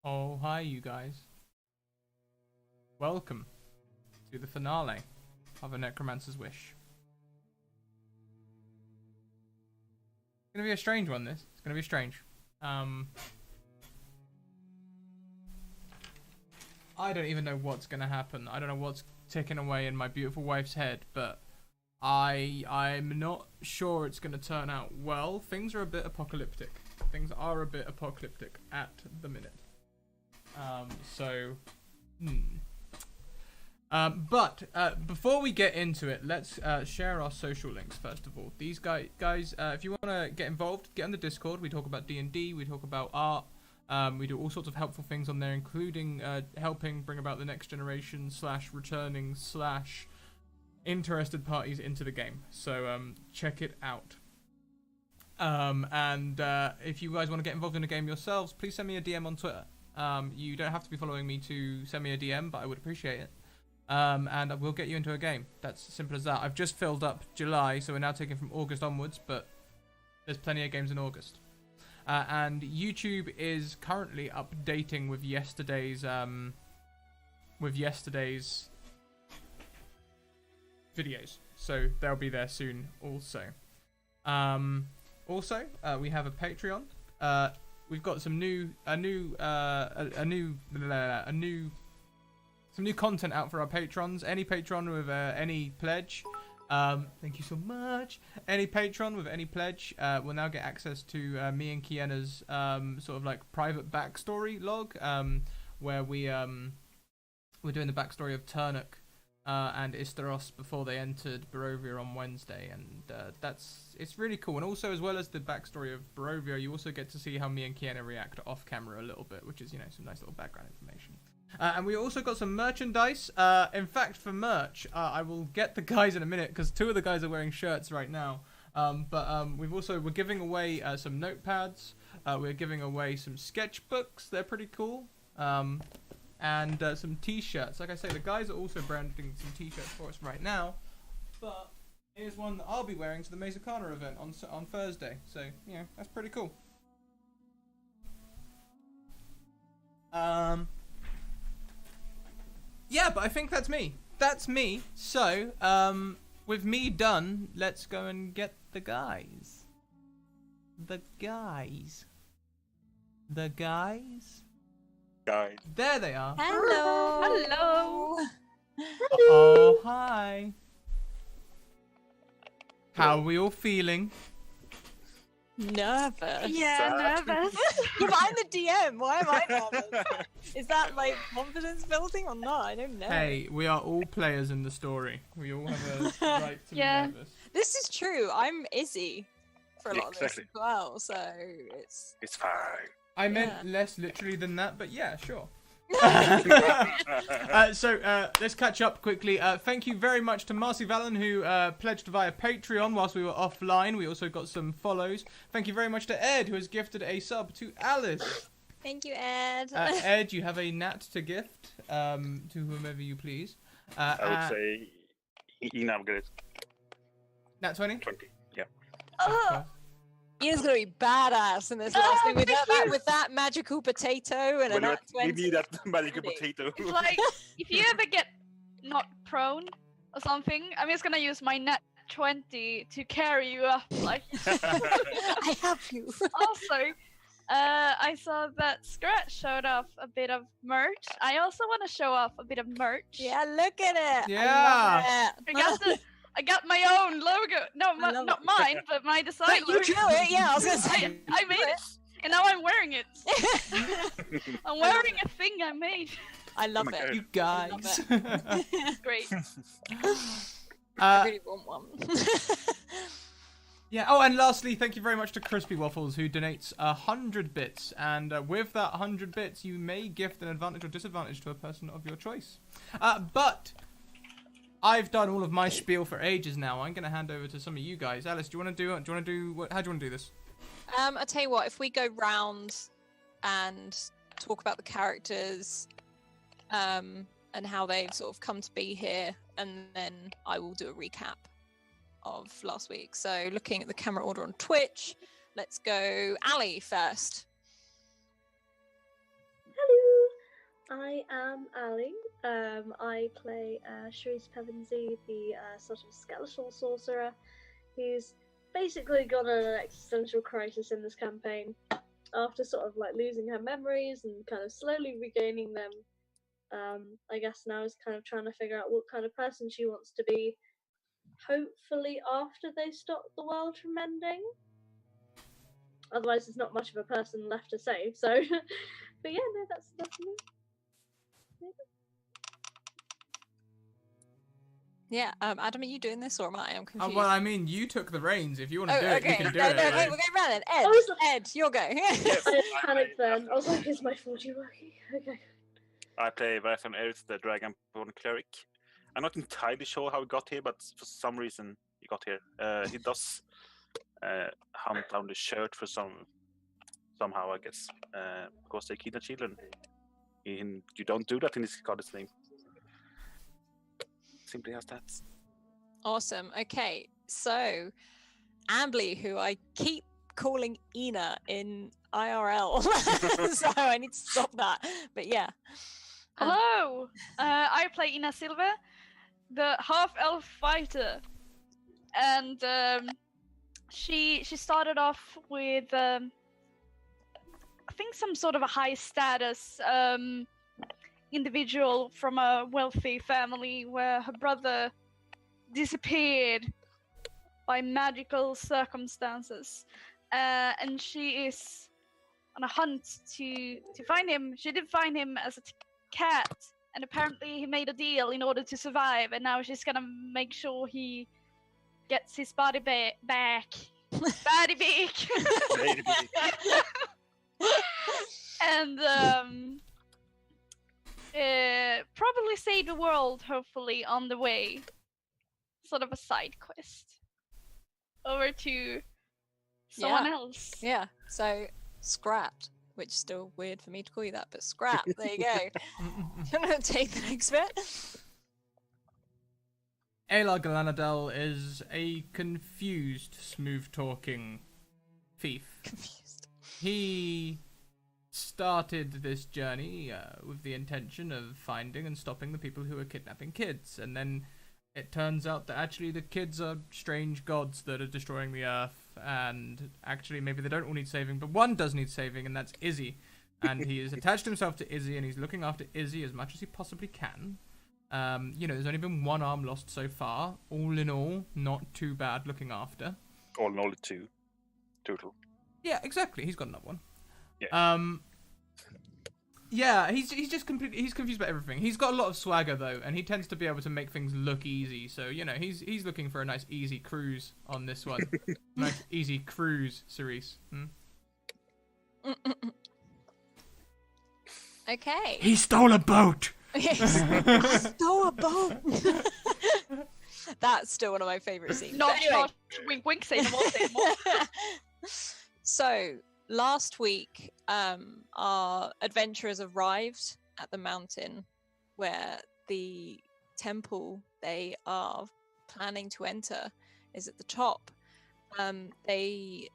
Oh, hi, you guys. Welcome to the finale of A Necromancer's Wish. It's gonna be a strange one, this. It's gonna be strange. I don't even know what's gonna happen. I don't know what's ticking away in my beautiful wife's head, but I'm not sure it's gonna turn out well. Things are a bit apocalyptic. Things are a bit apocalyptic at the minute. But before we get into it, let's share our social links first of all. These guys, if you want to get involved, get on the Discord. We talk about D&D, we talk about art. We do all sorts of helpful things on there, including helping bring about the next generation / returning / interested parties into the game. So check it out. And if you guys want to get involved in the game yourselves, please send me a DM on Twitter. You don't have to be following me to send me a DM, but I would appreciate it. And I will get you into a game. That's simple as that. I've just filled up July, so we're now taking from August onwards, but there's plenty of games in August. And YouTube is currently updating with yesterday's videos, so they'll be there soon also. We have a Patreon. We've got some new content out for our patrons. Any patron with any pledge, thank you so much. Any patron with any pledge will now get access to me and Kiana's sort of like private backstory log, where we're doing the backstory of Turnuk and Isteros before they entered Barovia on Wednesday, and it's really cool. And also, as well as the backstory of Barovia, you also get to see how me and Kiana react off camera a little bit, which is, you know, some nice little background information. And we also got some merchandise. In fact, for merch, I will get the guys in a minute because 2 of the guys are wearing shirts right now. We're giving away some notepads. We're giving away some sketchbooks. They're pretty cool. And some t-shirts. Like I say, the guys are also branding some t-shirts for us right now. But here's one that I'll be wearing to the Mazakana event on Thursday. So, yeah, that's pretty cool. Yeah, but I think that's me. That's me. So, with me done, let's go and get the guys. The guys. The guys? Guys. There they are. Hello. Hello. Oh, hi. How are we all feeling? Nervous. Yeah, nervous. Yeah, but I'm the DM. Why am I nervous? Is that like confidence building or not? I don't know. Hey, we are all players in the story. We all have a right to Yeah. be nervous. This is true. I'm Izzy for a lot of this Exactly. as well, so It's fine. I meant less literally than that, but yeah, sure. That's So let's catch up quickly. Thank you very much to Marcy Vallon, who pledged via Patreon whilst we were offline. We also got some follows. Thank you very much to Ed, who has gifted a sub to Alice. Thank you, Ed. Ed, you have a nat to gift to whomever you please. I would say Ina good. Nat 20? 20. Yeah. Oh, Ian's gonna be badass in this last thing with that magical potato and a nat 20. Give you that magical Ready. potato. It's like, if you ever get knocked prone or something, I'm just gonna use my net 20 to carry you up. Like, I have you. also, I saw that Scratch showed off a bit of merch. I also want to show off a bit of merch. Yeah, look at it. Yeah. I love it. I got my own logo. No, I love not it. mine, but my design. But you drew it. Yeah, I was gonna say. I made it, and now I'm wearing it. I'm wearing a thing I made. I love Oh my it. God. You guys. It's great. I really want one. Yeah. Oh, and lastly, thank you very much to Crispy Waffles, who donates 100 bits. And with that 100 bits, you may gift an advantage or disadvantage to a person of your choice. But I've done all of my spiel for ages now. I'm going to hand over to some of you guys. Alice, do you want to do what? How do you want to do this? I tell you what, if we go round and talk about the characters, and how they've sort of come to be here, and then I will do a recap of last week. So looking at the camera order on Twitch, let's go Ali first. Hello. I am Ali. I play Sharice Pevensey, the sort of skeletal sorcerer who's basically got an existential crisis in this campaign after sort of like losing her memories and kind of slowly regaining them. I guess now is kind of trying to figure out what kind of person she wants to be, hopefully after they stop the world from ending. Otherwise, there's not much of a person left to save. So, but yeah, no, that's me. Yeah, Adam, are you doing this or am I? I'm confused. Well, I mean, you took the reins. If you want to do it, okay. you can do no, it. No, like- we're going round then. Ed, I was like- Ed, you're go. I panicked then. I was like, is my 40 working? Okay. I play Vartham Earth, the Dragonborn cleric. I'm not entirely sure how he got here, but for some reason he got here. He does hunt down the church for somehow, I guess, because they kill the children. You don't do that in this goddess name. Simply as that. Awesome. Okay, so Ambly, who I keep calling Ina in IRL, so I need to stop that. But yeah. Hello! I play Ina Silva, the half-elf fighter. And she started off with, I think, some sort of a high-status individual from a wealthy family where her brother disappeared by magical circumstances. And she is on a hunt to find him. She did find him as a cat, and apparently he made a deal in order to survive, and now she's gonna make sure he gets his body back. Body back! And probably save the world, hopefully, on the way. Sort of a side quest. Over to someone else. Yeah. So Scrapped, which is still weird for me to call you that, but Scrap, there you go. I'm gonna take the next bit. Ayla Galanadel is a confused, smooth-talking thief. Confused. He started this journey with the intention of finding and stopping the people who are kidnapping kids, and then it turns out that actually the kids are strange gods that are destroying the earth, and actually maybe they don't all need saving, but one does need saving, and that's Izzy. And he has attached himself to Izzy, and he's looking after Izzy as much as he possibly can. There's only been one arm lost so far. All in all, not too bad looking after. All in all, 2 total. Yeah, exactly. He's got another one. Yeah. Yeah, he's just completely confused about everything. He's got a lot of swagger though, and he tends to be able to make things look easy. So he's looking for a nice easy cruise on this one. Nice easy cruise, Cerise. Okay. He stole a boat. Stole a boat. That's still one of my favourite scenes. Not, But anyway. not wink wink, say no more, say no more. So last week, our adventurers arrived at the mountain where the temple they are planning to enter is at the top. They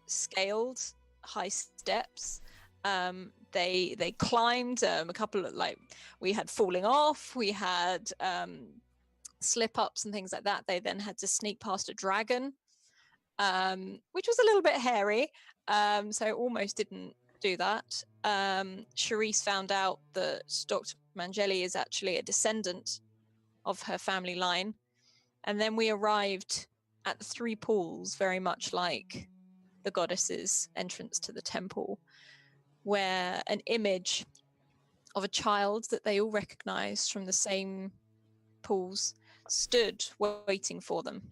scaled high steps. They climbed a couple of, we had falling off, we had slip ups and things like that. They then had to sneak past a dragon, which was a little bit hairy, so almost didn't do that. Charisse found out that Dr. Mangeli is actually a descendant of her family line, and then we arrived at the 3 pools, very much like the goddess's entrance to the temple, where an image of a child that they all recognized from the same pools stood waiting for them.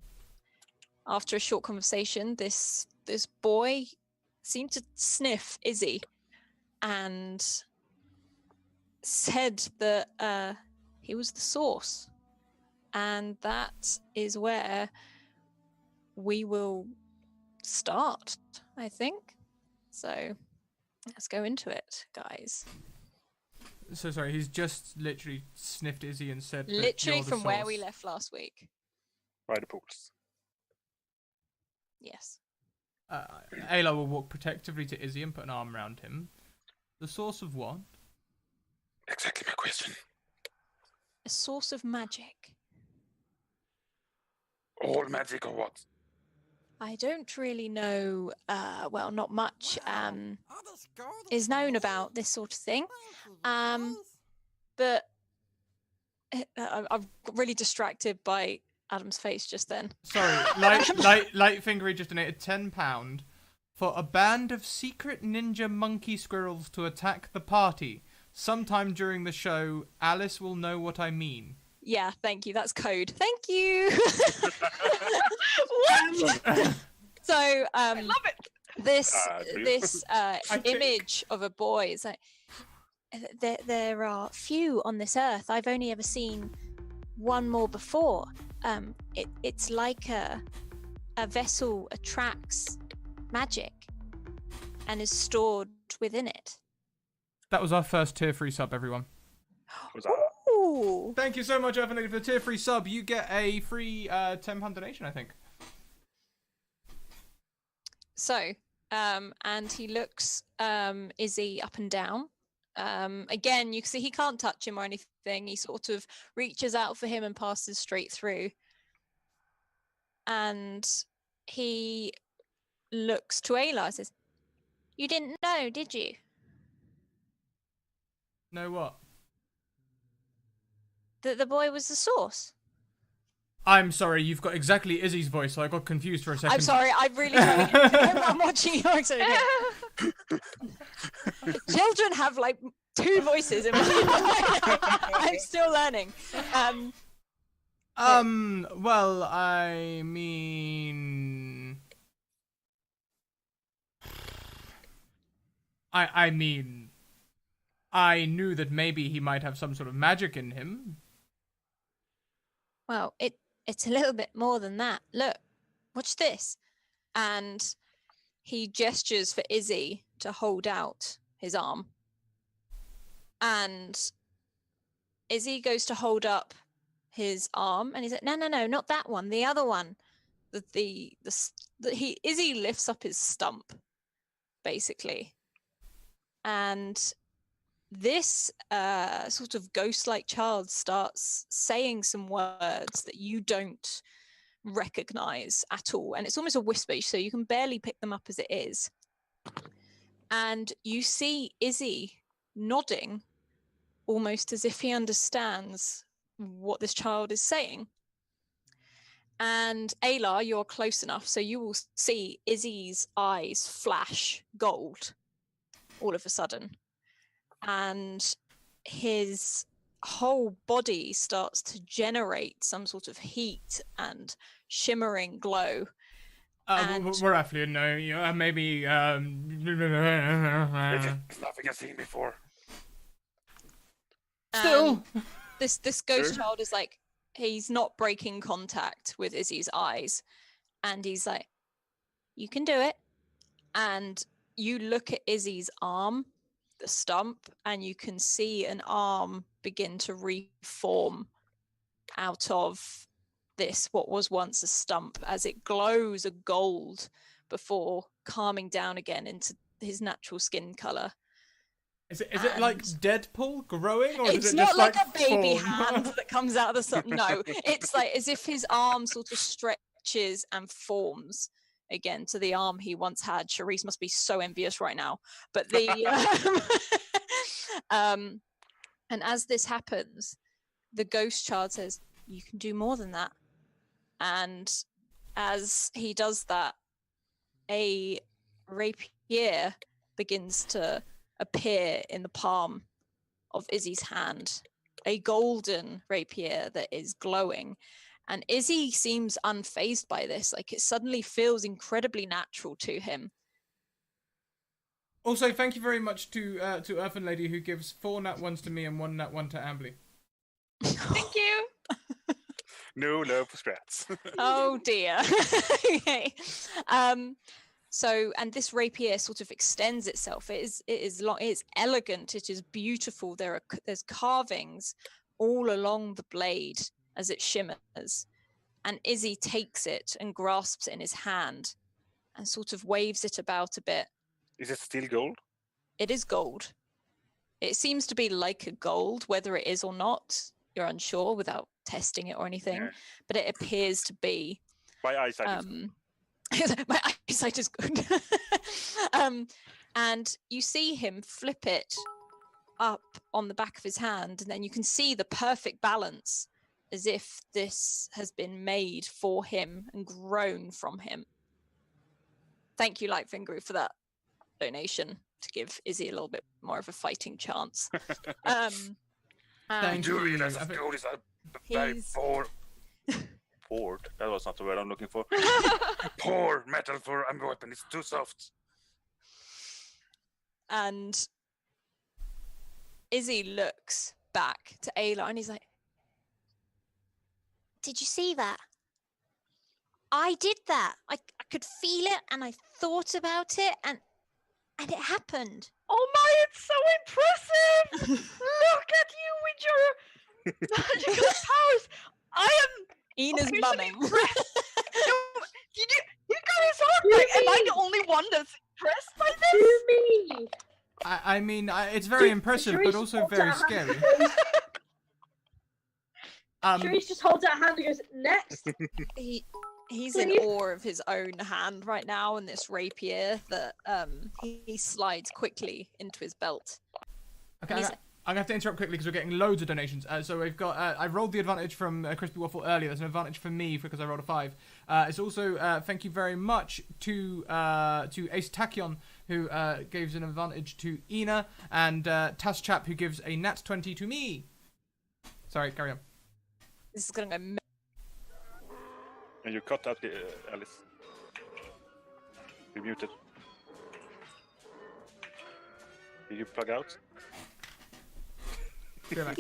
After a short conversation, this boy seemed to sniff Izzy and said that he was the source, and that is where we will start, I think. So let's go into it, guys. So sorry, he's just literally sniffed Izzy and said that Literally you're the from where source. we left last week. By the pools. Yes. Ayla will walk protectively to Izzy and put an arm around him. The source of what? exactly my question. A source of magic. All magic or what? I don't really know, well, not much is known about this sort of thing. But I'm really distracted by Adam's face just then. Sorry, Lightfingery just donated £10 for a band of secret ninja monkey squirrels to attack the party. Sometime during the show, Alice will know what I mean. Yeah, thank you. That's code. Thank you. What? So, I love it. this think- image of a boy is like there are few on this earth. I've only ever seen one more before. It's like a vessel attracts magic and is stored within it. That was our first tier 3 sub, everyone. Ooh. Thank you so much, Evan, for the tier 3 sub. You get a free £10 donation, I think. So, and he looks Izzy up and down. Again, you can see he can't touch him or anything. He sort of reaches out for him and passes straight through. And he looks to Ayla and says, "You didn't know, did you?" Know what? That the boy was the source. I'm sorry, you've got exactly Izzy's voice, so I got confused for a second. I'm sorry, I'm really trying to get I'm watching your accent again. Children have like 2 voices in my I'm still learning. Well, I mean... I mean... I knew that maybe he might have some sort of magic in him. Well, it's a little bit more than that. Look, watch this. And he gestures for Izzy to hold out his arm. And Izzy goes to hold up his arm, and he's like, no, not that one, the other one. Izzy lifts up his stump, basically. And this sort of ghost-like child starts saying some words that you don't recognize at all, and it's almost a whisper, so you can barely pick them up as it is. And you see Izzy nodding, almost as if he understands what this child is saying. And Ayla, you're close enough, so you will see Izzy's eyes flash gold all of a sudden. And his whole body starts to generate some sort of heat and shimmering glow. We're actually no, maybe Nothing I've seen before. Still, this ghost child is like, he's not breaking contact with Izzy's eyes, and he's like, "You can do it." And you look at Izzy's arm, the stump, and you can see an arm begin to reform out of this, what was once a stump, as it glows a gold before calming down again into his natural skin color. Is it like Deadpool growing, or it's is it not just like a baby form? hand that comes out of the sun? No, it's like as if his arm sort of stretches and forms again to the arm he once had. Charisse must be so envious right now. But and as this happens, the ghost child says, "You can do more than that." And as he does that, a rapier begins to appear in the palm of Izzy's hand, a golden rapier that is glowing. And Izzy seems unfazed by this, like it suddenly feels incredibly natural to him. Also, thank you very much to Earthen Lady, who gives 4 nat 1s to me and 1 nat 1 to Ambly. Thank you. No love for scraps. Oh dear. Okay. So, and this rapier sort of extends itself. It is long. It is elegant. It is beautiful. There's carvings all along the blade as it shimmers. And Izzy takes it and grasps it in his hand, and sort of waves it about a bit. Is it still gold? It is gold. It seems to be like a gold, whether it is or not, you're unsure without testing it or anything. Yeah. But it appears to be. My eyesight is My eyesight is good. And you see him flip it up on the back of his hand, and then you can see the perfect balance, as if this has been made for him and grown from him. Thank you, Lightfinger, for that donation to give Izzy a little bit more of a fighting chance. Thank you. realize I this think- gold is very He's- poor. Poor? That was not the word I'm looking for. Poor metal for a weapon. It's too soft. And Izzy looks back to Ayla and he's like, "Did you see that? I did that. I could feel it and I thought about it and it happened." Oh my, it's so impressive! Look at you with your magical powers! I am Ina's Obviously mumming. impressed. You got his heart back. Am I the only one that's impressed by this? To me! I mean, it's very impressive, but also very scary. Sharice just holds out a hand and goes, next! He's in Please? awe of his own hand right now and this rapier that he slides quickly into his belt. Okay, He's- I'm gonna have to interrupt quickly because we're getting loads of donations. So we've got. I rolled the advantage from Crispy Waffle earlier. There's an advantage for me because I rolled a 5. It's also thank you very much to Ace Tachyon who gives an advantage to Ina, and Tas Chap who gives a nat 20 to me. Sorry, carry on. This is gonna go. And you cut out Alice. You're muted. Did you plug out? Go back.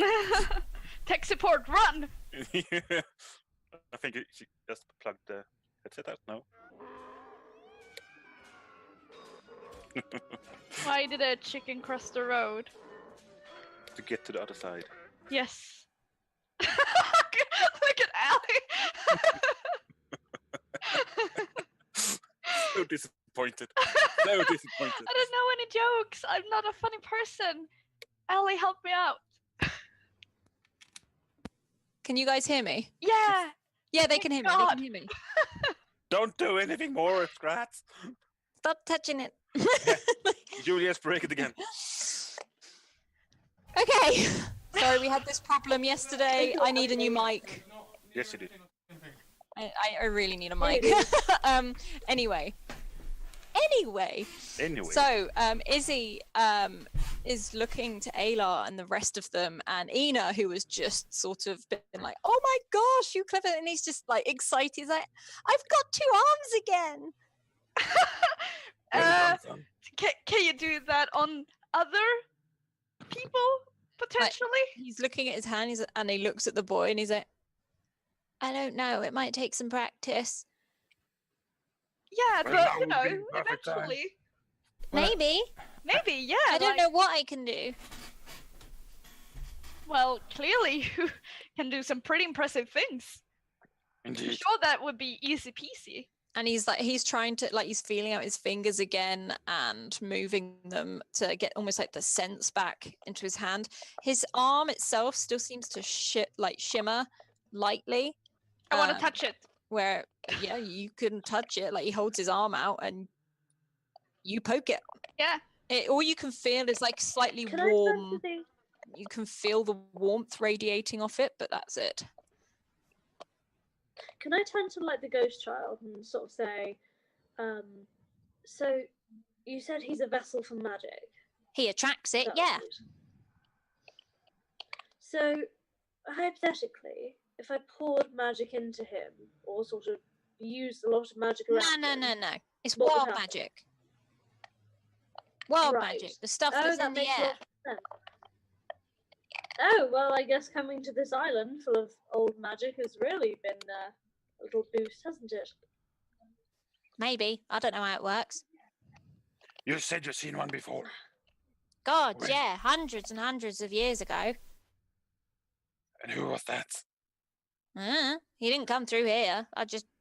Tech support, run! I think she just plugged the headset out. No. Why did a chicken cross the road? To get to the other side. Yes. Look at Allie! So disappointed. So disappointed. I don't know any jokes. I'm not a funny person. Allie, help me out. Can you guys hear me? Yeah. Yeah, they can hear me. They God. can hear me. Don't do anything more, Scratch. Stop touching it. Julia's break it again. Okay. Sorry, we had this problem yesterday. I need a new mic. Yes, you did. I really need a mic. Anyway. Anyway. So, Izzy is looking to Ayla and the rest of them, and Ina, who was just sort of been like, "Oh my gosh, you clever!" and he's just like excited. He's like, "I've got 2 arms again." Well done, son. Can you do that on other people potentially? He's looking at his hand, and he looks at the boy, and he's like, "I don't know. It might take some practice. Yeah, Well, but that you would be know, perfect time. eventually, Well, Maybe. maybe. Yeah. I don't like- know what I can do." Well, clearly you can do some pretty impressive things. I'm Indeed. sure that would be easy peasy. And he's trying to, like, he's feeling out his fingers again and moving them to get almost like the sense back into his hand. His arm itself still seems to shimmer lightly. I want to um, touch it. Where, yeah, you can touch it. Like, he holds his arm out and you poke it. Yeah. All you can feel is like slightly Can I turn warm. to the... You can feel the warmth radiating off it, but that's it. Can I turn to like the ghost child and sort of say, so you said he's a vessel for magic? He attracts it, That's yeah. good. So hypothetically, if I poured magic into him or sort of used a lot of magic around No. him, It's What would wild happen? magic. Wild Right. magic. The stuff Oh, that's that in the makes a air. lot of sense. Oh, well, I guess coming to this island full of old magic has really been a little boost, hasn't it? Maybe. I don't know how it works. You said you've seen one before. God, When? yeah, hundreds and hundreds of years ago. And who was that? He didn't come through here.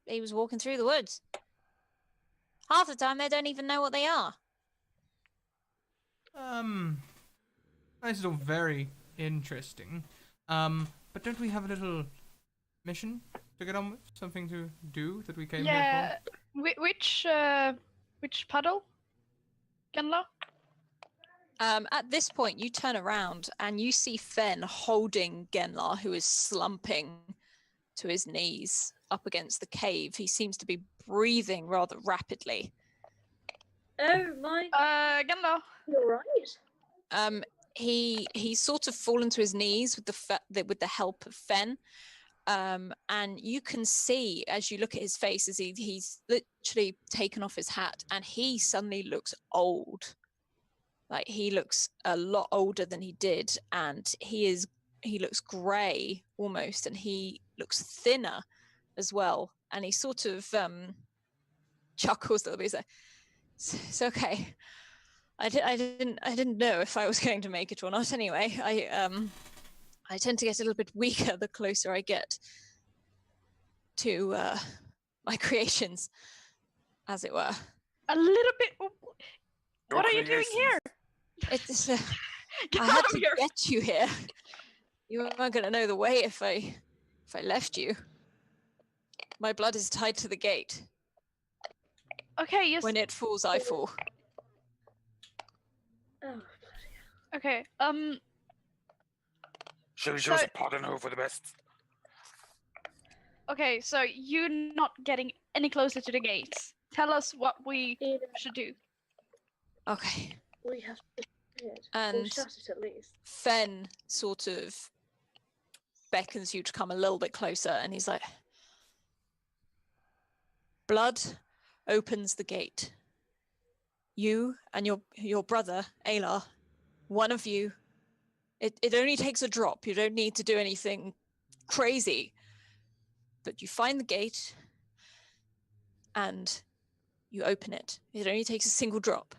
He was walking through the woods. Half the time they don't even know what they are. This is all very interesting. But don't we have a little mission to get on with? Something to do that we came here Yeah. Which puddle? Genla? At this point, you turn around and you see Fen holding Genlar, who is slumping to his knees up against the cave. He seems to be breathing rather rapidly. Oh my. Genla. You're right. He's sort of fallen to his knees with the help of Fen. And you can see as you look at his face as he's literally taken off his hat and he suddenly looks old. Like he looks a lot older than he did, and he looks grey almost, and he looks thinner as well. And he sort of chuckles a little bit. He's like, "It's okay. I didn't know if I was going to make it or not. Anyway, I tend to get a little bit weaker the closer I get to my creations, as it were." A little bit. What are you doing here? It's Get I out had of to here! get you here. You weren't going to know the way if I left you. My blood is tied to the gate. Okay, yes. When it falls, I fall. Oh, Okay. Should we So- choose a pot and hope for the best? Okay, so you're not getting any closer to the gates. Tell us what we bloody. should do. Okay. We have to hit it. Or And- shut it at least. Fen sort of beckons you to come a little bit closer, and he's like, "Blood opens the gate. You and your brother, Aylar, one of you, it only takes a drop. You don't need to do anything crazy. But you find the gate and you open it. It only takes a single drop.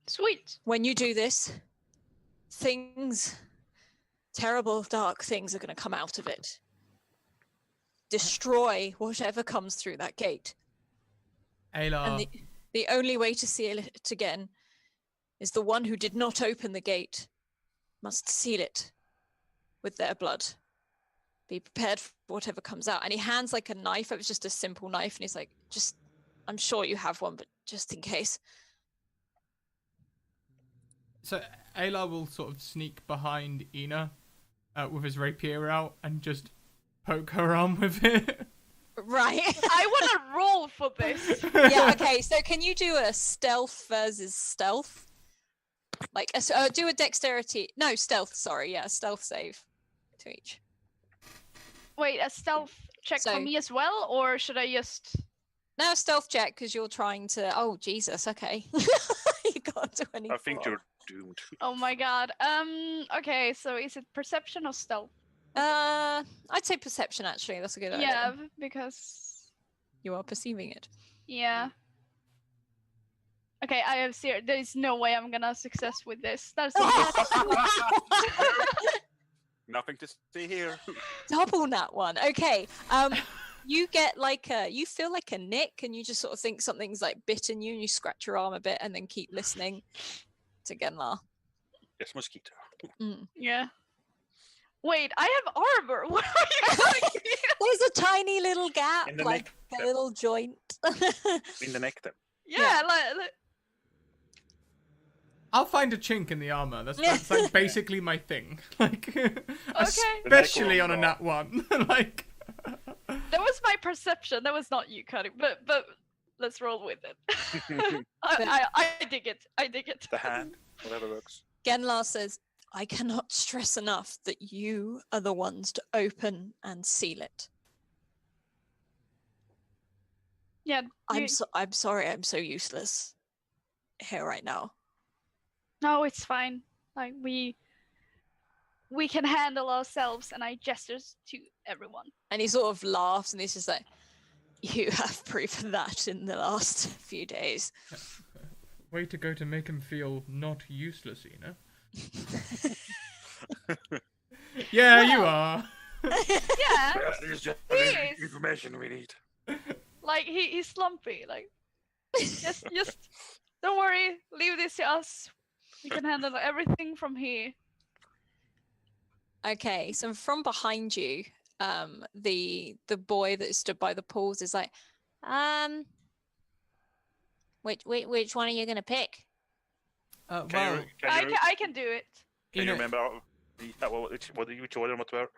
Sweet. When you do this, terrible, dark things are going to come out of it. Destroy whatever comes through that gate. Aylar, And the only way to seal it again is the one who did not open the gate must seal it with their blood. Be prepared for whatever comes out." And he hands like a knife. It was just a simple knife, and he's like, "I'm sure you have one, but just in case." so Aylar will sort of sneak behind Ina with his rapier out and just poke her arm with it. Right. I want to roll for this. Yeah, okay, so can you do a stealth versus stealth? Like, do a dexterity. No, stealth, sorry. Yeah, stealth save to each. Wait, a stealth check So- for me as well, or should I just? No, stealth check, because you're trying to. Oh, Jesus, okay. You got 24. I think you're doomed. Oh my god. Okay, so is it perception or stealth? I'd say perception, actually. That's a good Yeah, idea. because You are perceiving it. yeah. Okay, I have serious. There is no way I'm gonna success with this. That's Nothing to see here. Double that one. Okay. You get you feel like a nick, and you just sort of think something's like bitten you, and you scratch your arm a bit, and then keep listening to Genlar. Yes, mosquito. yeah. Wait, I have armor. What are you doing here? There's a tiny little gap, In the like neck, a then. little joint. In the neck then. Yeah, like I'll find a chink in the armor. That's like basically my thing. Like, okay. especially on a nat one. Like, That was my perception. That was not you, Cuddy. But let's roll with it. I dig it. I dig it. The hand, whatever works. Genlar says, "I cannot stress enough that you are the ones to open and seal it. Yeah. I'm sorry, I'm so useless here right now." No, it's fine. Like we can handle ourselves, and I gestures to everyone. And he sort of laughs, and he's just like, "You have proof of that in the last few days." way to go to make him feel not useless, Ina. Yeah, you are. Yeah, There's just He is. information we need. like he's slumpy. Like just don't worry. Leave this to us. We can handle everything from here. Okay, so from behind you, the boy that stood by the pools is like, which one are you gonna pick? Well, I can do it. Can you remember which order what were?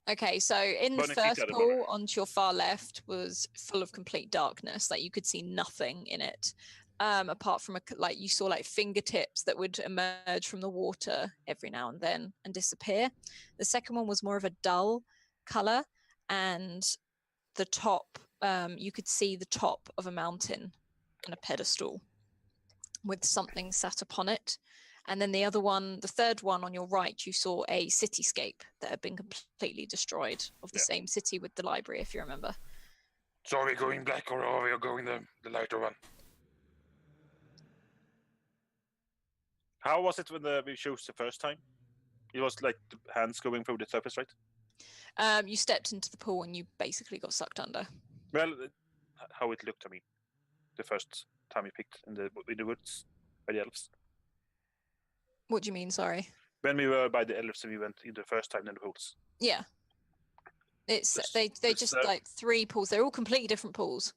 Okay, so in the Burning first Pizza, pool onto your far left was full of complete darkness. Like you could see nothing in it, apart from like you saw like fingertips that would emerge from the water every now and then and disappear. The second one was more of a dull color, and the top, you could see the top of a mountain and a pedestal with something sat upon it. And then the other one, the third one on your right, you saw a cityscape that had been completely destroyed of the same city with the library, if you remember. So are we going black or are we going the lighter one? How was it when we chose the first time? It was like the hands going through the surface, right? You stepped into the pool and you basically got sucked under. Well, how it looked, I mean, the first time you picked in the woods by the elves. What do you mean, sorry? When we were by the elves and we went in the first time in the pools. Yeah. It's they just like 3 pools. They're all completely different pools.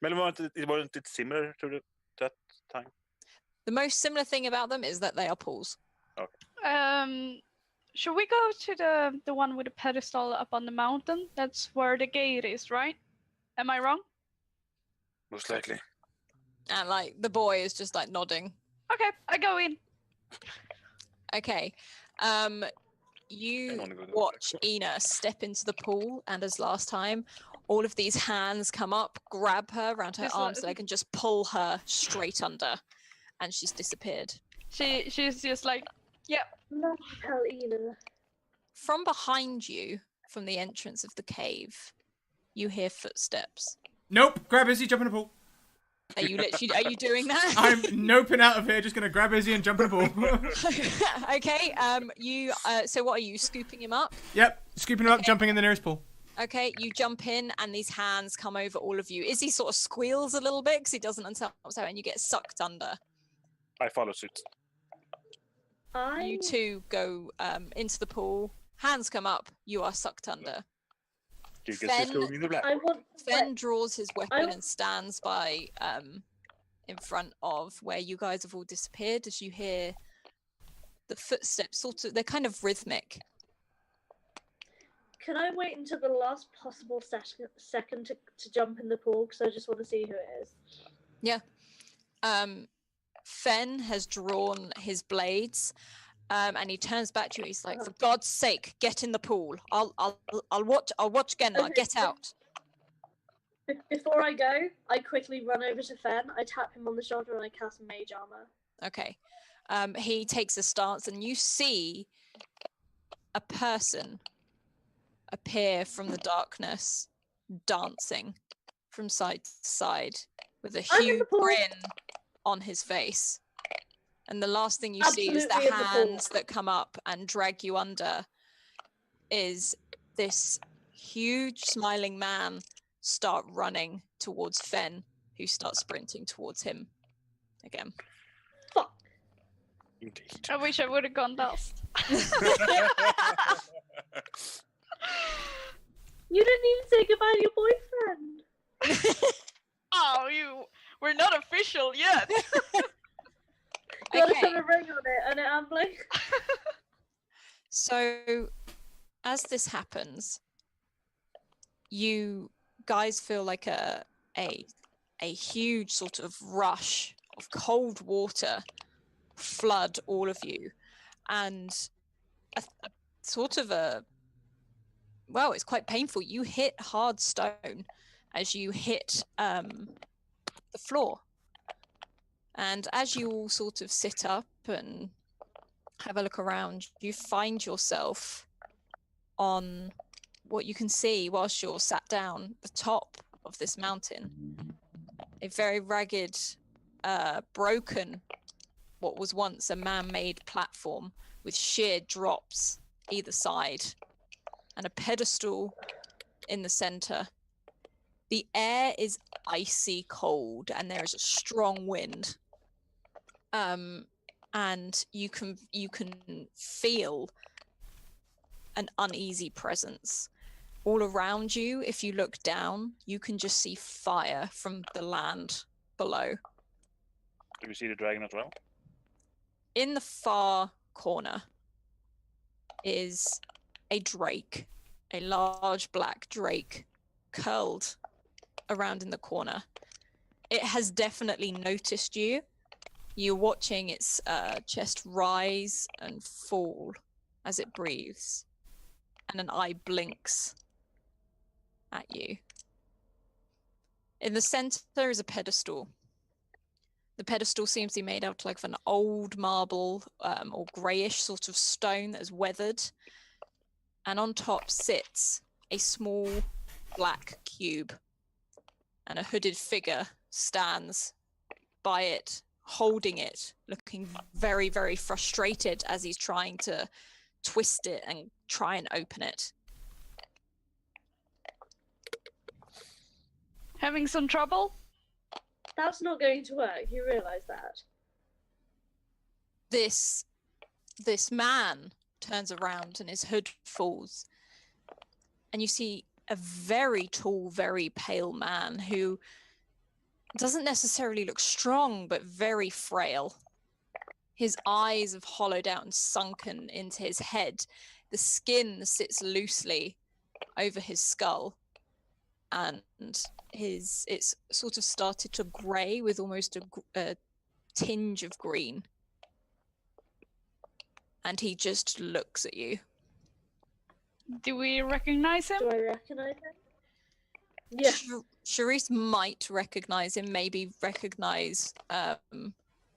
Well, wasn't it similar to that time? The most similar thing about them is that they are pools. Okay. Should we go to the one with the pedestal up on the mountain? That's where the gate is, right? Am I wrong? Most likely. And like the boy is just like nodding. Okay, I go in. Okay. You watch Ina step into the pool, and as last time, all of these hands come up, grab her around her arms leg, and just pull her straight under, and she's disappeared. She's just like, yep. Hell, Ina. From behind you, from the entrance of the cave, you hear footsteps. Nope. Grab Izzy, jump in the pool. Are you doing that? I'm noping out of here, just gonna grab Izzy and jump in the pool. Okay, so what are you, scooping him up? Yep, scooping him up, jumping in the nearest pool. Okay, you jump in and these hands come over all of you. Izzy sort of squeals a little bit because he doesn't understand what's happening, and you get sucked under. I follow suit. You two go into the pool, hands come up, you are sucked under. Fen draws his weapon and stands by in front of where you guys have all disappeared as you hear the footsteps they're kind of rhythmic. Can I wait until the last possible second to jump in the pool because I just want to see who it is? Yeah. Fen has drawn his blades. And he turns back to you. He's like, "For God's sake, get in the pool. I'll watch Genla. Get out." Before I go, I quickly run over to Fen. I tap him on the shoulder and I cast Mage Armor. Okay. He takes a stance, and you see a person appear from the darkness, dancing from side to side with a huge grin on his face. And the last thing you see is the hands that come up and drag you under is this huge smiling man start running towards Fen, who starts sprinting towards him again. Fuck. Indeed. I wish I would have gone last. You didn't even say goodbye to your boyfriend. Oh, we're not official yet. Gotta put a ring on it, and I'm like. So, as this happens, you guys feel like a huge sort of rush of cold water flood all of you, and a sort of it's quite painful. You hit hard stone as you hit the floor. And as you all sort of sit up and have a look around, you find yourself on what you can see whilst you're sat down, the top of this mountain. A very ragged, broken, what was once a man-made platform with sheer drops either side and a pedestal in the center. The air is icy cold and there is a strong wind. and you can feel an uneasy presence all around you. If you look down, you can just see fire from the land below. Do we see the dragon as well? In the far corner is a drake, a large black drake, curled around in the corner. It has definitely noticed you. You're watching its chest rise and fall as it breathes, and an eye blinks at you. In the center is a pedestal. The pedestal seems to be made out of an old marble or greyish sort of stone that is weathered. And on top sits a small black cube. And a hooded figure stands by it, holding it, looking very, very frustrated as he's trying to twist it and try and open it. Having some trouble? That's not going to work. You realise that? This man turns around and his hood falls, and you see a very tall, very pale man who doesn't necessarily look strong, but very frail. His eyes have hollowed out and sunken into his head. The skin sits loosely over his skull, and it's sort of started to grey with almost a tinge of green. And he just looks at you. Do we recognize him? Do I recognise him? Yeah. Charisse might recognize him, maybe recognize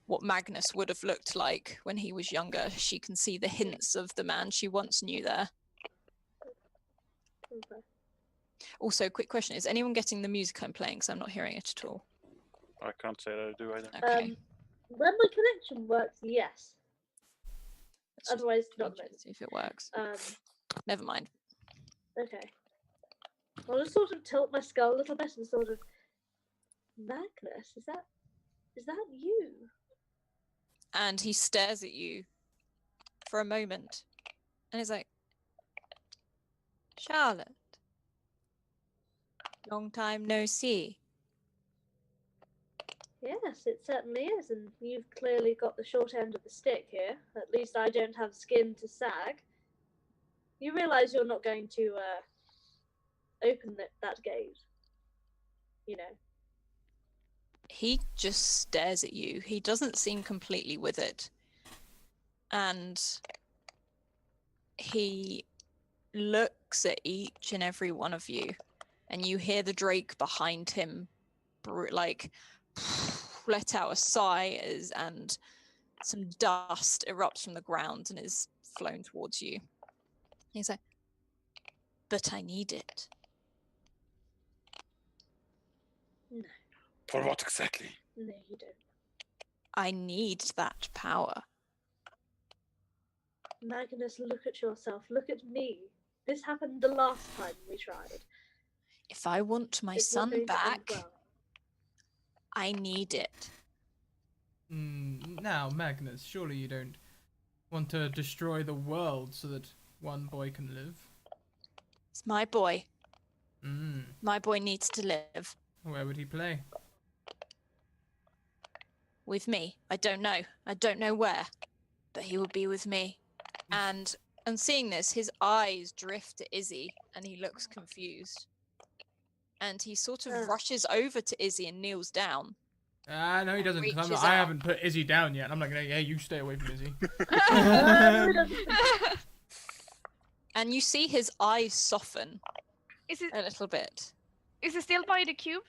what Magnus would have looked like when he was younger. She can see the hints of the man she once knew there. Okay. Also, quick question. Is anyone getting the music I'm playing? Because I'm not hearing it at all. I can't say that I do either. Okay. When my connection works, yes. Let's just Otherwise, not. see if it works. Um, Never mind. okay. I'll just sort of tilt my skull a little bit and sort of, Magnus, is that you? And he stares at you for a moment. And he's like, Charlotte, long time no see. Yes, it certainly is, and you've clearly got the short end of the stick here. At least I don't have skin to sag. You realise you're not going to open that gate, you know. He just stares at you. He doesn't seem completely with it. And he looks at each and every one of you. And you hear the drake behind him, like, let out a sigh and some dust erupts from the ground and is flown towards you. He's like, but I need it. No, For what exactly? no, you don't. I need that power. Magnus, look at yourself. Look at me. This happened the last time we tried. If I want my It's not son going to end back, well. I need it. Now, Magnus, surely you don't want to destroy the world so that one boy can live? It's my boy. Mm. My boy needs to live Where would he play? with me. I don't know. I don't know where, but he will be with me. And seeing this, his eyes drift to Izzy, and he looks confused. And he sort of rushes over to Izzy and kneels down. No, he doesn't. 'Cause reaches I out. haven't put Izzy down yet. I'm not gonna. Yeah, you stay away from Izzy. And you see his eyes soften Is it a little bit. still by the cube?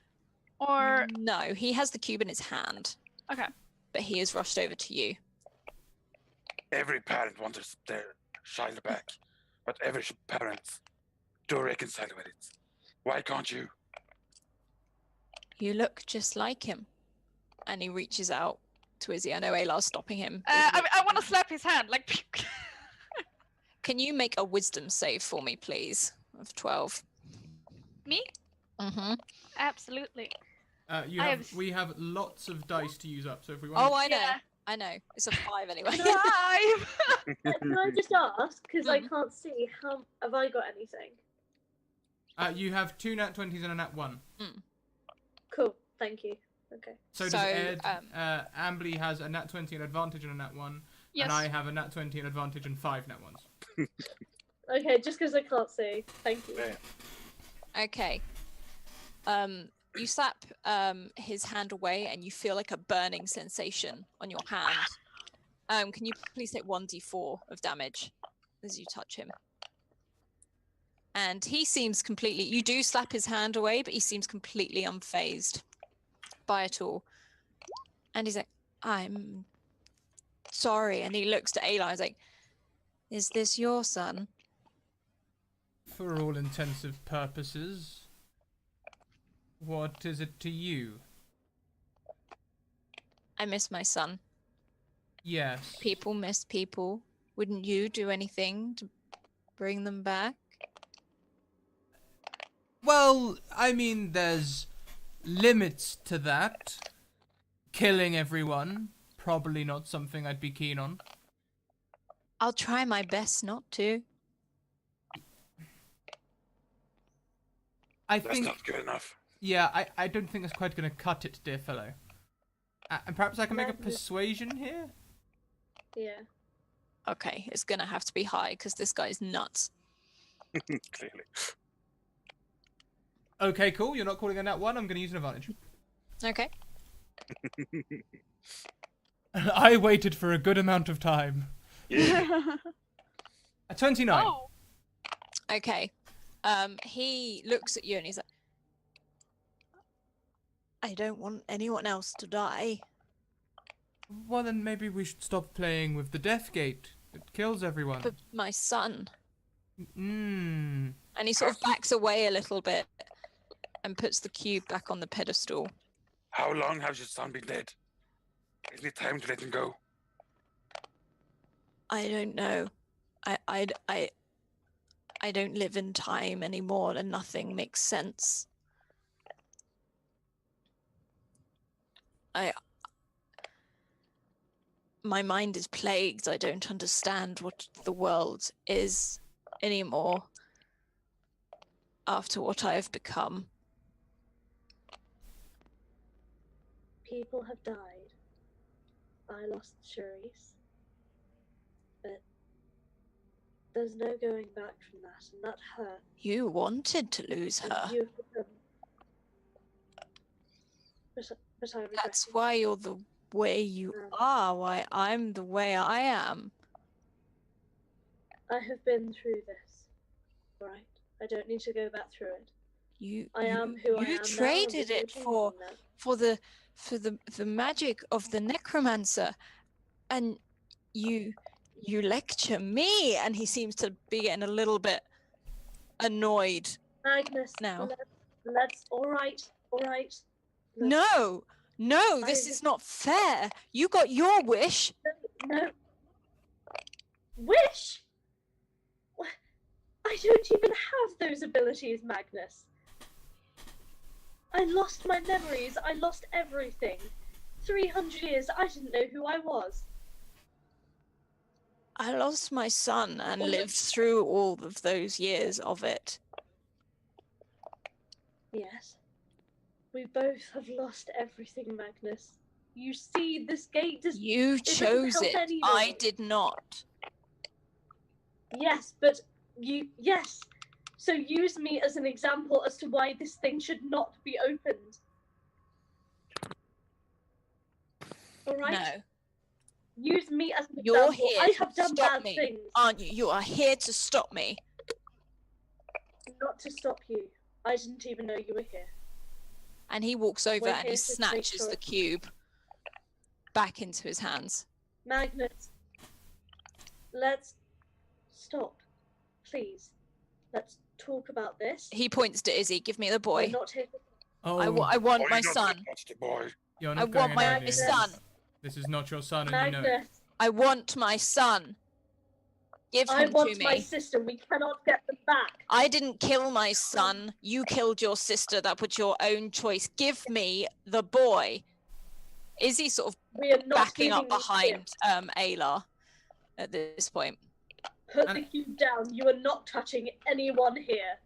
Or No, he has the cube in his hand, okay. but he has rushed over to you. Every parent wants their child back, but every parent do reconcile with it. Why can't you? You look just like him. And he reaches out to Izzy. I know Aylar's stopping him. I want to slap his hand, like. Can you make a wisdom save for me, please? Of 12. Me? Mm-hmm. Absolutely. We have lots of dice to use up, so if we want. Oh, I know. Yeah. I know. It's a 5 anyway. Can Five. Can I just ask, because I Mhm. can't see, how have I got anything? You have 2 nat 20s and a nat 1. Cool, thank you. Okay. So does So, Ed. Ambly has a nat 20 and advantage and a nat 1. Yes. And I have a nat 20 and advantage and 5 nat 1s. Okay, just because I can't see. Thank you. Yeah. Okay. You slap his hand away, and you feel like a burning sensation on your hand. Can you please take 1d4 of damage as you touch him? And he seems completely. You do slap his hand away, but he seems completely unfazed by it all. And he's like, "I'm sorry." And he looks to Ayla. He's like, "Is this your son?" For all intensive purposes. What is it to you? I miss my son. Yes. People miss people. Wouldn't you do anything to bring them back? Well, I mean, there's limits to that. Killing everyone, probably not something I'd be keen on. I'll try my best not to. I That's think, not good enough. yeah, I don't think that's quite going to cut it, dear fellow. And perhaps I can make a persuasion here? Yeah. Okay, it's gonna have to be high because this guy's nuts. Clearly. Okay, cool. You're not calling a nat 1. I'm going to use an advantage. Okay. I waited for a good amount of time. Yeah. A 29. Oh. Okay. He looks at you and he's like, I don't want anyone else to die. Well, then maybe we should stop playing with the death gate. It kills everyone. But my son. Mmm. And he sort of backs away a little bit and puts the cube back on the pedestal. How long has your son been dead? Isn't it time to let him go? I don't know. I don't live in time anymore and nothing makes sense. My mind is plagued. I don't understand what the world is anymore after what I have become. People have died. I lost Charisse. But there's no going back from that, and that hurt. You wanted to lose And her. you've become... But I regret That's it. why you're the way you are, why I'm the way I am. I have been through this, right? I don't need to go back through it. I am who I am now, You and traded there's no it changing for the magic of the Necromancer, and you lecture me. And he seems to be getting a little bit annoyed. Magnus, now. let's all right. No, this is not fair. You got your wish. No. Wish? I don't even have those abilities, Magnus. I lost my memories. I lost everything. 300 years, I didn't know who I was. I lost my son and Oh, lived through all of those years of it. Yes. We both have lost everything, Magnus. You see, this gate does... You doesn't chose help it. anyone. I did not. Yes, but yes. So use me as an example as to why this thing should not be opened. All right? No. Use me as an You're example. here I to have done stop bad me, things. aren't you? You are here to stop me. Not to stop you. I didn't even know you were here. And he walks over We're and he here to make snatches sure- the cube back into his hands. Magnus, let's stop. Please. Let's talk about this. He points to Izzy. Give me the We're boy. not here to... Oh, I want Oh, my you're not son. gonna touch the boy. you're I not want going my anywhere near son. this. This is not your son, and you know it. Magnus, I want my son. Give I him to want me. my sister. We cannot get them back. I didn't kill my son. You killed your sister. That was your own choice. Give me the boy. Izzy sort of We are not backing up leaving you behind Ayla at this point. Put the cube down. You are not touching anyone here.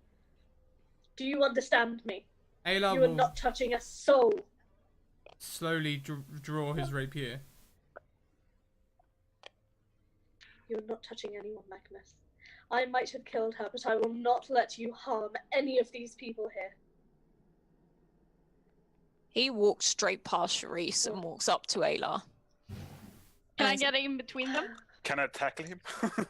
Do you understand me? Ayla You are will not touching a soul. slowly draw his rapier. You are not touching anyone, Magnus. I might have killed her, but I will not let you harm any of these people here. He walks straight past Sharice and walks up to Ayla. Can I And get in between them? Can I tackle him?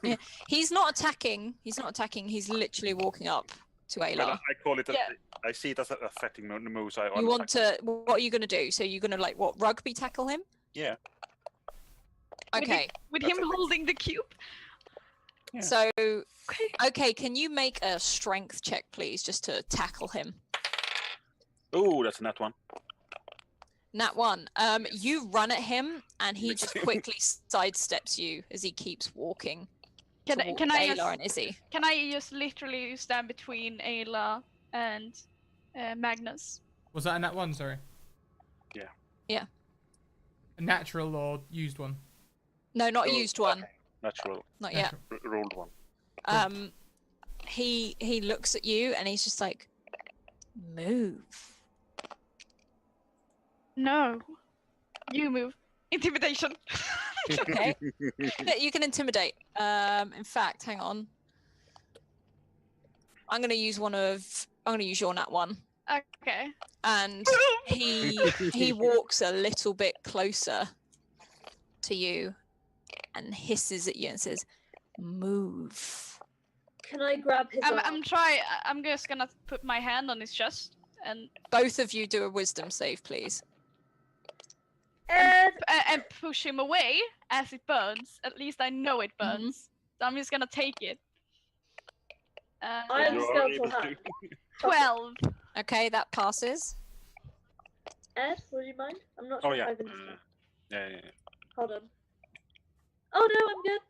Yeah. He's not attacking. He's literally walking up to Well, Ayla. I call it. Yeah. I see it as affecting the move. So You want to? What are you gonna do? So you're gonna like what? Rugby tackle him? Yeah. Okay. With him holding the cube? Yeah. So Okay. okay, can you make a strength check, please, just to tackle him? Oh, that's a nat one. Nat one. You run at him, and he Miss just him. quickly sidesteps you as he keeps walking. Can towards I Ayla just, and Izzy? can I just literally stand between Ayla and Magnus? Was that a nat 1, sorry? Yeah. Yeah. A natural or used one? No, not Oh, used one. okay. Natural. Not yet. Natural. Rolled one. He looks at you and he's just like, move. No. You move. Intimidation. Okay. Yeah, you can intimidate. In fact, hang on. I'm gonna use your nat one. Okay. And he walks a little bit closer to you and hisses at you and says, move. Can I grab his arm? I'm just gonna put my hand on his chest and Both of you do a wisdom save, please. Ed! and push him away as it burns. At least I know it burns. So I'm just gonna take it. I have a You are skeletal able to- hand. 12. Okay, that passes. Ed, would you mind? I'm not Oh sure yeah. if I've been distracted. Yeah. Hold on. Oh no, I'm good.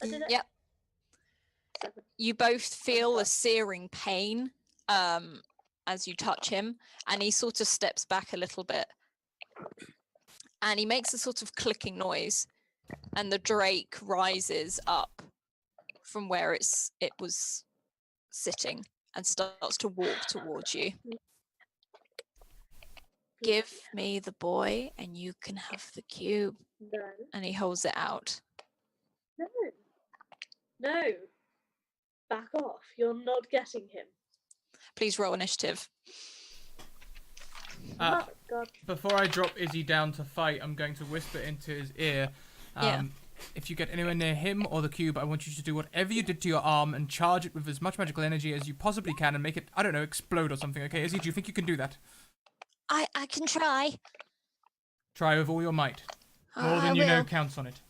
I did it. Yep. 7. You both feel a searing pain as you touch him, and he sort of steps back a little bit. And he makes a sort of clicking noise, and the drake rises up from where it was sitting and starts to walk towards you. Give me the boy, and you can have the cube. No. And he holds it out. No. No. Back off. You're not getting him. Please roll initiative. Uh, Oh, God. Before I drop Izzy down to fight, I'm going to whisper into his ear. Yeah. If you get anywhere near him or the cube, I want you to do whatever you did to your arm and charge it with as much magical energy as you possibly can and make it, I don't know, explode or something, okay? Izzy, do you think you can do that? I can try. Try with all your might. More I than you know will. counts on it.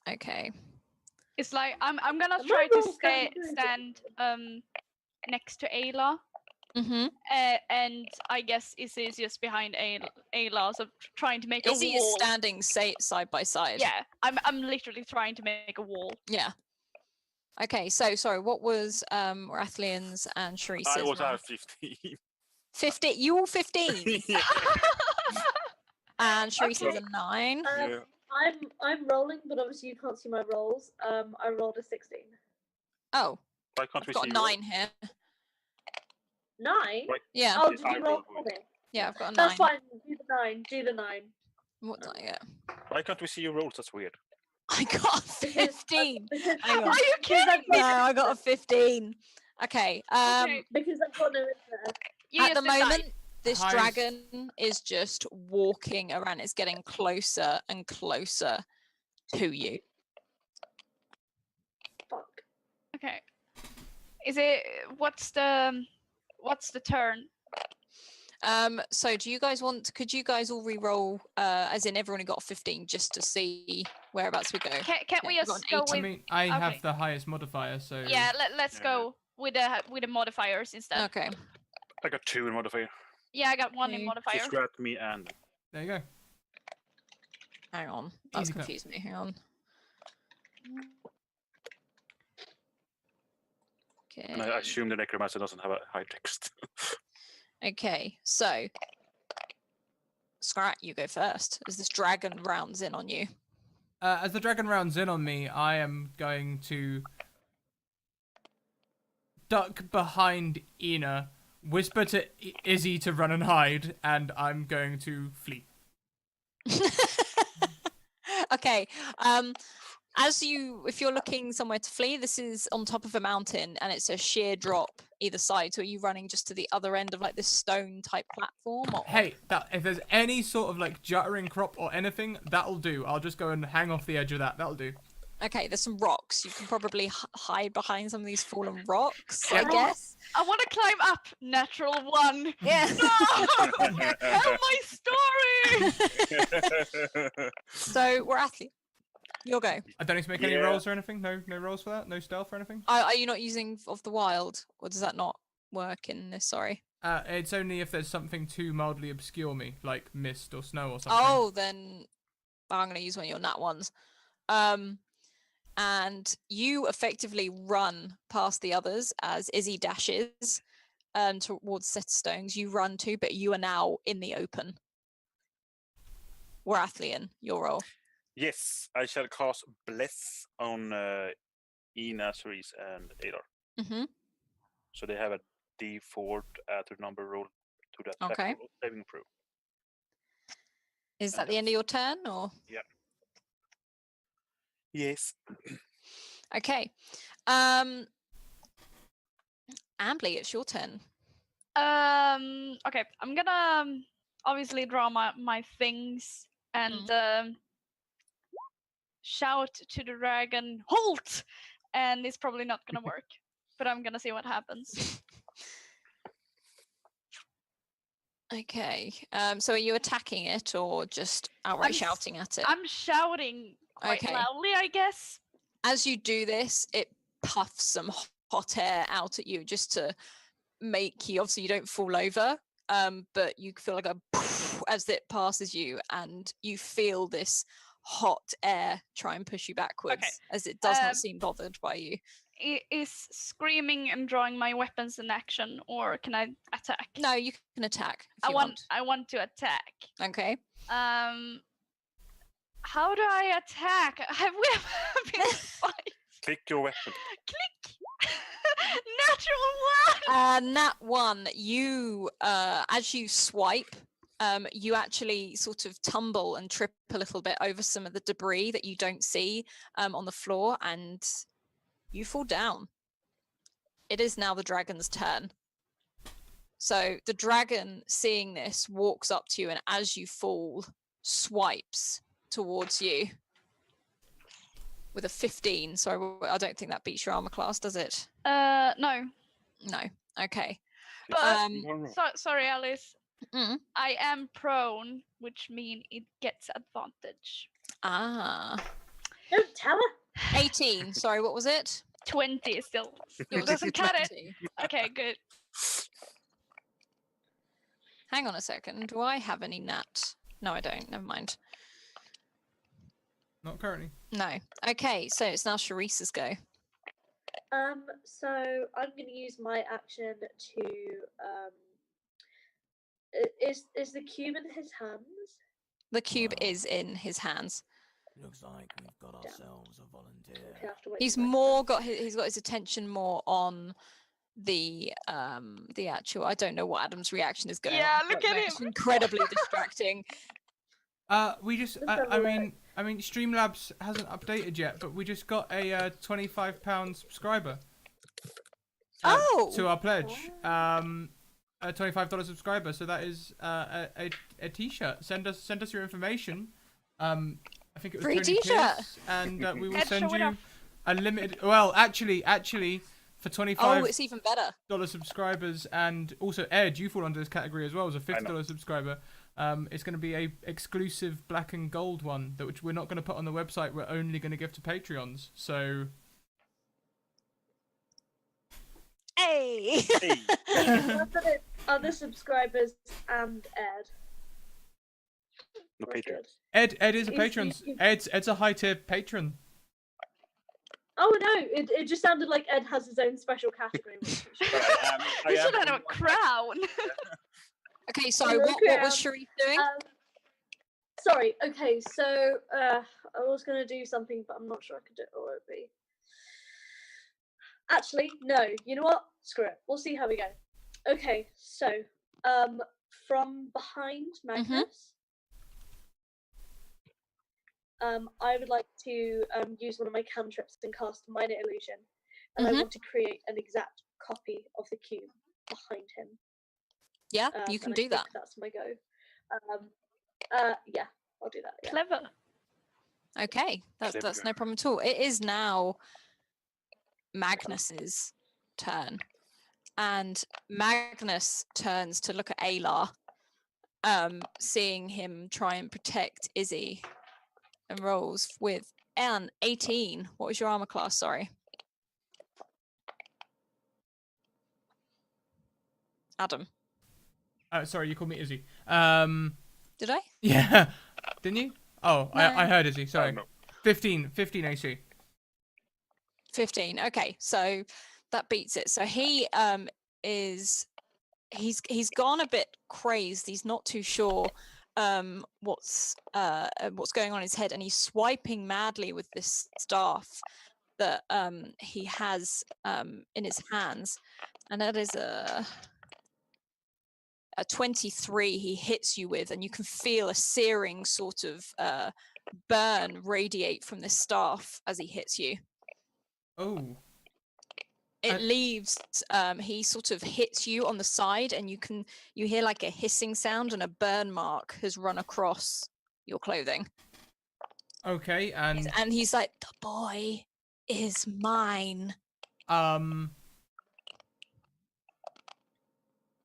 Okay. It's like I'm gonna Am try I to wrong? Can you do it? stand next to Ayla. Mm-hmm. And I guess Izzy is just behind Ayla, so trying to make Izzy a wall. is standing side by side. Yeah, I'm literally trying to make a wall. Yeah. Okay, so sorry, what was Rathlian's and Sharice's? I also roll? have 15. 50. You all 15. Yeah. And Sharice's Okay. a 9. Yeah. I'm rolling, but obviously you can't see my rolls. I rolled a 16. Oh, Why can't I've we got see a you? 9 here. 9? Why- Yeah. Oh, Yes, did I you roll rolled for with me? Yeah, I've got a 9. That's fine. Do the 9. Do the 9. What did I get? Why can't we see your rolls? That's weird. I got a Because- 15. Because, Hang on. Are you because I've kidding No, me? got, I got a 15. Okay. Okay, because I've got no internet. you At the just decide. moment, this Highest- dragon is just walking around. It's getting closer and closer to you. Fuck. Okay. Is it what's the turn? So do you guys could you guys all re-roll, as in everyone who got 15, just to see whereabouts we go? Can't we Yeah, I've got just an go 18. I with? mean, I have okay. the highest modifier, so... Yeah, let's Yeah. go with the modifiers instead. Okay. I got 2 in modifier. Yeah, I got 1 in Okay. modifier. Just grab me and There you go. Hang on. That's Easy peasy. confused me. Hang on. and I Okay. assume the Necromancer doesn't have a high text. Okay. So Scrat, you go first as this dragon rounds in on you. As the dragon rounds in on me, I am going to duck behind Ina, whisper to Izzy to run and hide, and I'm going to flee. Okay. If you're looking somewhere to flee, this is on top of a mountain and it's a sheer drop either side. So are you running just to the other end of like this stone type platform? Or... Hey, if there's any sort of like juttering crop or anything, that'll do. I'll just go and hang off the edge of that. That'll do. Okay, there's some rocks. You can probably hide behind some of these fallen rocks, I guess. I want to climb up. Natural 1. Yeah. No! Tell my story! So we're athlete. You'll go. I don't need to make any rolls or anything? No rolls for that? No stealth or anything? Are you not using of the wild? Or does that not work in this? Sorry. It's only if there's something to mildly obscure me, like mist or snow or something. Oh, then I'm going to use one of your nat ones. And you effectively run past the others as Izzy dashes towards set of stones. You run too, but you are now in the open. Warathlian, your roll. Yes, I shall cast Bless on Ina, Cerise, and Adar. Mm-hmm. So they have a D4 added number roll to that Okay. saving throw. Is that the end of your turn, or? Yeah. Yes. Okay. Ambly, it's your turn. Okay, I'm gonna obviously draw my things and shout to the dragon, halt! And it's probably not gonna work, but I'm gonna see what happens. Okay. So are you attacking it or just outright shouting at it? I'm shouting quite loudly, I guess. As you do this, it puffs some hot air out at you just to make you, obviously you don't fall over, but you feel like a poof as it passes you, and you feel this hot air try and push you backwards as it does not seem bothered by you. Is screaming and drawing my weapons in action, or can I attack? No, you can attack. If I you want. I want to attack. Okay. How do I attack? Have we ever been fight? Click your weapon. Click. Natural 1. Nat 1. You, as you swipe, you actually sort of tumble and trip a little bit over some of the debris that you don't see on the floor, and you fall down. It is now the dragon's turn. So the dragon, seeing this, walks up to you, and as you fall, swipes towards you with a 15. So I don't think that beats your armor class, does it? No. No. Okay. But sorry, Alice. Mm. I am prone, which means it gets advantage. Ah. Don't tell her. 18. Sorry, what was it? 20 still. It was Doesn't cut it. 20. Okay, good. Hang on a second. Do I have any nat? No, I don't. Never mind. Not currently. No. Okay, so it's now Sharice's go. So I'm going to use my action to is the cube in his hands? The cube is in his hands. Looks like we've got ourselves a volunteer. Okay, I have to wait He's for my more turn. he's got his attention more on the actual. I don't know what Adam's reaction is going. Yeah, on look right at now. him. It's incredibly distracting. We just, Let's have a I mean, Streamlabs hasn't updated yet, but we just got a £25 subscriber. To our pledge. A $25 subscriber. So that is a T-shirt. Send us your information. I think it was Free Tony t-shirt. Pierce, and we will Ed, send show it you off. a limited. Well, actually, for $25 Oh, it's even better. subscribers, and also Ed, you fall under this category as well as a $50 subscriber. It's going to be a exclusive black and gold one which we're not going to put on the website. We're only going to give to Patreons. So Hey. I've got it, other subscribers and Ed. No We're Patreon. good. Ed is a Is patron. he- Ed's a high tier patron. Oh no, it just sounded like Ed has his own special category. We should have a crown. Okay, sorry. What was Sharif doing? Sorry. Okay, so I was gonna do something, but I'm not sure I could do it. Or it would be. Actually, no. You know what? Screw it. We'll see how we go. Okay, so from behind Magnus, I would like to use one of my cantrips and cast Minor Illusion, and I want to create an exact copy of the cube behind him. Yeah, you can do that. That's my go. Yeah, I'll do that. Yeah. Clever. Okay, that's no problem at all. It is now Magnus's turn, and Magnus turns to look at Alar, seeing him try and protect Izzy, and rolls with an 18. What was your armor class? Sorry, Adam. Sorry, you called me Izzy. Did I? Yeah, didn't you? Oh, No. I heard Izzy. Sorry. no. 15 AC. 15. Okay, so that beats it. So he is he's gone a bit crazed. He's not too sure what's going on in his head, and he's swiping madly with this staff that he has in his hands, and that is a 23 he hits you with, and you can feel a searing sort of burn radiate from this staff as he hits you. Oh. It leaves he sort of hits you on the side, and you hear like a hissing sound, and a burn mark has run across your clothing. Okay, and he's like, the boy is mine.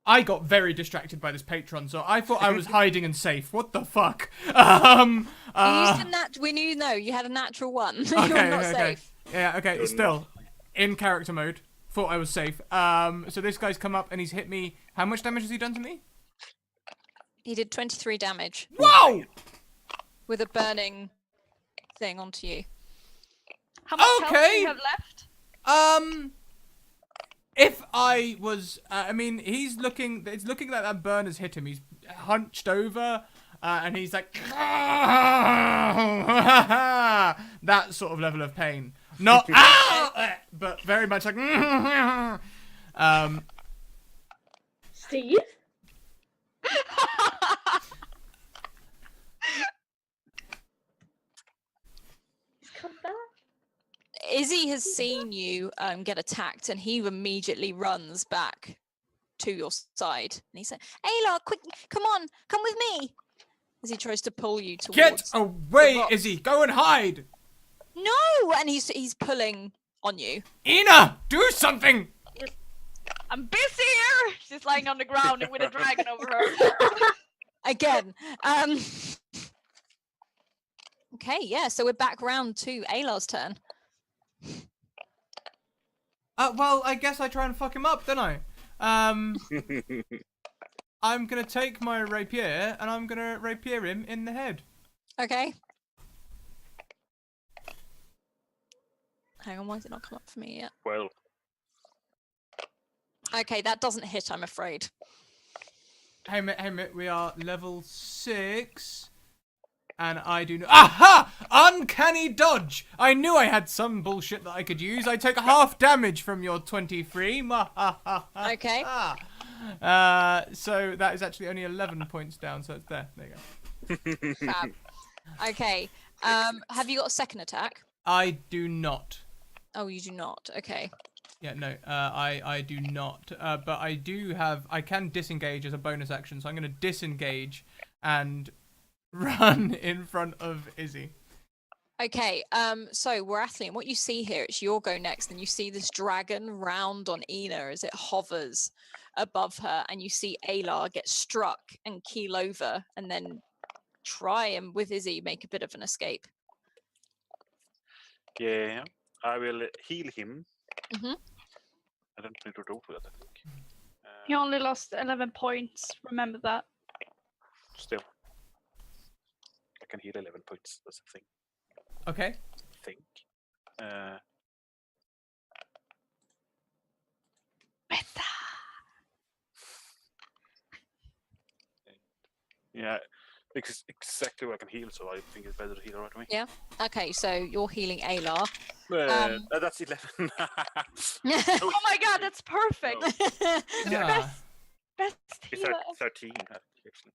I got very distracted by this patron, so I thought I was hiding and safe. What the fuck? You used we knew you had a natural one. You're not safe. Yeah, okay, still in character mode. Thought I was safe. So this guy's come up and he's hit me. How much damage has he done to me? He did 23 damage. Whoa! With a burning thing onto you. How much health do you have left? If I was, I mean, it's looking like that burn has hit him. He's hunched over, and he's like, that sort of level of pain. Not, but very much like, Steve? He's come back. Izzy has seen you get attacked, and he immediately runs back to your side. And he said, Ayla, quick, come with me. As he tries to pull you towards. Get away, Izzy! Go and hide! No! And he's pulling on you. Ina, do something! I'm busy here! She's lying on the ground with a dragon over her. Again. Okay, yeah, so we're back round to Aylar's turn. Well, I guess I try and fuck him up, don't I? I'm gonna take my rapier and I'm gonna rapier him in the head. Okay. Hang on, why has it not come up for me yet? Well. Okay, that doesn't hit, I'm afraid. Hey mate, we are level 6. And I do aha! Uncanny dodge! I knew I had some bullshit that I could use. I took half damage from your 23. Okay. So that is actually only 11 points down, so it's there. There you go. Fab. Okay. Have you got a second attack? I do not. Oh, you do not. Okay. Yeah, no, I do not. But I do have, I can disengage as a bonus action, so I'm going to disengage and run in front of Izzy. Okay, so Warathlian, what you see here, it's your go next, and you see this dragon round on Ina as it hovers above her, and you see Aylar get struck and keel over, and then try and, with Izzy, make a bit of an escape. Yeah, I will heal him. Mm-hmm. I don't need to roll for that, I think. He only lost 11 points, remember that. Still. I can heal 11 points, that's the thing. Okay. I think. Yeah, Because exactly where I can heal, so I think it's better to heal right away. Yeah. Okay, so you're healing Alar. That's 11. Oh my god, that's perfect. No. Ah, Best It's healer. 13, actually.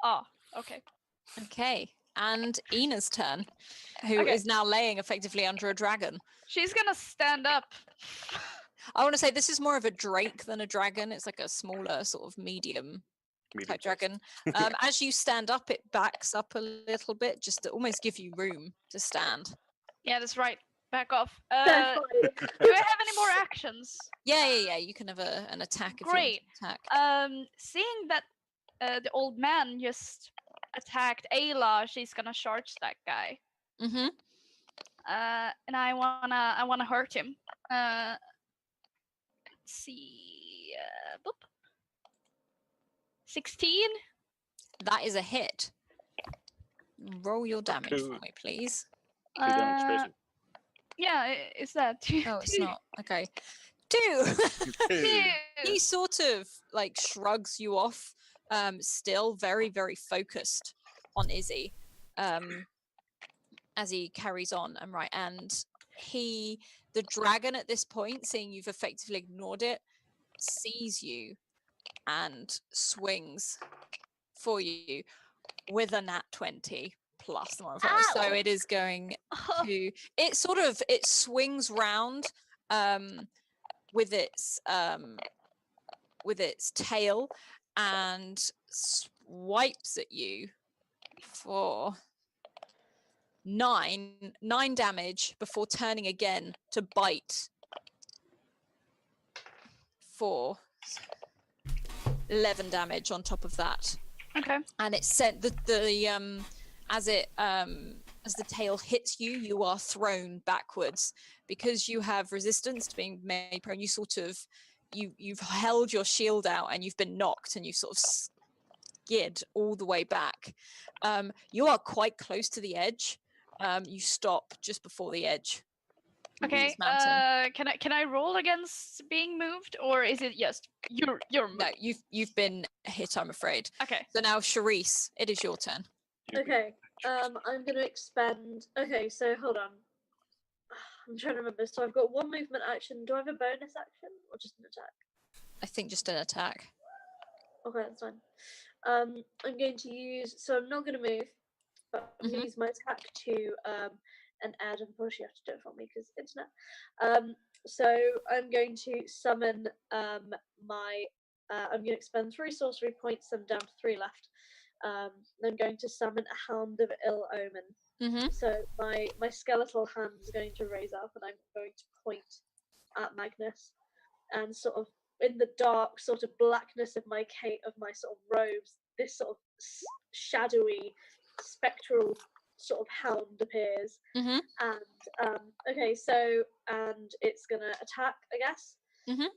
Oh, okay. Okay, and Ina's turn, who is Okay. now laying effectively under a dragon. She's gonna stand up. I want to say this is more of a drake than a dragon. It's like a smaller, sort of medium type dragon. As you stand up, it backs up a little bit, just to almost give you room to stand. Yeah, that's right. Back off. Fair Do fight. I have any more actions? Yeah. You can have an attack if Great. you want to attack. Seeing that the old man just attacked Ayla, she's gonna charge that guy. Mm-hmm. And I wanna hurt him. Let's see. Boop. 16. That is a hit. Roll your damage Two. for me, please. 2 damage, basically. Yeah, is that two? Oh, it's not. Okay. 2. Two. He sort of like shrugs you off, still very, very focused on Izzy, as he carries on. And the dragon at this point, seeing you've effectively ignored it, sees you and swings for you with a nat 20 plus the modifier. So Ow! it is going to it swings round with its tail and swipes at you for 9 damage before turning again to bite for 11 damage on top of that. Okay. And it sent as the tail hits you, you are thrown backwards. Because you have resistance to being made prone, you sort of you've held your shield out and you've been knocked and you've sort of skid all the way back. You are quite close to the edge. You stop just before the edge. Okay. This mountain. Can I roll against being moved, or is it just you're moved? No, you've been hit, I'm afraid. Okay. So now, Charisse, it is your turn. Okay. I'm gonna expend. Okay, so hold on. I'm trying to remember. So I've got one movement action. Do I have a bonus action or just an attack? I think just an attack. Okay, that's fine. I'm going to use. So I'm not going to move, but I'm going to use my attack to and add. Unfortunately, you have to do it for me because internet. So I'm going to summon my. I'm going to expend 3 sorcery points. I'm down to 3 left. I'm going to summon a Hound of Ill Omen. Mm-hmm. So my skeletal hand is going to raise up, and I'm going to point at Magnus, and sort of in the dark sort of blackness of my sort of robes, this sort of shadowy, spectral sort of hound appears. Mm-hmm. And okay, so and it's gonna attack, I guess. Mm-hmm.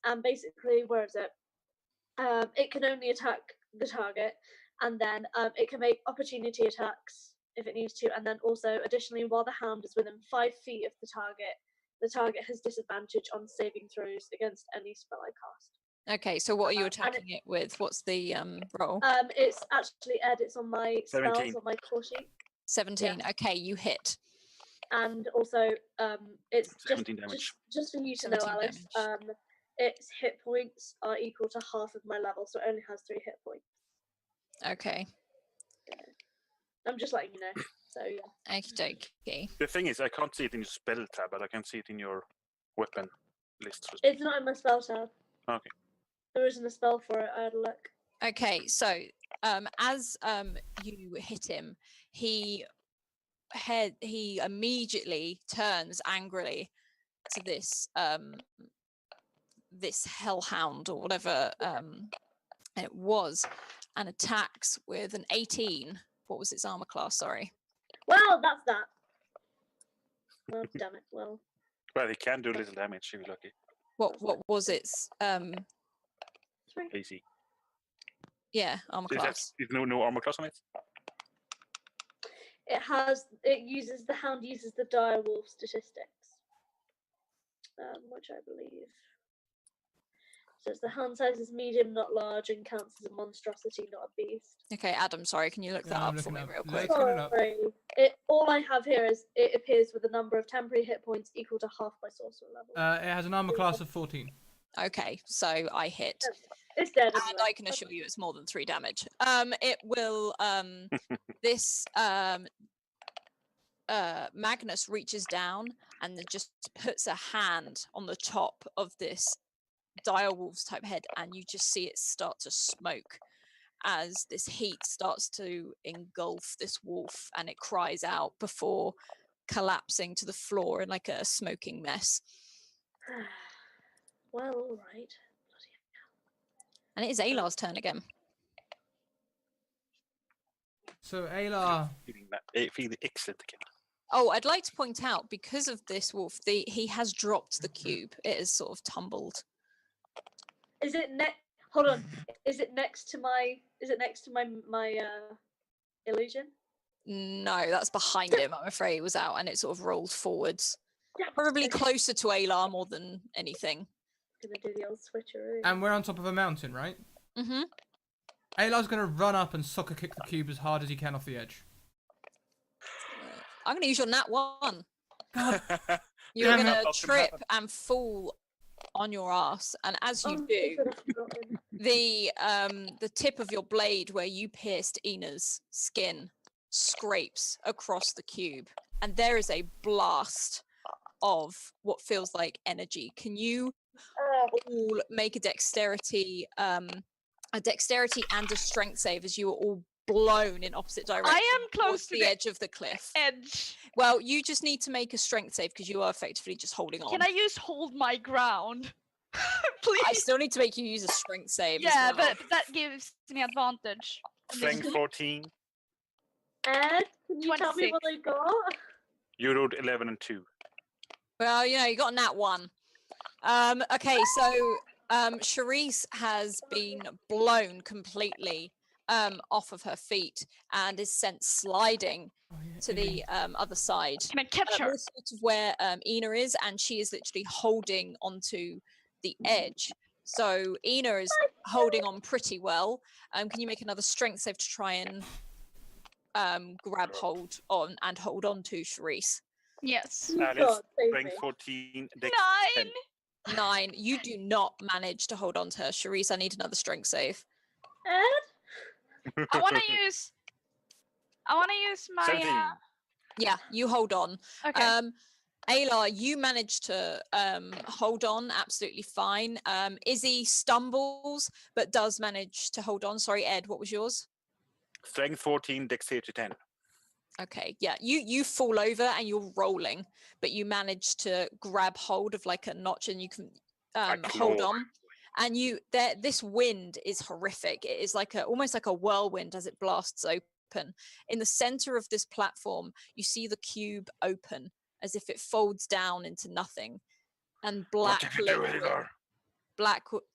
And basically, where is it? It can only attack the target, and then it can make opportunity attacks if it needs to, and then also additionally, while the hound is within 5 feet of the target has disadvantage on saving throws against any spell I cast. Okay, so what are you attacking it with? What's the roll? It's actually Ed. It's on my 17. spells on my core sheet. 17. Yeah. Okay, you hit. And also, it's 17 damage. Just for you to know, Alice. Damage. Its hit points are equal to half of my level, so it only has 3 hit points. Okay. Yeah. I'm just letting you know. So yeah. Okie dokie. The thing is, I can't see it in your spell tab, but I can see it in your weapon list. It's not in my spell tab. Okay. There isn't a spell for it. I had a look. Okay, so as you hit him, he immediately turns angrily to this this hellhound or whatever it was, and attacks with an 18. What was its armor class? Sorry. Well, that's that. Oh, damn it. Well, Well, it can do little damage if you're lucky. What was its 3. AC. yeah, armor class? Is no armor class on it? The hound uses the direwolf statistics, which I believe. Says the hand size is medium, not large, and counts as a monstrosity, not a beast. Okay, Adam, sorry, can you look that I'm up for me looking real up. quick? Let's get it up. Sorry. All I have here is it appears with a number of temporary hit points equal to half my sorcerer level. It has an armor class of 14. Okay, so I hit. It's dead. And I can assure you it's more than 3 damage. It will, this, Magnus reaches down and then just puts a hand on the top of this direwolf's type head, and you just see it start to smoke as this heat starts to engulf this wolf, and it cries out before collapsing to the floor in like a smoking mess. Well, all right. And it is Alar's turn again. So Ayla, Feeling excellent again. Oh, I'd like to point out, because of this wolf, he has dropped the cube. It has sort of tumbled. Is it Hold on. Is it next to my? Is it next to my illusion? No, that's behind him. I'm afraid it was out, and it sort of rolled forwards. Probably closer to Alar more than anything. Gonna do the old switcheroo. and we're on top of a mountain, right? Mm-hmm. Ayla's gonna run up and soccer kick the cube as hard as he can off the edge. I'm going to use your nat 1. God, You're damn going it. to trip and fall on your ass, and as you do, the tip of your blade where you pierced Ina's skin scrapes across the cube, and there is a blast of what feels like energy. Can you all make a dexterity and a strength save as you are all blown in opposite directions? I am close towards to the edge of the cliff. Edge. Well, you just need to make a strength save because you are effectively just holding on. Can I use hold my ground? Please. I still need to make you use a strength save. Yeah, as well. but that gives me advantage. Strength 14. Ed, can you tell me 26. what I got? You rolled 11 and 2. Well, you got a nat 1. Okay, so Charisse has been blown completely off of her feet and is sent sliding to the other side. Can I catch her? More sort of where Ina is, and she is literally holding onto the edge. So Ina is holding on pretty well. Can you make another strength save to try and grab hold on and hold on to Charisse? Yes. Alice, God, save me. strength 14, dex 10. 9. You do not manage to hold on to her. Charisse, I need another strength save. Ed? I want to use my. 17. Yeah, you hold on. Okay. Ayla, you managed to hold on absolutely fine. Izzy stumbles but does manage to hold on. Sorry, Ed, what was yours? Strength 14, dexterity 10. Okay, yeah, you fall over and you're rolling, but you manage to grab hold of like a notch and you can hold claw. on. And this wind is horrific. It is like almost like a whirlwind as it blasts open. In the center of this platform, you see the cube open as if it folds down into nothing, and black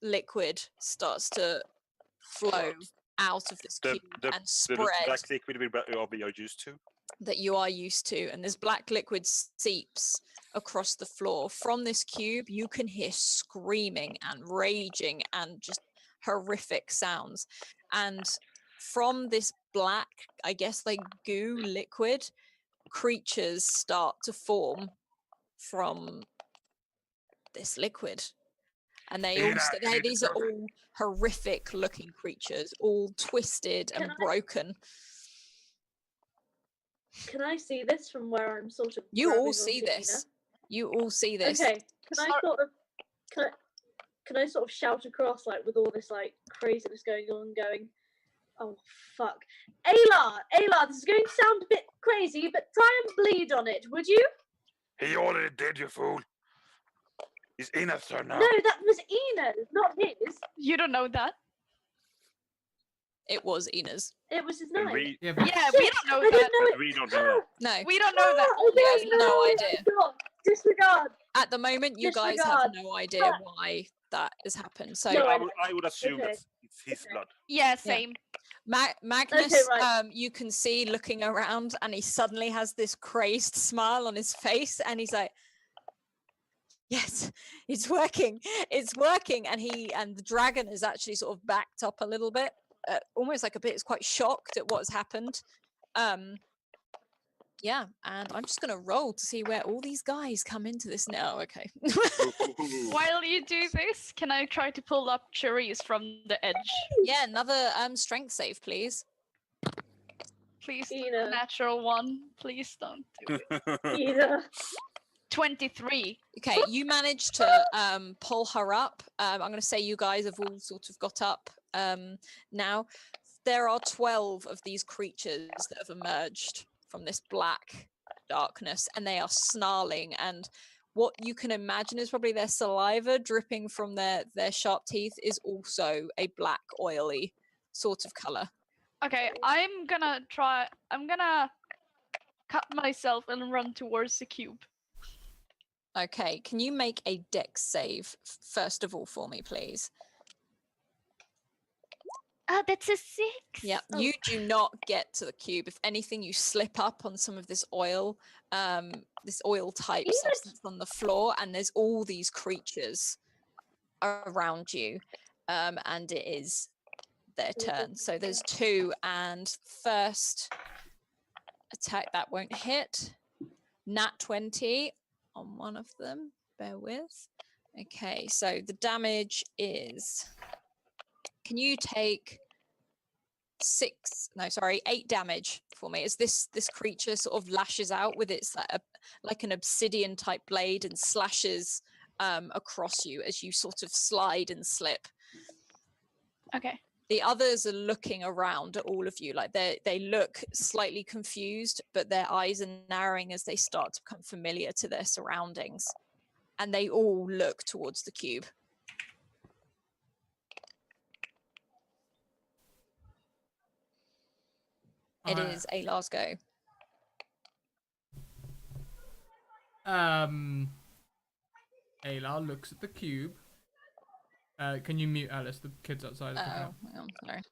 liquid starts to flow out of this cube and The spread black liquid we are used to. that you are used to, and this black liquid seeps across the floor. From this cube, you can hear screaming and raging and just horrific sounds. And from this black, I guess like goo liquid, creatures start to form from this liquid. And these are all horrific looking creatures, all twisted and broken. Can I see this from where I'm sort of? You grabbing all see onto this. You all see this. Okay. Can I sort of shout across like with all this like craziness going on, going, oh fuck, Ayla, this is going to sound a bit crazy, but try and bleed on it, would you? He already did, you fool. He's Ina's turn now. No, that was Ina's, not his. You don't know that. It was Ina's. It was his And name. we, yeah, but Yeah, we don't know I that. didn't know but we don't know that. No. We don't know that. I have didn't no know. idea. Stop. Disregard. At the moment, you guys have no idea Fuck. why that has happened. So No, I would assume Okay. that it's his blood. Yeah, same. Magnus, Okay, right. you can see looking around, and he suddenly has this crazed smile on his face, and he's like, Yes, it's working. It's working, and the dragon is actually sort of backed up a little bit, almost like a bit. It's quite shocked at what's happened. Yeah, and I'm just gonna roll to see where all these guys come into this now. Okay. While you do this, can I try to pull up Cherise from the edge? Yeah, another strength save, please. Please, Ina. natural one. Please don't do it. Ina. 23. Okay, you managed to pull her up. I'm going to say you guys have all sort of got up now. There are 12 of these creatures that have emerged from this black darkness, and they are snarling. And what you can imagine is probably their saliva dripping from their sharp teeth is also a black, oily sort of color. Okay, I'm gonna cut myself and run towards the cube. Okay, can you make a dex save first of all for me, please? That's a 6. Yep, Oh. you do not get to the cube. If anything, you slip up on some of this oil type Yes. substance on the floor, and there's all these creatures around you, and it is their turn. So there's 2, and first attack that won't hit. Nat 20 on one of them. Bear with. Okay, so the damage is. Can you take 8 damage for me as this creature sort of lashes out with its like an obsidian type blade and slashes across you as you sort of slide and slip. Okay. The others are looking around at all of you, like they look slightly confused, but their eyes are narrowing as they start to become familiar to their surroundings, and they all look towards the cube. It is Alar's go. Alar looks at the cube. Can you mute Alice? The kids outside. Oh, I'm sorry.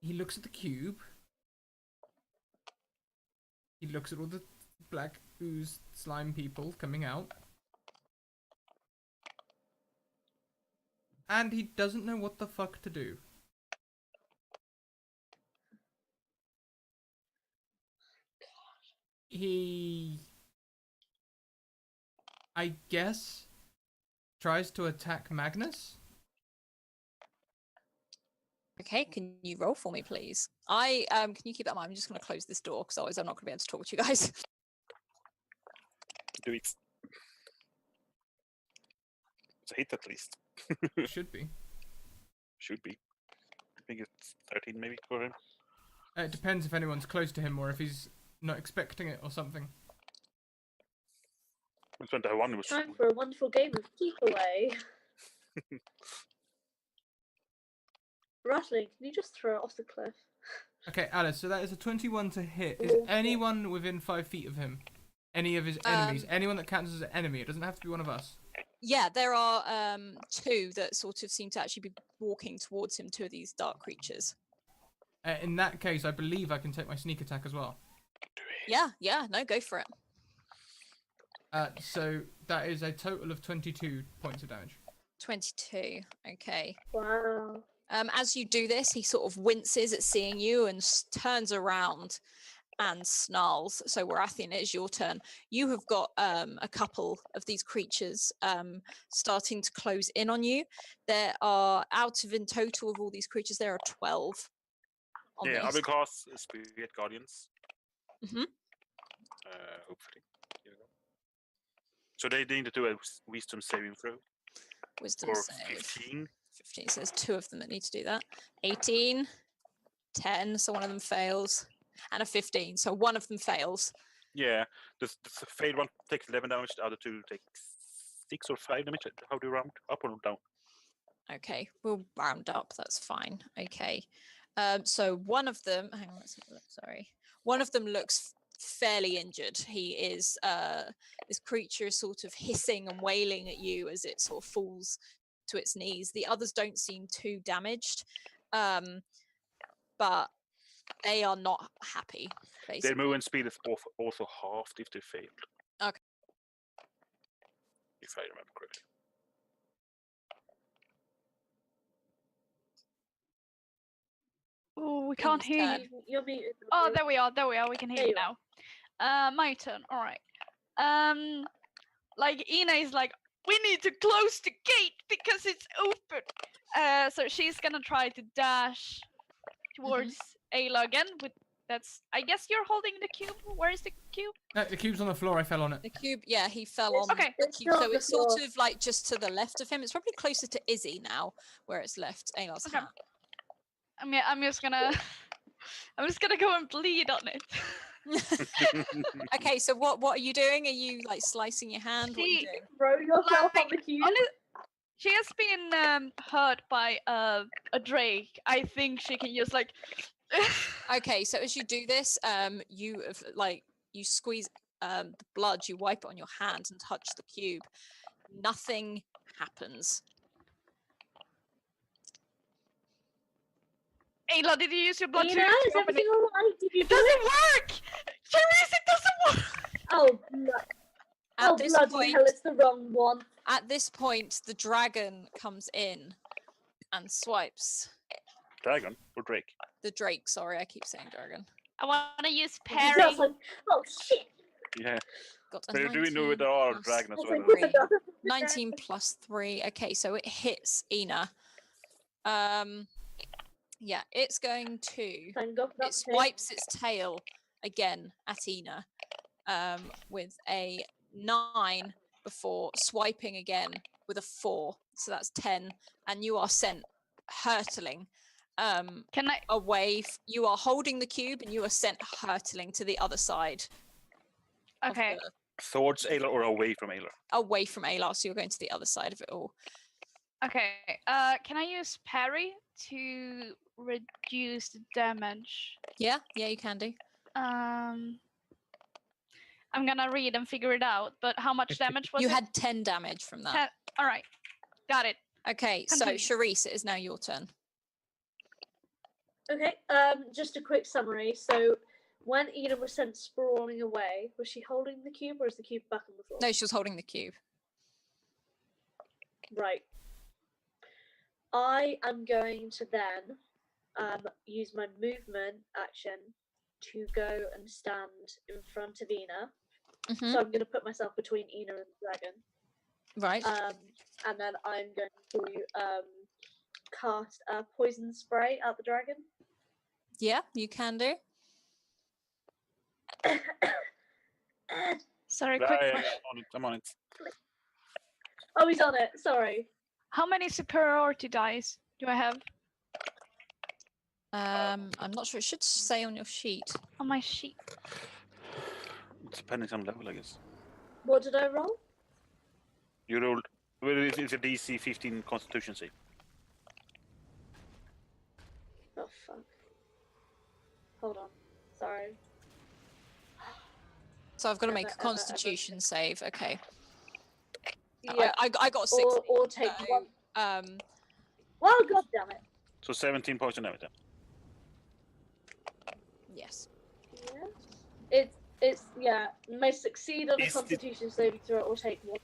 He looks at the cube. He looks at all the black ooze slime people coming out. And he doesn't know what the fuck to do. He, I guess, tries to attack Magnus. Okay, can you roll for me, please? Can you keep that in mind? I'm just going to close this door because otherwise I'm not going to be able to talk to you guys. Do it. It's a hit at least. Should be. Should be. I think it's 13 maybe for him. It depends if anyone's close to him or if he's not expecting it or something. It's when the one was. Time for a wonderful game of keep away. Rattling, can you just throw it off the cliff? Okay, Alice, so that is a 21 to hit. Is Ooh. anyone within 5 feet of him? Any of his enemies? Anyone that counts as an enemy? It doesn't have to be one of us. Yeah, there are 2 that sort of seem to actually be walking towards him, 2 of these dark creatures. In that case, I believe I can take my sneak attack as well. Yeah, no, go for it. So that is a total of 22 points of damage. 22, okay. Wow. As you do this, he sort of winces at seeing you and turns around and snarls. So Warathian, it is your turn. You have got a couple of these creatures starting to close in on you. There are, in total of all these creatures, there are 12 on Yeah, this. I will cast Spirit Guardians. Mhm. Hopefully. Here we go. So they need to do a wisdom saving throw. Wisdom Or save. 15. 15, so there's 2 of them that need to do that. 18, 10, so one of them fails, and a 15, so one of them fails. Yeah, the failed one takes 11 damage, the other 2 take 6 or 5 damage. How do you round? Up or down? Okay, we'll round up, that's fine. Okay, so one of them, hang on, let's have a look, sorry. One of them looks fairly injured. He is, this creature is sort of hissing and wailing at you as it sort of falls to its knees. The others don't seem too damaged, but they are not happy. Their Basically, movement speed is also halved if they fail. Okay. If I remember correctly. Oh, we can't Ian's hear turn. you. You're muted. Oh, there we are. There we are. We can hear There you you are. now. My turn. All right. Like Ina is like, we need to close the gate because it's open. So she's gonna try to dash towards Ayla again. With that's, I guess you're holding the cube. Where is the cube? The cube's on the floor. I fell on it. The cube, yeah, he fell It's- on Okay. the it's cube, not so the it's sort floor. of like just to the left of him. It's probably closer to Izzy now, where it's left Aylar's Okay. hat. I'm just gonna, I'm just gonna go and bleed on it. Okay, so what are you doing? Are you like slicing your hand? What are you She- doing? Throw yourself on Like, the cube. She has been hurt by a drake. I think she can use like. Okay, so as you do this, you you squeeze the blood, you wipe it on your hand and touch the cube. Nothing happens. Ayla, did you use your blood Ina, to is open everything it? alright? Did you It do it? doesn't work! Therese, it doesn't work! Oh, At oh this bloody point, hell, it's the wrong one. at this point, the dragon comes in and swipes Dragon or Drake? the drake. Sorry, I keep saying dragon. I want to use It's parry. just like, oh shit. Yeah. Got a But do we know 19 there are plus dragon as It's well? like, three. what the- 19 plus 3. Okay, so it hits Ina. Yeah, it's going to. Thank God It that's it. swipes its tail again at Ina with a 9 before swiping again with a 4. So that's 10. And you are sent hurtling Can I? away. You are holding the cube and you are sent hurtling to the other side. of Okay. Towards Ayla or away from Ayla? Away from Alar, so you're going to the other side of it all. Okay. Can I use parry to reduce the damage? Yeah, you can do. I'm gonna read and figure it out. But how much damage was You it? had 10 damage from that. 10. All right. Got it. Okay, Continue. so Charisse, it is now your turn. Okay, just a quick summary. So, when Ina was sent sprawling away, was she holding the cube or is the cube back on the floor? No, she was holding the cube. Right. I am going to then use my movement action to go and stand in front of Ina. Mhm. So I'm going to put myself between Ina and the dragon. Right. And then I'm going to cast a poison spray at the dragon. Yeah, you can do. Sorry, Yeah, quick yeah, question. I'm on it. Oh, he's on it. Sorry. How many superiority dice do I have I'm not sure. It should say on your sheet. on my sheet? It's depending on level, I guess. What did I roll? You rolled. Well, it's a DC 15 Constitution save. Oh, fuck. Hold on. Sorry. So I've got to make a Ever. Constitution save. Okay. Yeah. I got a 16. Or take so, one. Well, God damn it. So 17 poison damage. Then. yes. Yeah. It's yeah. May succeed on a Is it- Constitution saving throw or take one.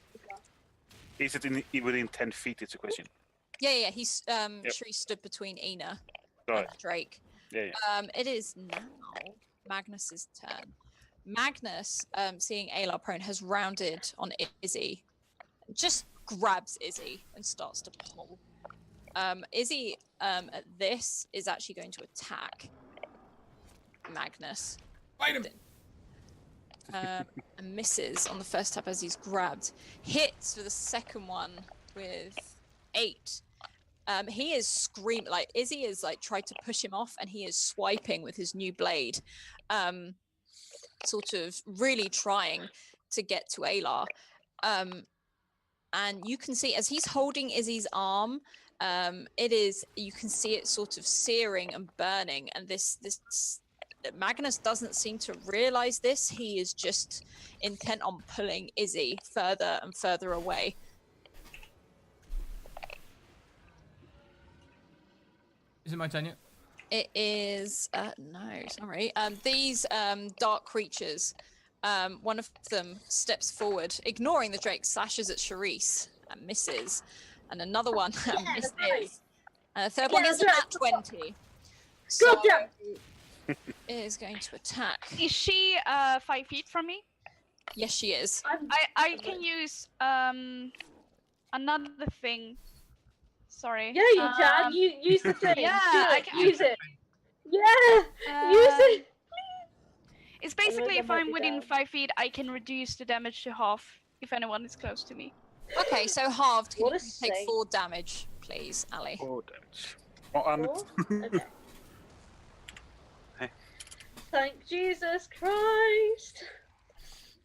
Is it within 10 feet? It's a question. Yeah. He's Shri stood between Ina Right. and Drake. Yeah. It is now Magnus's turn. Magnus, seeing Alar prone, has rounded on Izzy. Just grabs Izzy and starts to pull. Izzy, at this, is actually going to attack Magnus. Fight him. And misses on the first tap as he's grabbed. Hits for the second one with 8. He is screaming, like Izzy is like tried to push him off, and he is swiping with his new blade, sort of really trying to get to Alar. And you can see as he's holding Izzy's arm, you can see it sort of searing and burning, and this Magnus doesn't seem to realize this. He is just intent on pulling Izzy further and further away. Is it my turn yet? It is no, sorry. These dark creatures. One of them steps forward, ignoring the Drake, slashes at Charisse and misses, and another one misses. nice. And the third Yeah, one is a that's nat right. 20. So Good job. it is going to attack. Is she 5 feet from me? Yes, she is. I can use another thing. Sorry. Yeah, you can. You use the thing. Yeah, Do I it. can- Use it. Yeah, use it. It's basically that if might I'm be within bad. 5 feet, I can reduce the damage to half if anyone is close to me. Okay, so halved. Can What you a take saint. 4 damage, please, Ali? 4 damage. Oh, and Four? Okay. Hey. Thank Jesus Christ.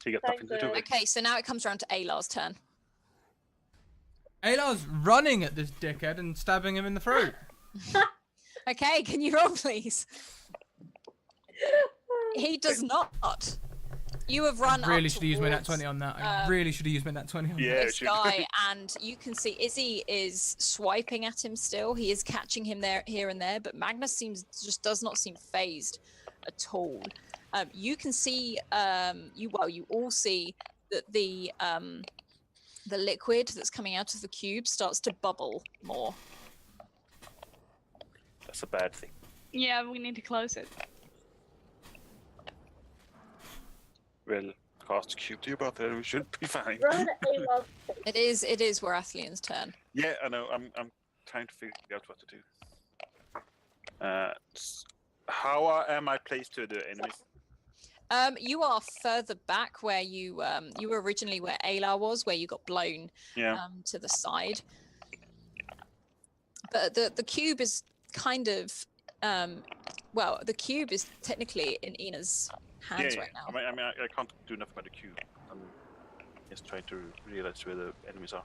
he got nothing to do Thank with. Okay, so now it comes around to Alar's turn. Aylar's running at this dickhead and stabbing him in the throat. Okay, can you roll, please? He does not. You have run Really up should have used my nat towards, 20 on that. I really should have used my nat 20 on Yeah. that. this should. guy, and you can see Izzy is swiping at him still. He is catching him there, here and there, but Magnus just does not seem phased at all. You can see, you all see that the liquid that's coming out of the cube starts to bubble more. That's a bad thing. Yeah, we need to close it. Well, cast cube to you, but we should be fine. Run Aylar's It is Warathlian's turn. Yeah, I know. I'm trying to figure out what to do. How am I placed to the enemies? You are further back where you were originally where Alar was, where you got blown Yeah. to the side. But the cube is kind of the cube is technically in Ina's hands right now. I mean, I can't do enough about the cube. I'm just trying to realize where the enemies are.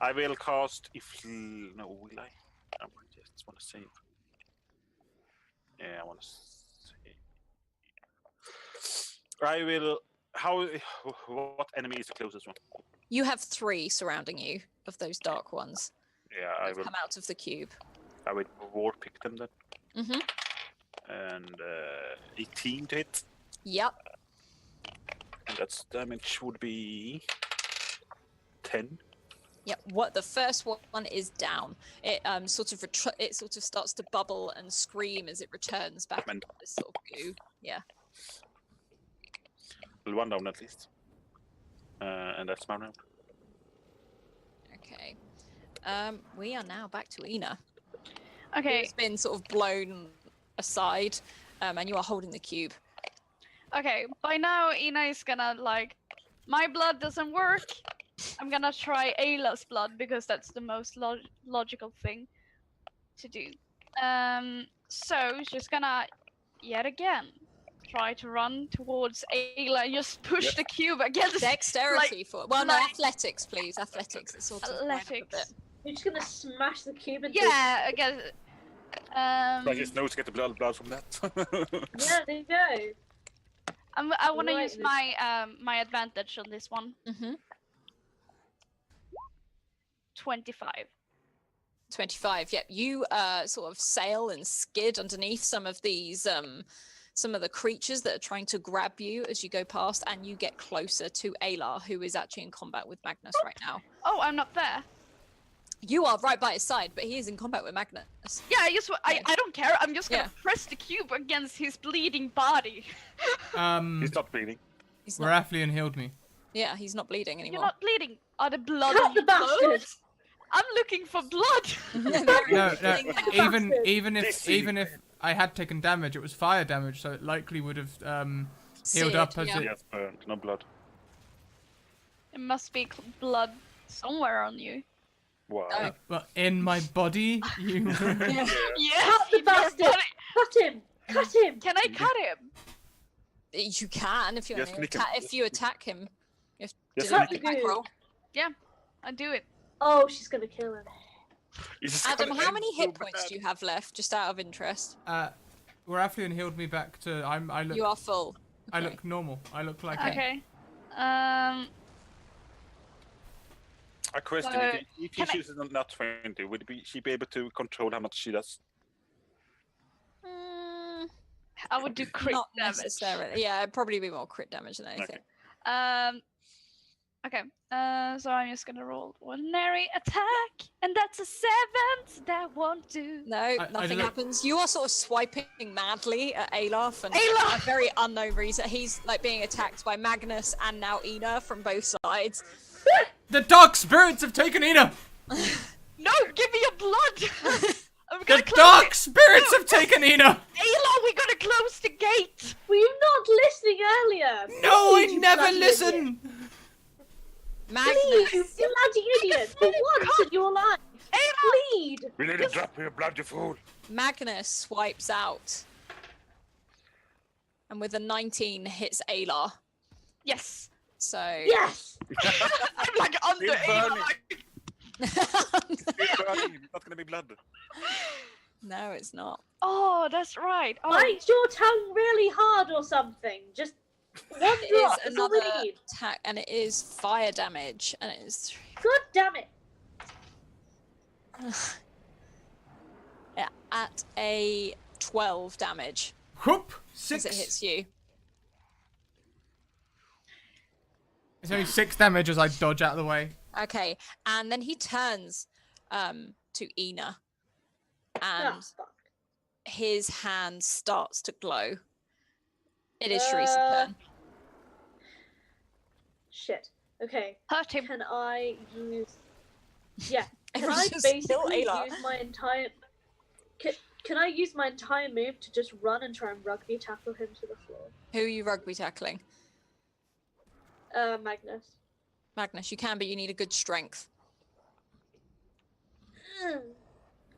I will cast no, will I? I just want to save. Yeah, I want to save. I will. What enemy is the closest one? You have 3 surrounding you of those dark ones Yeah, that I have will. come out of the cube. I will war pick them then. Mm-hmm. And 18 to hit. Yep. And that's damage would be 10. Yep. What the first one is down. It sort of starts to bubble and scream as it returns back And- into this sort of goo. Yeah. Well, one down at least. And that's my round. Okay. We are now back to Ina. Okay, It's been sort of blown aside, and you are holding the cube. okay. By now, Ina is gonna my blood doesn't work. I'm gonna try Ayla's blood because that's the most logical thing to do. So she's gonna yet again try to run towards Ayla and just push Yep. the cube against Dexterity for no like- athletics, please. Athletics. It's sort of line up a bit. athletics. You're just gonna smash the cube into Yeah, I guess. I just know to get the blood from that. Yeah, there you go. I want to Right, use this- my advantage on this one. Mm-hmm. 25. 25. Yep. You sort of sail and skid underneath some of these some of the creatures that are trying to grab you as you go past, and you get closer to Alar, who is actually in combat with Magnus right now. Oh, I'm not there. You are right by his side, but he is in combat with Magnus. Yeah, I don't care. I'm just gonna Yeah. press the cube against his bleeding body. He's not bleeding. He's not, Warathlian healed me. yeah, he's not bleeding You're anymore. not bleeding. Are the blood Cut on the your bastard! clothes? I'm looking for blood. No, Bleeding now. even This if I had taken damage, it was fire damage, so it likely would have healed up Seared, as yeah. it. Yes, burned, no blood. There must be blood somewhere on you. Wow. No. But in my body, you. Yeah. Yes, the in your bastard! body. Cut him! Cut him! Can I cut him? You can if you Yes, want to click him. if you attack him. If Yes, do an click attack him. roll. I do it. Oh, she's gonna kill him. Adam, how many hit points do you have left, just out of interest? Warathlian healed me back to. I look. You are full. I Okay. look normal. I look like. Okay. A question: So, if he can I- chooses not 20, would she be able to control how much she does? I would do crit Not damage. necessarily. Yeah, it'd probably be more crit damage than anything. Okay. So I'm just gonna roll ordinary attack, and that's a 7. So that won't do. No, I nothing don't- happens. You are sort of swiping madly at Alaf, and Alaf! a very unknown reason. He's like being attacked by Magnus and now Ina from both sides. The dark spirits have taken Ina! No, give me your blood. I'm The gonna close dark it. spirits have taken Ina! Ayla, we gotta close the gate. Were you not listening earlier? No, I Please, you never bloody listen! idiot. Magnus. Please, you bloody idiot! For once in your life, Ayla. bleed! We need to drop your blood, you fool. Magnus swipes out, and with a 19 hits Ayla. Yes. So Yes! I'm like under Still Ayla. burning. Like, It's burning. It's not gonna be blood. no, it's not. oh, that's right. Oh, Bite your tongue really hard or something. Just one It drop. is That's all we another need. attack, and it is fire damage, and it is God damn it! yeah, at a 12 damage Whoop! as 6. it hits you. It's only 6 damage as I dodge out of the way. Okay, and then he turns to Ina, and Ah, fuck. his hand starts to glow. It is Sharice's Uh, turn. Shit. Okay. hurt him. Can I use? Yeah. Can I Everyone's still basically Ayla. use my entire? Can I use my entire move to just run and try and rugby tackle him to the floor? Who are you rugby tackling? Magnus. Magnus, you can, but you need a good strength.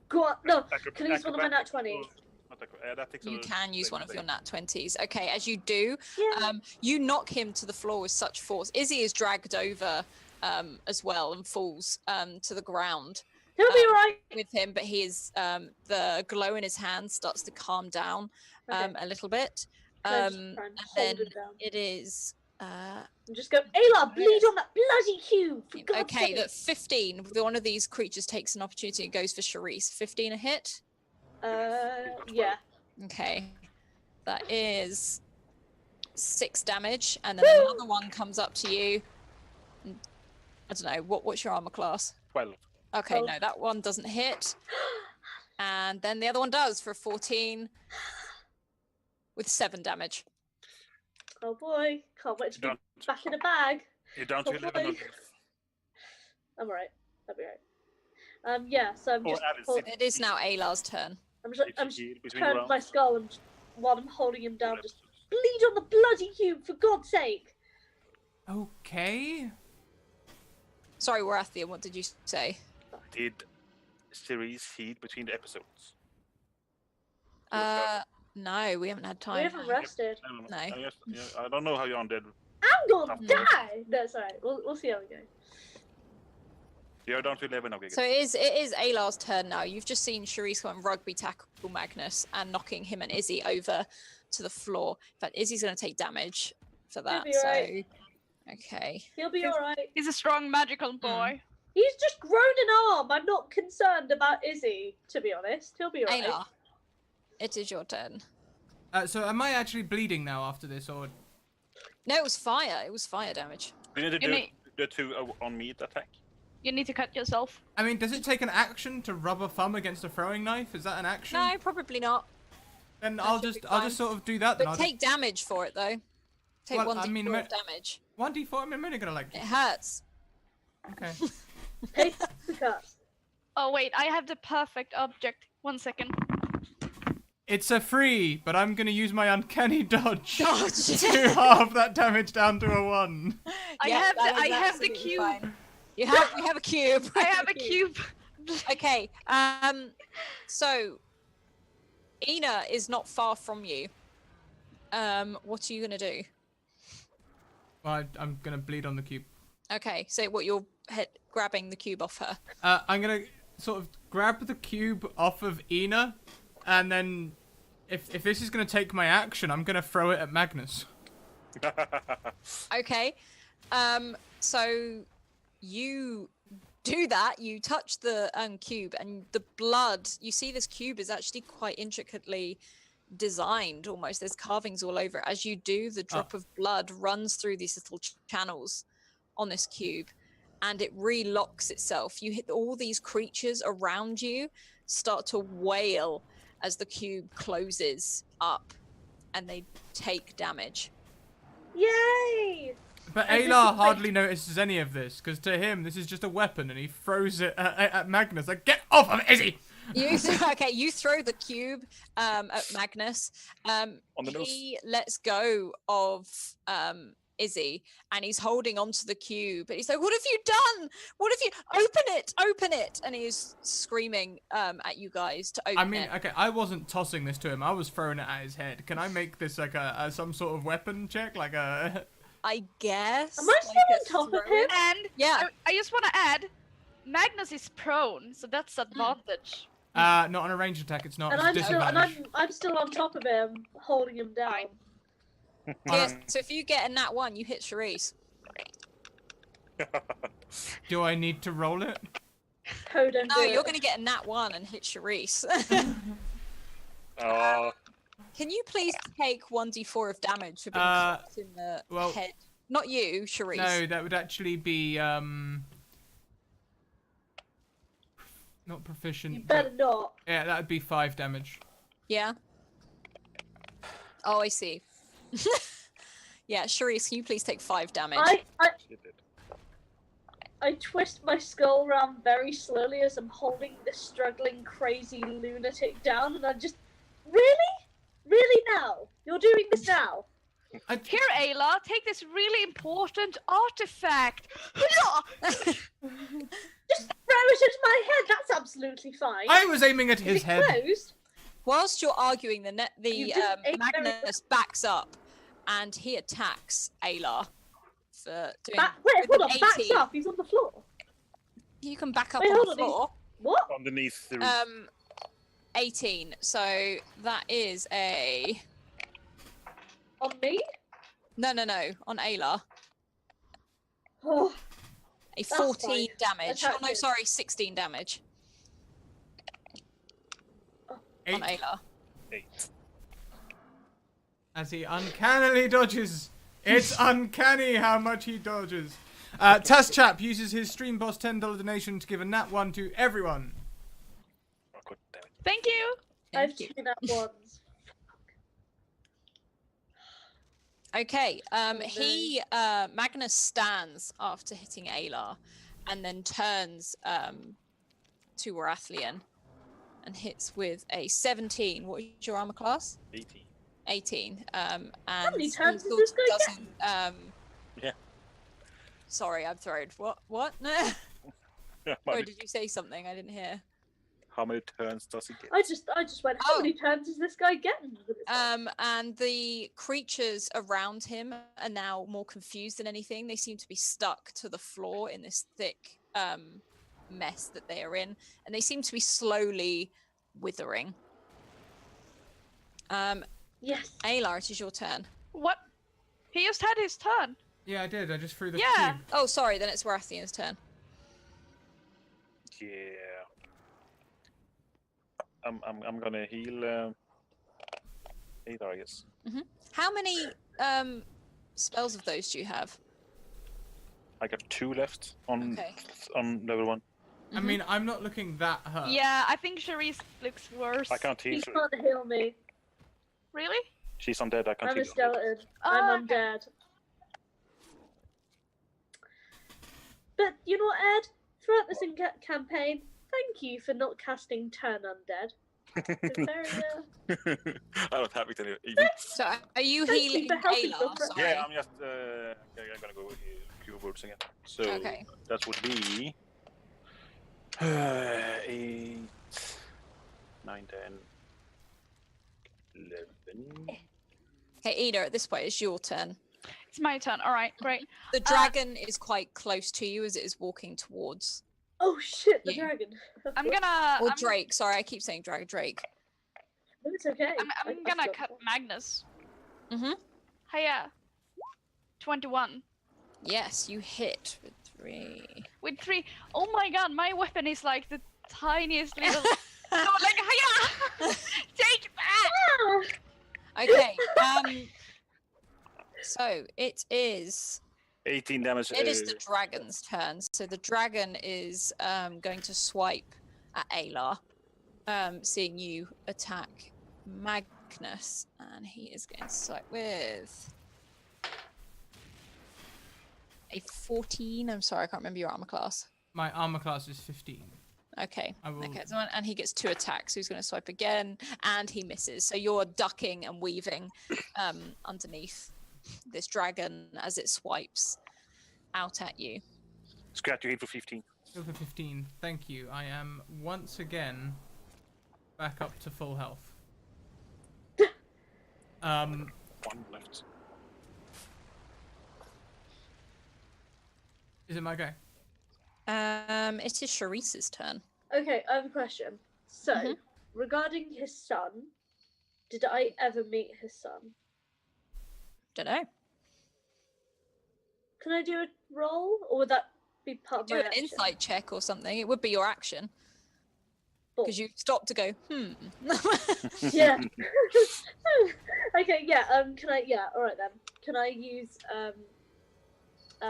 Go on. No. Acrob- Can I use one of my nat acrobatics 20s? or- not acrobatics You or can use one of your saving nat 20s. Okay, as you do, Yeah. you knock him to the floor with such force. Izzy is dragged over as well and falls to the ground He'll be alright. with him, but he is the glow in his hand starts to calm down Okay. a little bit. Can I just Um, try and and hold then him down? it is And just go, Ayla, bleed on that bloody cube! For God's okay. sake. That 15. One of these creatures takes an opportunity and goes for Sharice. 15 a hit. Yeah. Okay, that is 6 damage, and then another one comes up to you. I don't know what's your armor class. 12. Okay, Oh. no, that one doesn't hit, and then the other one does for 14 with 7 damage. Oh boy, can't wait to be Don't. back in a bag. You're down to Oh, 11 on boy. I'm alright. I'll be right. Yeah. So I'm Or just, Alice, hold- It is now Aylar's turn. I'm just, If I'm you just heal between turned rounds. my skull and just, while I'm holding him down, just bleed on the bloody cube for God's sake. Okay. Sorry, Warathia, what did you say? Did series heal between the episodes? No, we haven't had We time. haven't rested. I don't know. No. I don't know how you're undead. I'm gonna Tough. die. No, it's alright. We'll see how we go. You're down to 11 now, Giga. So it is Aylar's turn now. You've just seen Sharice go and rugby tackle Magnus and knocking him and Izzy over to the floor. In fact, Izzy's going to take damage for that. be So, alright. okay. He'll be alright. He's a strong magical boy. He's just grown an arm. I'm not concerned about Izzy, to be honest. He'll be alright. Aylar, it is your turn. So am I actually bleeding now after this, or? No, it was fire. It was fire damage. Do you need to You do need- the 2 on meat attack? You need to cut yourself. I mean, does it take an action to rub a thumb against a throwing knife? Is that an action? No, probably not. Then that I'll should be just fine. sort of do that. Then But I'll take damage for it though. Take Well, 1d4 I mean, of damage. 1d4. I'm only gonna like. It hurts. Okay. Take the cuts. Oh wait, I have the perfect object. 1 second. It's a 3, but I'm gonna use my uncanny dodge Dodge. to halve that damage down to a 1. I Yeah, have that the is I have the absolutely cube. fine. We have a cube. I have a cube. Okay. So Ina is not far from you. What are you gonna do? Well, I'm gonna bleed on the cube. Okay. So what you're grabbing the cube off her. I'm gonna sort of grab the cube off of Ina, and then if this is gonna take my action, I'm gonna throw it at Magnus. Okay. So you do that, you touch the cube, and the blood. You see, this cube is actually quite intricately designed. Almost, there's carvings all over it. As you do, the drop of blood runs through these little channels on this cube, and it relocks itself. You hit all these creatures around you start to wail as the cube closes up, and they take damage. Yay! But And this Aylar is hardly notices any of this, because to him, this is just a weapon, and he throws it at Magnus. Like, get off of Izzy! You throw the cube at Magnus. On the nose. He lets go of Izzy, and he's holding onto the cube. And he's like, "What have you done? What have you? Open it!" And he's screaming at you guys to open it. Okay, I wasn't tossing this to him. I was throwing it at his head. Can I make this like some sort of weapon check? Like a... I guess. Am I still on top of him? And Yeah. I just want to add, Magnus is prone, so that's advantage. Not on a ranged attack. It's not. And It's I'm still on top of him, holding him down. Fine. Yes. So if you get a nat 1, you hit Charisse. Do I need to roll it? Code and No, do you're it. going to get a nat 1 and hit Charisse. Oh, Can you please take 1d4 of damage for being caught in the head? Not you, Charisse. No, that would actually be not proficient. You better not. Yeah, that would be 5 damage. Yeah. Oh, I see. Yeah, Charisse, can you please take 5 damage? I twist my skull around very slowly as I'm holding this struggling, crazy lunatic down, and I'm just, really? Really now? You're doing this now? Here, Ayla, take this really important artifact. Just throw it at my head. That's absolutely fine. I was aiming at Is his it head. closed? Whilst you're arguing, You just ate very Magnus backs up and he attacks Ayla for doing. Wait, with hold an on. Backs 18. up. He's on the floor. You can back up Wait, on hold the on, floor. What? underneath the roof. 18. So that is a On me? no, on Ayla. Oh, A That's 14 fine. damage. Attack Oh no, me. sorry, 16 damage on 8 Ayla. 8. as he uncannily dodges. It's uncanny how much he dodges. Taschap uses his Stream Boss $10 donation to give a nat 1 to everyone. Oh, god damn it. Thank you. I have Thank you. 2 nat ones. Okay, Magnus stands after hitting Ayla and then turns to Warathlian and hits with a 17. What is your armor class? 18. 18. And many turns he does this sort of guy doesn't, Yeah. Sorry, I've thrown. What? Sorry, did you say something? I didn't hear. How many turns does he get? I just went, how Oh. many turns is this guy getting? with his head? And the creatures around him are now more confused than anything. They seem to be stuck to the floor in this thick mess that they are in, and they seem to be slowly withering. Yes. Aylar, it is your turn. What? He just had his turn. Yeah, I did. I just threw the Yeah. cube. Oh, sorry, then it's Warathian's turn. Yeah. I'm gonna heal 8, I guess. How many spells of those do you have? I got 2 left on Okay. on level 1. I mean, I'm not looking that hurt. Yeah, I think Charisse looks worse. I can't heal. He can't heal me. Really? She's undead. I can't I'm heal. a skeleton. Oh, I'm okay. undead. But you know what, Ed? Throughout this campaign, thank you for not casting Turn Undead. It's very, I don't have it anymore. So, are you Thank you healing for helping Aylar? them. Sorry. Yeah, I'm just I'm gonna go cure words again. So Okay. that would be 8, 9, 10, 11. Okay, Ida, at this point, it's your turn. It's my turn. All right, great. The dragon is quite close to you as it is walking towards. Oh shit, the Yeah. dragon. I'm gonna. Or I'm, Drake. Sorry, I keep saying Drake. No, it's okay. I'm I gonna stopped cut that. Magnus. Mm-hmm. Hiya. 21. Yes, you hit with 3. with 3. Oh my god, my weapon is like the tiniest little. No, like, hiya! Take that! Okay. So it is. 18 damage. It is the dragon's turn. So the dragon is going to swipe at Aylar, seeing you attack Magnus, and he is going to swipe with a 14. I'm sorry, I can't remember your armor class. My armor class is 15. Okay. I will- Okay. So, and he gets 2 attacks. So he's going to swipe again, and he misses. So you're ducking and weaving underneath this dragon as it swipes out at you. Scratch your hit for 15. Go for 15. Thank you. I am once again back up to full health. 1 left. Is it my go? It is Sharice's turn. Okay, I have a question. So, Mhm. regarding his son, did I ever meet his son? Don't know. Can I do a roll, or would that be part of Do my an action? insight check or something. It would be your action Cool. because you stop to go. Yeah. Okay. Yeah. Can I? Yeah. All right then. Can I use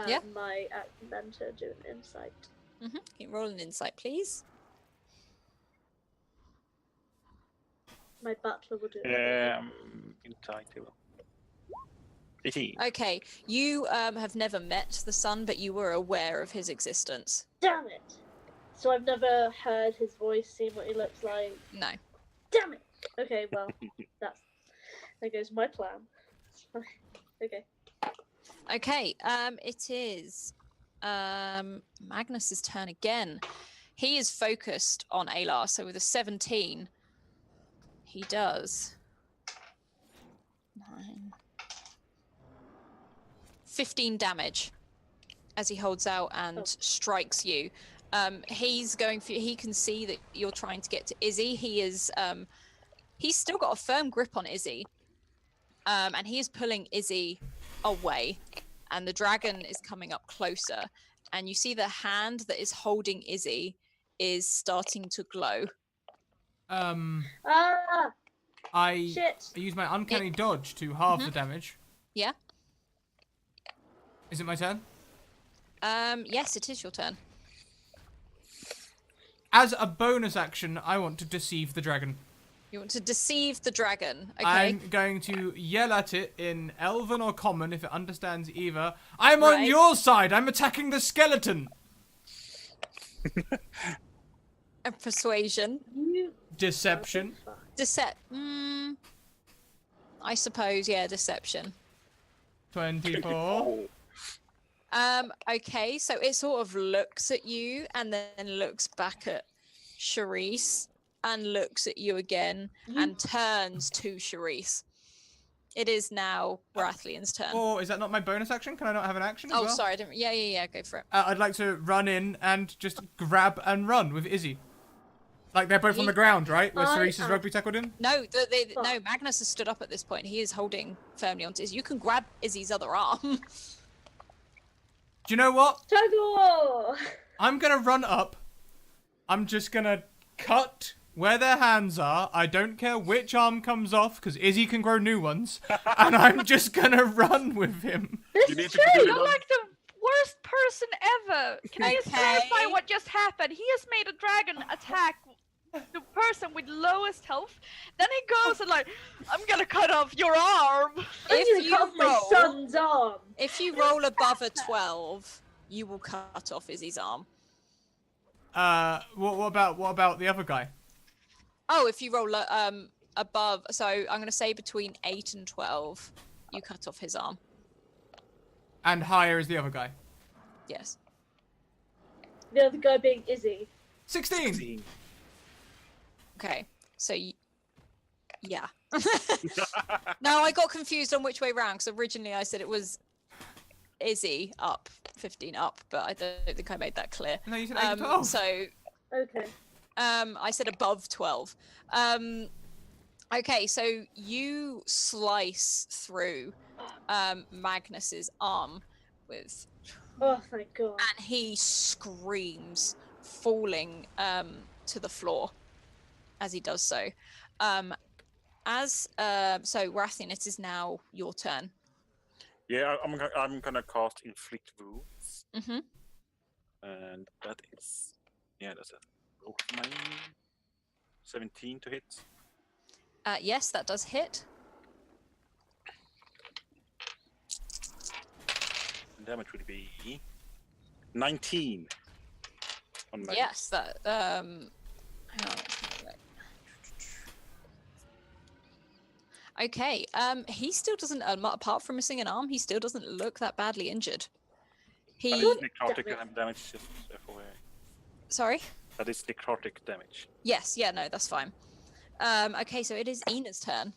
Yeah. my action then to do an insight? Can you roll an insight, please? My butler will do it. Insight. 18. Okay, you have never met the son, but you were aware of his existence. Damn it! So I've never heard his voice, seen what he looks like. No. Damn it! Okay. Well, there goes my plan. Okay. Okay, it is Magnus's turn again. He is focused on Aylar, so with a 17, he does 9, 15 damage as he holds out and strikes you. He's going for. He can see that you're trying to get to Izzy. He is. He's still got a firm grip on Izzy, and he is pulling Izzy away. And the dragon is coming up closer, and you see the hand that is holding Izzy is starting to glow. Ah! I Shit! use my uncanny dodge to halve the damage. Yeah. Is it my turn? Yes, it is your turn. As a bonus action, I want to deceive the dragon. You want to deceive the dragon, okay? I'm going to yell at it in Elven or Common, if it understands either. I'm on Right. your side! I'm attacking the skeleton! A persuasion. You Deception. I suppose, yeah, deception. 24. Okay, so it sort of looks at you and then looks back at Sharice and looks at you again and turns to Sharice. It is now Baratheon's turn. Or is that not my bonus action? Can I not have an action as Oh, well? sorry, I didn't. Yeah, go for it. I'd like to run in and just grab and run with Izzy. Like they're both on the ground, right? Where Cerise is rugby tackled in? No, no, Magnus has stood up at this point. He is holding firmly onto Izzy. You can grab Izzy's other arm. Do you know what? Tug of war! I'm gonna run up. I'm just gonna cut where their hands are. I don't care which arm comes off, because Izzy can grow new ones. And I'm just gonna run with him. This You need is to true! do You're like the worst person ever. Can I just clarify what just happened? He has made a dragon attack the person with lowest health. Then he goes and like, I'm gonna cut off your arm. I'm If gonna you cut off my roll- son's arm! If you roll above a 12, you will cut off Izzy's arm. What about the other guy? Oh, if you roll above, so I'm gonna say between 8 and 12, you cut off his arm. And higher is the other guy. Yes. The other guy being Izzy. 16. Okay. So, yeah. No, I got confused on which way round because originally I said it was Izzy up, 15 up, but I don't think I made that clear. No, you said 8 to 12. So, Okay. I said above 12. Okay, so you slice through Magnus's arm with Oh, thank God. and he screams, falling to the floor as he does so. So Rathian, it is now your turn. Yeah, I'm gonna cast Inflict Wounds. Mm-hmm. And that is... Yeah, that's a roll for my 17 to hit. Yes, that does hit. And damage would be 19 on Magnus. Yes, that hang on, let's have a look. Okay, he still doesn't, apart from missing an arm, he still doesn't look that badly injured. That He, is necrotic damage, just FYI. sorry? That is necrotic damage. Yes, yeah, no, that's fine. Okay, so it is Ina's turn.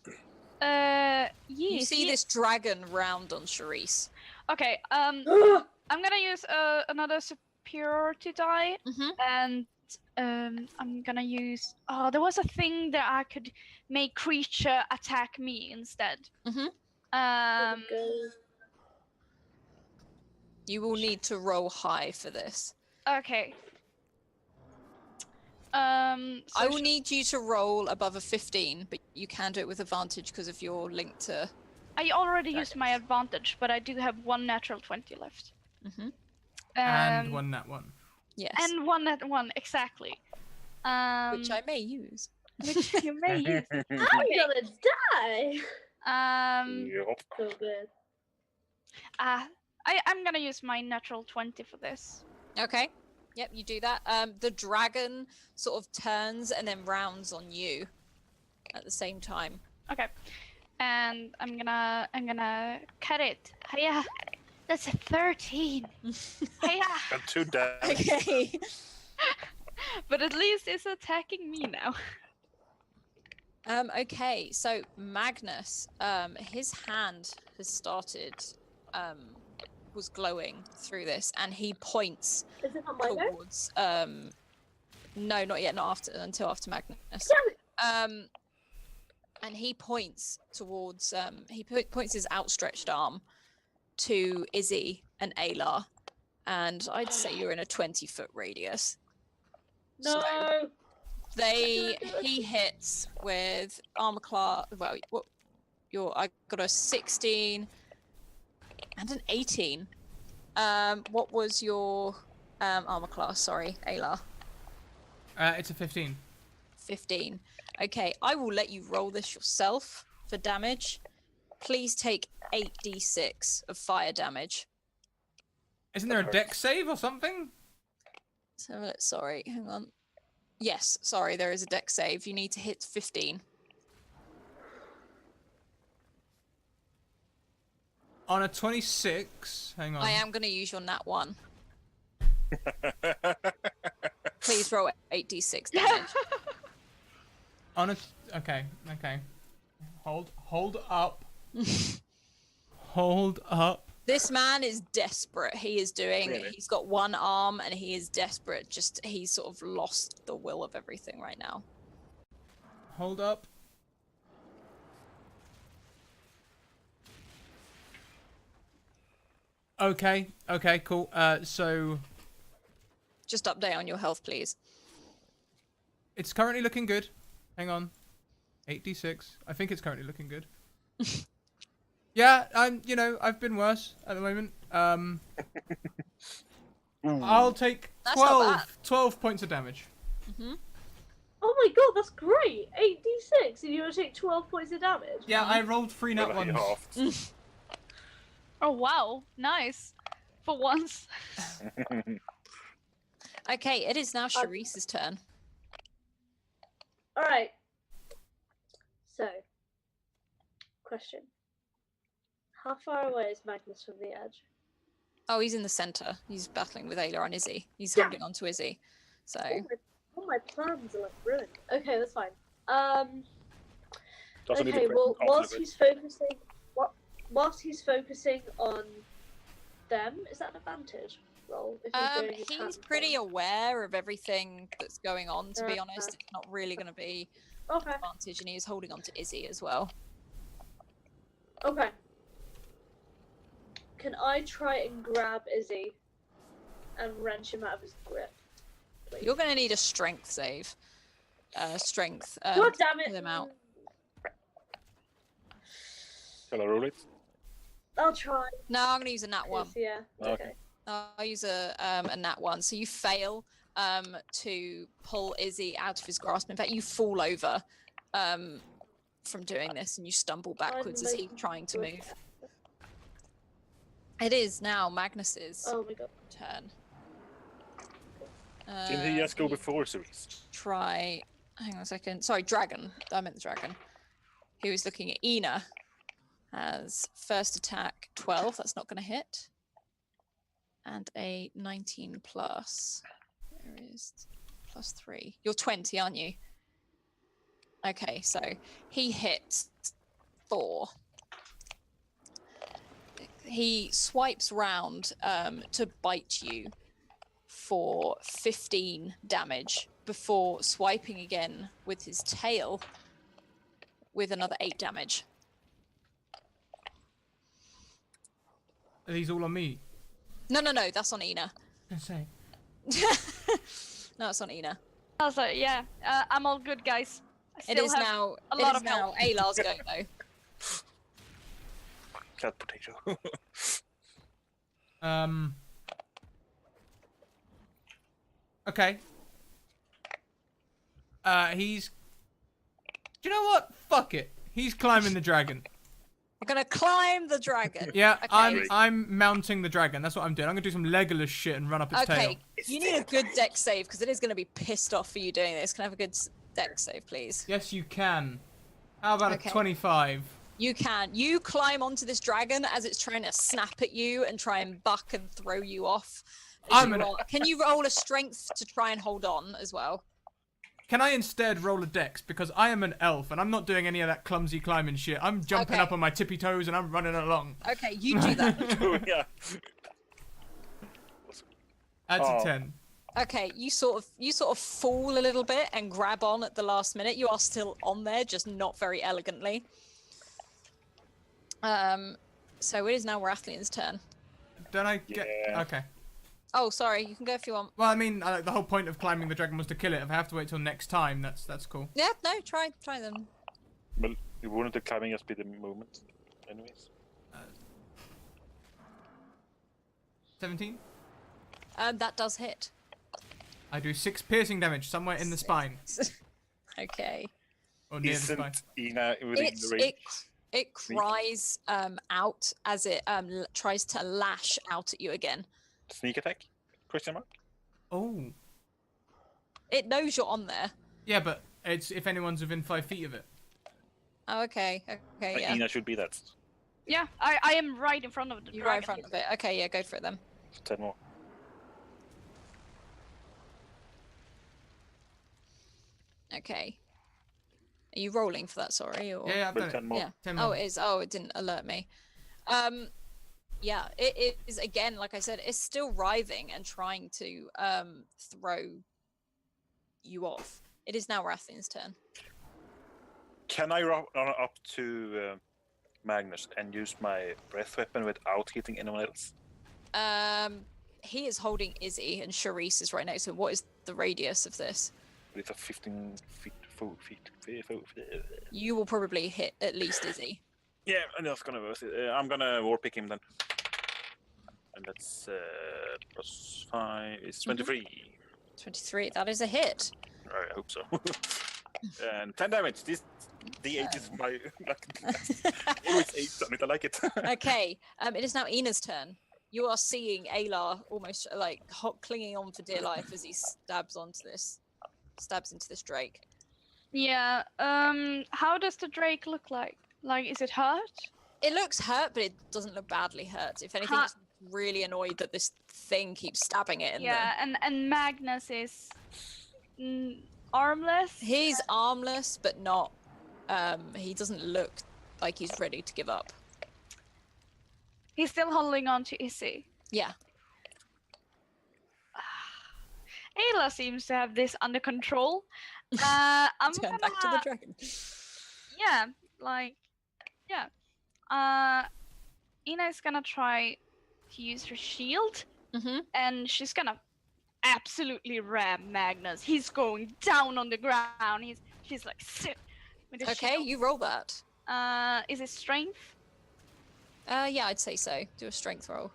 Yes. You see this dragon round on Charisse. Okay. I'm gonna use another superiority die, and I'm gonna use. Oh, there was a thing that I could make creature attack me instead. You will need to roll high for this. Okay. I will need you to roll above a 15, but you can do it with advantage because of your link to. I already used my advantage, but I do have one natural 20 left. And one nat 1. Yes. And one nat 1, exactly. Which I may use. Which you may use. I'm gonna die! Yup. So good. I'm gonna use my natural 20 for this. Okay. Yep, you do that. The dragon sort of turns and then rounds on you at the same time. Okay. And I'm gonna cut it. Hiya. That's a 13. Hiya. And 2 damage. Okay. But at least it's attacking me now. Okay, so Magnus, his hand has started, was glowing through this, and he points Is it not my go? towards, no, not yet, until after Magnus. Damn it! And he points towards, points his outstretched arm to Izzy and Ayla, and I'd say you're in a 20-foot radius. No! So he hits with armor class. Well, I got a 16 and an 18. What was your armor class? Sorry, Ayla. It's a 15. 15. Okay, I will let you roll this yourself for damage. Please take 8d6 of fire damage. Isn't there a dex save or something? So sorry, hang on. Yes, sorry, there is a dex save. You need to hit 15. On a 26, hang on. I am going to use your nat 1. Please roll 8d6 damage. On a okay. Hold up. Hold up. This man is desperate. He is doing. Really? He's got one arm and he is desperate. He's sort of lost the will of everything right now. Hold up. Okay, cool. So Just update on your health, please. it's currently looking good. Hang on. 8d6. I think it's currently looking good. Yeah, I've been worse at the moment. I'll take That's not bad. 12 points of damage. Oh my god, that's great! 8d6 and you will take 12 points of damage. Yeah, I rolled 3 nat Well, ones. halved. Oh wow, nice. For once. Okay, it is now Charisse's turn. Alright. So, question. How far away is Magnus from the edge? Oh, he's in the center. He's battling with Ayla and Izzy. He's Damn. holding on to Izzy. So All my plans are like ruined. Okay, that's fine. Doesn't need Okay, to well, press whilst off he's focusing on them, is that an advantage roll? If he's doing his he's hand pretty thing? aware of everything that's going on, to be Uh, honest. It's not really going to be Okay, an advantage, and he is holding on to Izzy as well. okay. Can I try and grab Izzy and wrench him out of his grip. Please. You're gonna need a strength save. Strength. God damn pull it! him out. Shall I roll it? I'll try. No, I'm gonna use a nat 1. Yeah. Okay. Okay. I'll use a nat 1. So you fail to pull Izzy out of his grasp. In fact, you fall over from doing this, and you stumble backwards as he's trying to move. It is now Magnus's Oh my god. turn. Didn't he just go before Cerise? Try. Hang on a second. Sorry, dragon. I meant the dragon. He was looking at Ina. Has first attack 12. That's not going to hit. And a 19 plus. Where is plus 3? You're 20, aren't you? Okay, so he hits 4. He swipes round to bite you for 15 damage before swiping again with his tail with another 8 damage. Are these all on me? No, that's on Ina. I was gonna say. No, it's on Ina. I was like, yeah, I'm all good, guys. I It still is have now. a It lot is of now health. Alar's go though. Cat potato. Okay. He's. Do you know what? Fuck it. He's climbing the dragon. We're gonna climb the dragon. Yeah, Okay. I'm mounting the dragon. That's what I'm doing. I'm gonna do some Legolas shit and run up its tail. Okay, you need a good deck save because it is going to be pissed off for you doing this. Can I have a good deck save, please? Yes, you can. How about Okay. a 25? You can. You climb onto this dragon as it's trying to snap at you and try and buck and throw you off. Can you roll a strength to try and hold on as well? Can I instead roll a dex? Because I am an elf and I'm not doing any of that clumsy climbing shit. I'm jumping Okay. up on my tippy toes and I'm running along. Okay, you do that. Oh, yeah. That's Oh. a 10. Okay, you sort of fall a little bit and grab on at the last minute. You are still on there, just not very elegantly. So it is now Rathlion's turn. Don't I get... Yeah. Okay. Oh, sorry, you can go if you want. Well, I mean, the whole point of climbing the dragon was to kill it. If I have to wait till next time, that's cool. Yeah, no, try them. Well, you wouldn't the climbing just be the movement, anyways. 17? That does hit. I do 6 piercing damage somewhere in the spine. Okay. Or near the spine. Isn't Ina within the range? It cries out as it tries to lash out at you again. Sneak attack? Question mark? Oh. It knows you're on there. Yeah, but it's if anyone's within 5 feet of it. Oh, okay, yeah. Ina should be that. Yeah, I am right in front of the You're dragon. right in front of it. Okay, yeah, go for it then. 10 more. Okay. Are you rolling for that, sorry? Or... Yeah, I've But done 10 it. more. Yeah. 10 Oh, more. it is. Oh, it didn't alert me. Yeah, it is, again, like I said, it's still writhing and trying to throw you off. It is now Rathlion's turn. Can I run up to Magnus and use my breath weapon without hitting anyone else? He is holding Izzy and Charisse is right next to him. What is the radius of this? With a 15 feet, 4 feet. You will probably hit at least Izzy. Yeah, and that's gonna worth it. I'm gonna warpick him then. And that's plus 5 is 23. 23, that is a hit. I hope so. And 10 damage. This D8 is my always 8 on it. I like it. Okay, it is now Ina's turn. You are seeing Alar almost like clinging on for dear life as he stabs into this drake. Yeah. How does the drake look like? Like, is it hurt? It looks hurt, but it doesn't look badly hurt. If anything, it's really annoyed that this thing keeps stabbing it. Yeah, and Magnus is armless. He's armless, but not. He doesn't look like he's ready to give up. He's still holding on to Izzy. Yeah. Ayla seems to have this under control. I'm Turn gonna, back to the dragon. yeah, like, yeah. Ina is gonna try to use her shield and she's gonna absolutely ram Magnus. He's going down on the ground. She's like sit with the Okay, shield. you roll that. Is it strength? Yeah, I'd say so. Do a strength roll.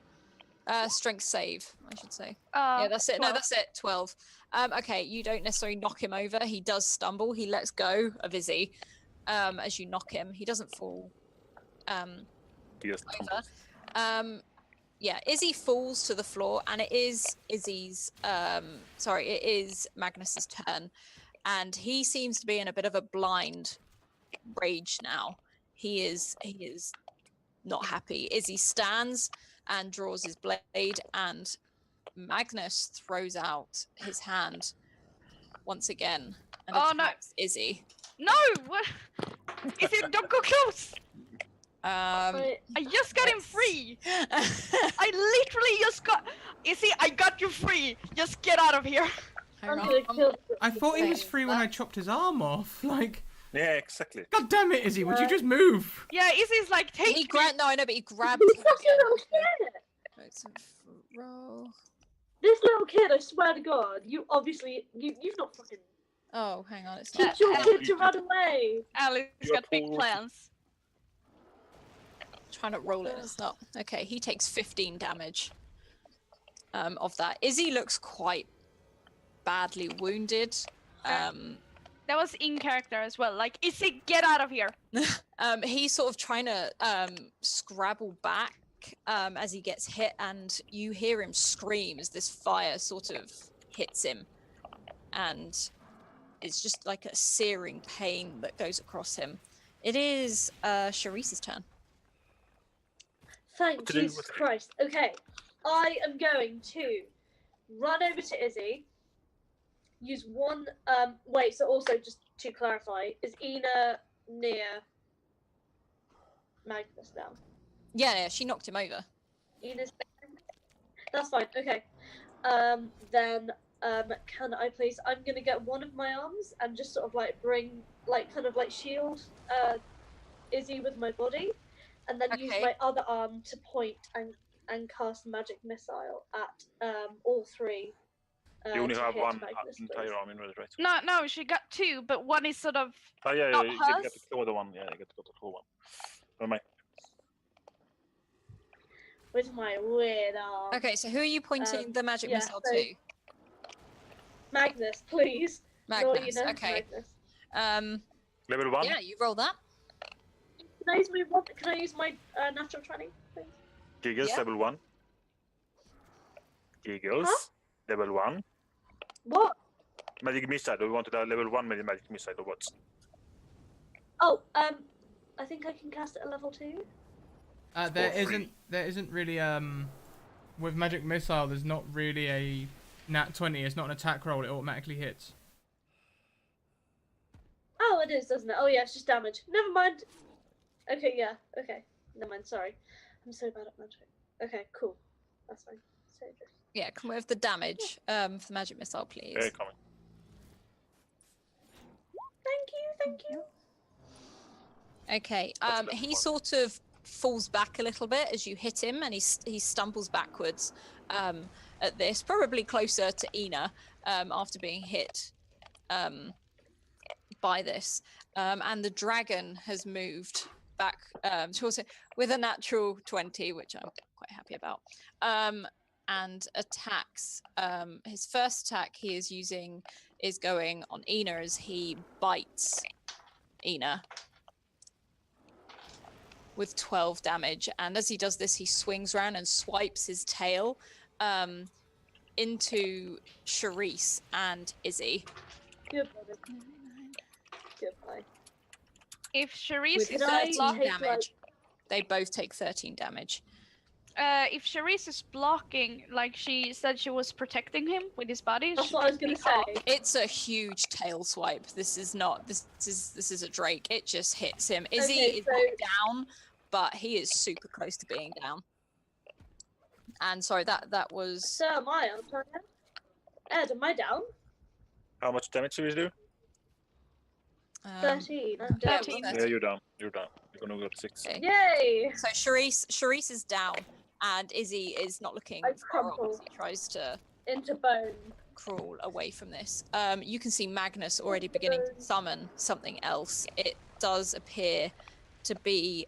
Strength save, I should say. Uh, Yeah, that's it. 12. No, that's it. 12. Okay, you don't necessarily knock him over. He does stumble. He lets go of Izzy as you knock him. He doesn't fall Yes. over. Yeah, Izzy falls to the floor, and it is Izzy's. It is Magnus's turn, and he seems to be in a bit of a blind rage now. He is not happy. Izzy stands and draws his blade, and Magnus throws out his hand once again and attacks Izzy. No! What? Izzy, don't go close! Right. I just got him free! I literally just got... Izzy, I got you free! Just get out of here! I'm Hang gonna on. kill I thought he was Save free when I that. chopped his arm off. Like, Yeah, exactly. god damn it, Izzy, would you just move? Yeah, Izzy's like, take He me! grabbed. No, I know, but he grabbed He's him such a again. little kid. Right, so roll. This little kid, I swear to God, you've not fucking Oh, hang on. It's teach not. your kid to run away. Alice You're got big cool. plans. Trying to roll it. It's not. Okay, he takes 15 damage of that. Izzy looks quite badly wounded. That was in character as well. Like, Izzy, get out of here! He's sort of trying to scrabble back as he gets hit, and you hear him scream as this fire sort of hits him, and it's just like a searing pain that goes across him. It is Sharice's turn. Thank What to do Jesus with it? Christ. Okay, I am going to run over to Izzy. Use one. Wait. So also, just to clarify, is Ina near Magnus now? Yeah, she knocked him over. Ina's. That's fine. Okay. Then. Can I please? I'm gonna get one of my arms and just sort of like bring, like, kind of like shield, Izzy with my body, and then use Okay. my other arm to point and cast magic missile at all three. You only to have hit one Magnus, entire please. arm in right? No, she got two, but one is sort of... Oh yeah, Not you get hers? to kill the one. Yeah, you get to go to the one. Never mind. With my weird arm. Okay, so who are you pointing the magic yeah, missile so- to? Magnus, please. Not Magnus. Ina, Okay. Magnus. Level 1. Yeah, you roll that. Can I use my natural 20, please? Giggles, Yeah. level 1. Giggles, Huh? level 1. What? Magic missile. Do we want to have level 1 magic missile or what? Oh, I think I can cast it at level 2. There For free. isn't really with magic missile. There's not really a nat 20. It's not an attack roll. It automatically hits. Oh, it is, doesn't it? Oh yeah, it's just damage. Never mind. Okay, yeah. Okay, never mind. Sorry, I'm so bad at magic. Okay, cool. That's fine. So just... Yeah, come with the damage for the magic missile, please. Yeah, coming. Thank you. Okay. That's better He one. sort of falls back a little bit as you hit him, and he stumbles backwards at this, probably closer to Ina after being hit by this. And the dragon has moved back towards it with a natural 20, which I'm quite happy about. And attacks. His first attack he is using is going on Ina as he bites Ina with 12 damage. And as he does this, he swings around and swipes his tail into Sharice and Izzy. Goodbye. Goodbye. If Sharice With is Can I 13 block- take, damage. They both take 13 damage. if Sharice is blocking, like she said she was protecting him with his body. That's she what I was can gonna be say. off. It's a huge tail swipe. This is not. This is a Drake. It just hits him. Izzy Okay, is so- not down, but he is super close to being down. And sorry, that was So am I. I'm trying. Ed, am I down? How much damage do we do? 13. I'm yeah, down. 13. Yeah, you're down. You're down. You're gonna go to 6. Okay. Yay! So Sharice is down. and Izzy is not looking I far off crumple. as he tries to Into bone. crawl away from this. You can see Magnus already beginning to summon something else. It does appear to be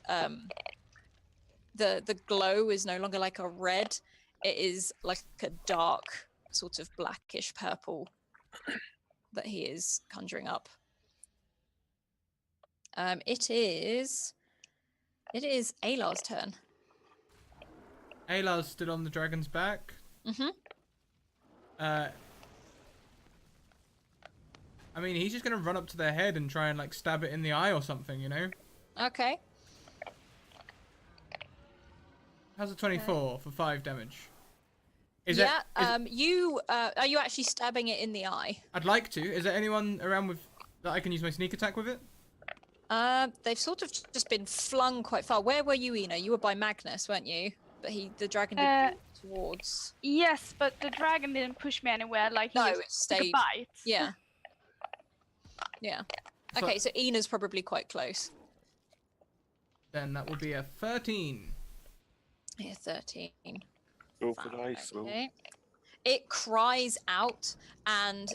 the glow is no longer like a red. It is like a dark sort of blackish purple that he is conjuring up. It is Alar's turn. Alar's stood on the dragon's back. Mm-hmm. I mean, he's just gonna run up to their head and try and like stab it in the eye or something, you know? Okay. How's a 24 for 5 damage? Is Yeah. it, You are you actually stabbing it in the eye? I'd like to. Is there anyone around with that I can use my sneak attack with it? They've sort of just been flung quite far. Where were you, Ina? You were by Magnus, weren't you? But the dragon did move towards. Yes, but the dragon didn't push me anywhere. Like he No, just it took a stayed. bite. Yeah. Yeah. So- Okay, so Ina's probably quite close. Then that will be a 13. Yeah, 13. Go for the ice. Okay. It cries out, and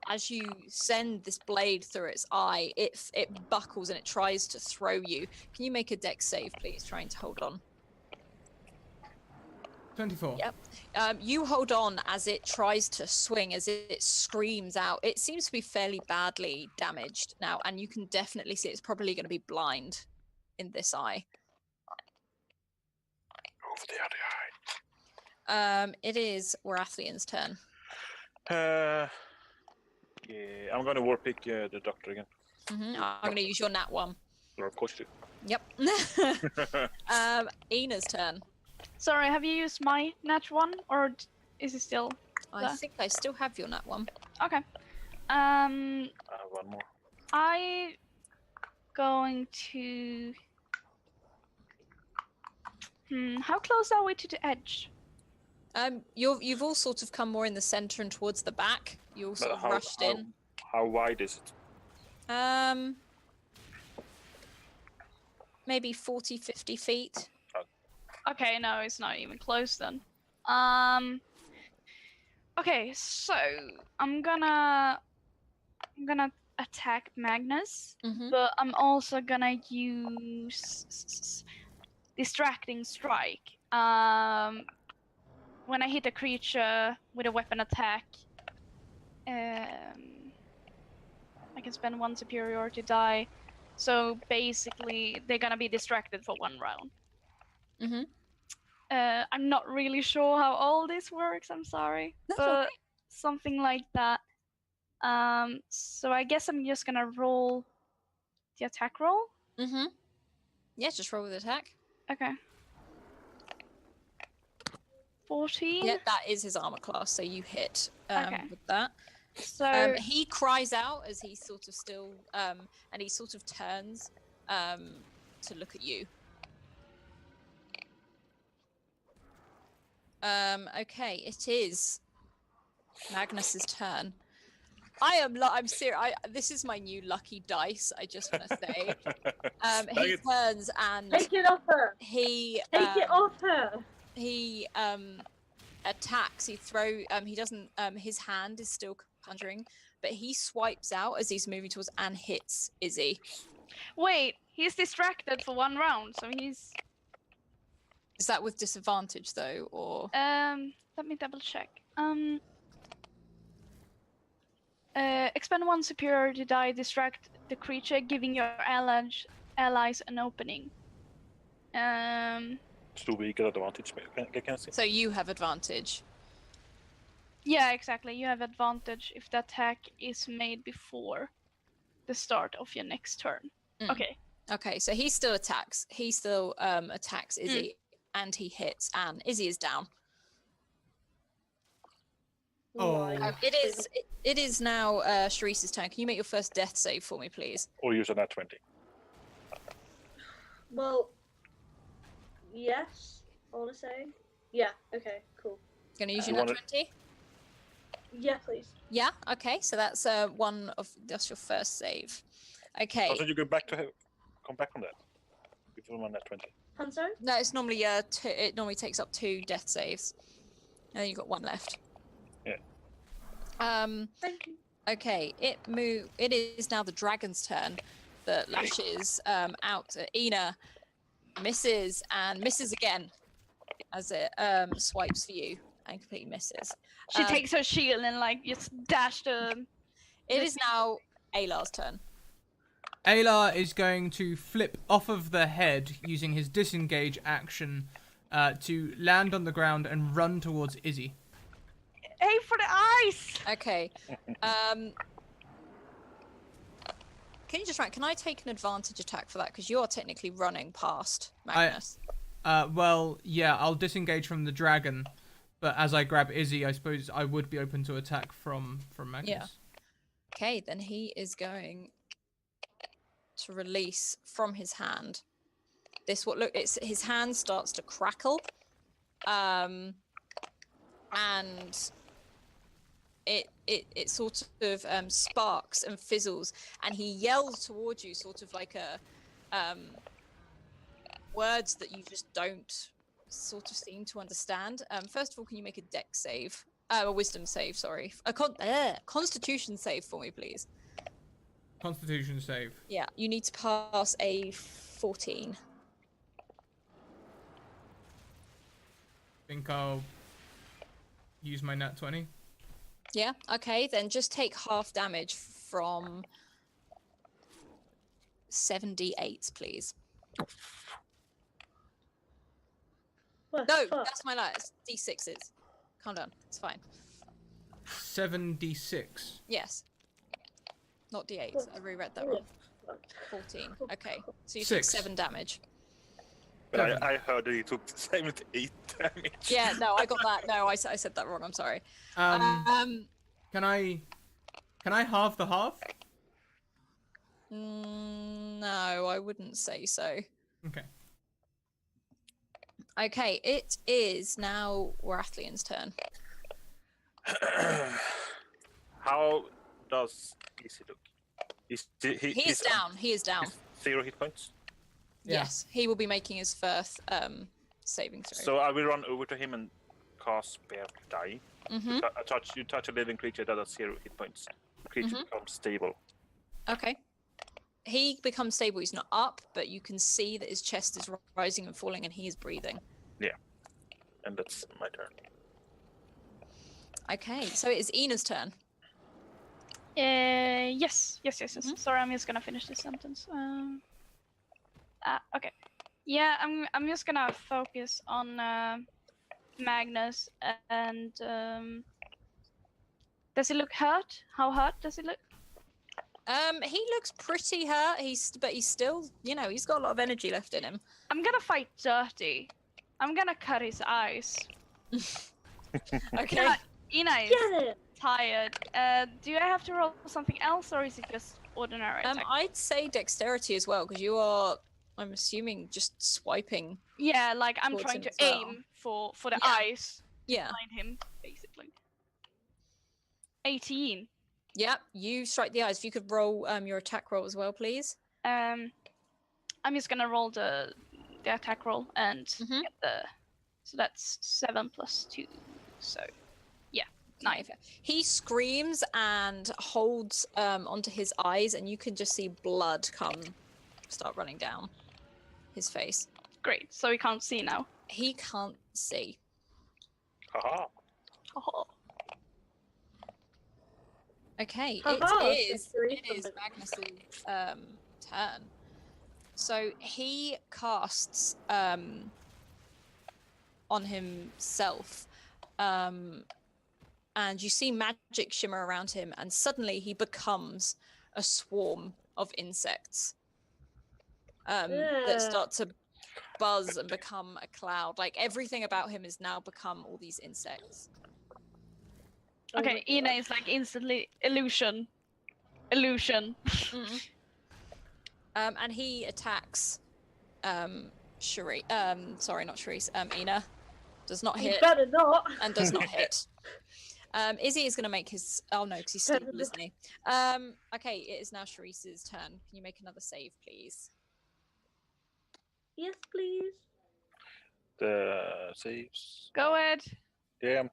as you send this blade through its eye, it buckles and it tries to throw you. Can you make a dex save, please, trying to hold on? 24. Yep. You hold on as it tries to swing, as it screams out. It seems to be fairly badly damaged now, and you can definitely see it's probably going to be blind in this eye. Go for the other eye. It is Warathlian's turn. Yeah, I'm gonna war pick the doctor again. I'm going to use your nat one. Or of course you Yep. Ina's turn. Sorry, have you used my nat one, or is it still? I think I still have your nat one. Okay. I have one more. I going to. How close are we to the edge? You've all sort of come more in the center and towards the back. You all sort of rushed in. How wide is it? Maybe 40, 50 feet. Okay, no, it's not even close then. Okay, so I'm gonna attack Magnus, but I'm also gonna use distracting strike. When I hit a creature with a weapon attack, I can spend 1 superiority die. So basically, they're gonna be distracted for 1 round. I'm not really sure how all this works. I'm sorry, but something like that. So I guess I'm just gonna roll the attack roll. Yeah, just roll with attack. Okay. 14. Yeah, that is his armor class, so you hit with that. So he cries out as he sort of still, and he sort of turns to look at you. Okay, it is Magnus's turn. I'm serious. This is my new lucky dice. I just want to say. He turns and Take it off her. he Take it off her. he attacks. He doesn't. His hand is still conjuring, but he swipes out as he's moving towards and hits Izzy. wait, he's distracted for 1 round, so he's. Is that with disadvantage though, or? Let me double check. Expend 1 superiority die, distract the creature, giving your allies an opening. Still weak at advantage, I can see. So you have advantage. Yeah, exactly. You have advantage if the attack is made before the start of your next turn. Okay. Okay, so he still attacks. He still attacks Izzy, and he hits Anne. Izzy is down. Oh. It is now Sharice's turn. Can you make your first death save for me, please? Or use a nat 20. Well, yes, I want to say. Yeah, okay, cool. Gonna use You your nat wanna- 20? Yeah, please. Yeah, okay, so that's that's your first save. Okay. Also, you go back to come back on that. Before my nat 20. Hanzo? No, it's normally it normally takes up 2 death saves. And then you've got 1 left. Yeah. Thank you. Okay, it is now the dragon's turn that lashes out at Ina, misses and misses again as it swipes for you and completely misses. She takes her shield and like just dash the. It is now Alar's turn. Alar is going to flip off of the head using his disengage action to land on the ground and run towards Izzy. Aim for the eyes! Okay. Can you just can I take an advantage attack for that? Because you are technically running past Magnus. Well, yeah, I'll disengage from the dragon, but as I grab Izzy, I suppose I would be open to attack from Magnus. Yeah. Okay, then he is going to release from his hand. His hand starts to crackle, and it sort of sparks and fizzles, and he yells towards you, sort of like a words that you just don't sort of seem to understand. First of all, can you make a dex save? A wisdom save, sorry. A constitution save for me, please. Constitution save. Yeah, you need to pass a 14. Think I'll use my nat 20. Yeah, okay, then just take half damage from 78, please. What No, the fuck? that's my last. D6s. Calm down, it's fine. 7d6. Yes. Not D8s, I reread that wrong. 14, okay. So you took 6. 7 damage. But I heard that he took 78 damage. Yeah, no, I got that. No, I said that wrong, I'm sorry. Can I halve the half? No, I wouldn't say so. Okay. Okay, it is now Wrathlion's turn. How does Easy look? He is down. He is down. 0 hit points. Yeah. Yes, he will be making his first saving throw. So I will run over to him and cast Spare to Die. Mm-hmm. You touch a living creature that has 0 hit points. The creature becomes stable. Okay. He becomes stable. He's not up, but you can see that his chest is rising and falling, and he is breathing. Yeah. And that's my turn. Okay, so it is Ina's turn. Yes. Sorry, I'm just gonna finish this sentence. Okay. Yeah, I'm just gonna focus on Magnus and does he look hurt? How hurt does he look? He looks pretty hurt. But he's still, he's got a lot of energy left in him. I'm gonna fight dirty. I'm gonna cut his eyes. Okay. Ina is Get it! tired. Do I have to roll something else, or is it just ordinary attack? I'd say dexterity as well, because you are, I'm assuming, just swiping. Yeah, like I'm towards trying him to as well. aim for the Yeah. eyes Yeah. behind him, basically. 18. Yep. You strike the eyes. If you could roll your attack roll as well, please. I'm just gonna roll the attack roll and get the. So that's 7 plus 2. So, yeah, 9. He screams and holds onto his eyes, and you can just see blood start running down his face. Great. So he can't see now. He can't see. Haha. Oh. Okay, Haha, it is victory. Magnus's turn. So he casts on himself, and you see magic shimmer around him, and suddenly he becomes a swarm of insects that start to buzz and become a cloud. Like everything about him has now become all these insects. Okay, Ina is like instantly illusion. Mm. And he attacks Shari. Sorry, not Sharice. Ina does not You hit better not! and does not hit. Izzy is going to make his. Oh no, because he's stable, isn't he? Okay, it is now Sharice's turn. Can you make another save, please? Yes, please. the saves. Go ahead. Yeah.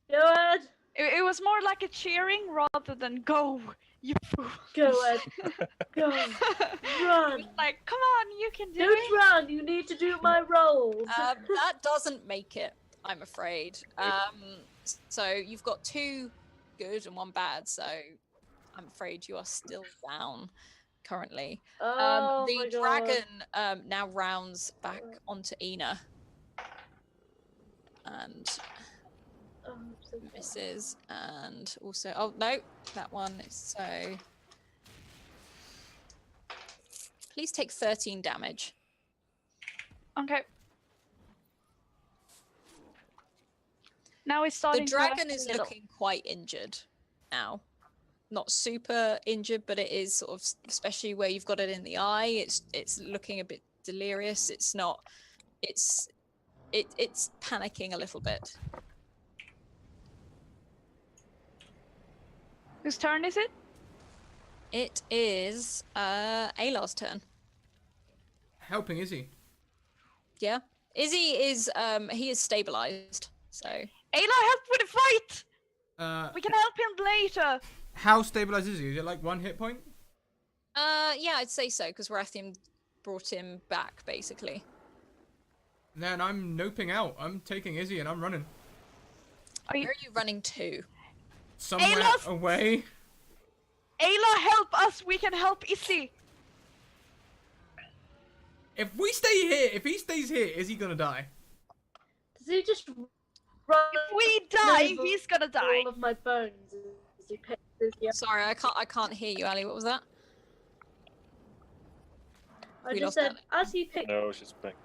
Good. It was more like a cheering rather than go, you fool. Go, Ed. Go. Run. Like, come on, you can do Don't it. run. You need to do my rolls. That doesn't make it, I'm afraid. So you've got 2 good and 1 bad, so I'm afraid you are still down currently. Oh my The God. dragon now rounds back onto Ina. And Oh, I'm so sorry. misses, and also, oh no, that one is so. Please take 13 damage. Okay. Now it's The starting to hurt dragon a is little. looking quite injured now. Not super injured, but it is sort of, especially where you've got it in the eye. It's looking a bit delirious. It's not. It's panicking a little bit. Whose turn is it? It is Alar's turn. Helping Izzy. Yeah, Izzy is he is stabilized. So Ayla, help with the fight! We can help him later! How stabilized is he? Is it like 1 hit point? yeah, I'd say so because Rathian brought him back basically. Then I'm noping out. I'm taking Izzy and I'm running. Where are you running to? Somewhere Ayla's- away. Ayla, help us! We can help Izzy! If we stay here, if he stays here, is he gonna die? Does he just run If we die, over he's gonna die. all of my bones as he picks his Sorry, I can't hear you, Ali. What was that? I We just lost said, Ali. as he picks No, she's back.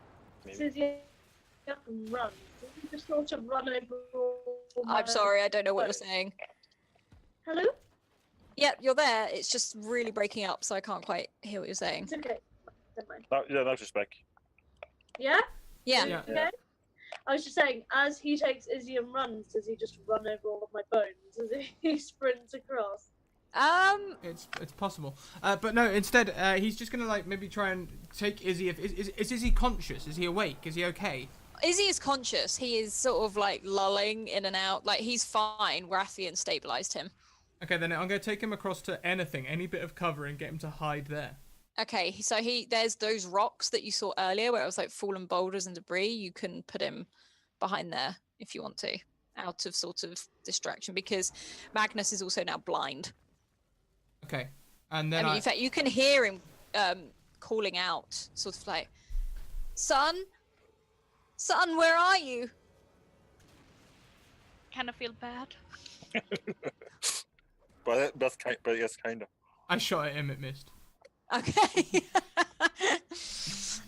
Maybe. his up and runs, does he just sort of run over all my... I'm sorry, I don't know what you're saying. Hello? Yep, you're there. It's just really breaking up, so I can't quite hear what you're saying. It's okay. Never mind. No, yeah, now she's back. Yeah? Yeah. Yeah. Okay. I was just saying, as he takes Izzy and runs, does he just run over all of my bones as he sprints across? It's possible. But no, instead, he's just gonna like maybe try and take Izzy. Is Izzy conscious? Is he awake? Is he okay? Izzy is conscious. He is sort of like lulling in and out. Like he's fine. Rathian stabilized him. Okay, then I'm gonna take him across to any bit of cover, and get him to hide there. Okay, so there's those rocks that you saw earlier where it was like fallen boulders and debris. You can put him behind there if you want to, out of sort of distraction, because Magnus is also now blind. Okay, and then I mean, in fact, you can hear him calling out, sort of like, "Son, son, where are you?" Kind of feel bad. But yes, kind of. I shot at him. It missed. Okay.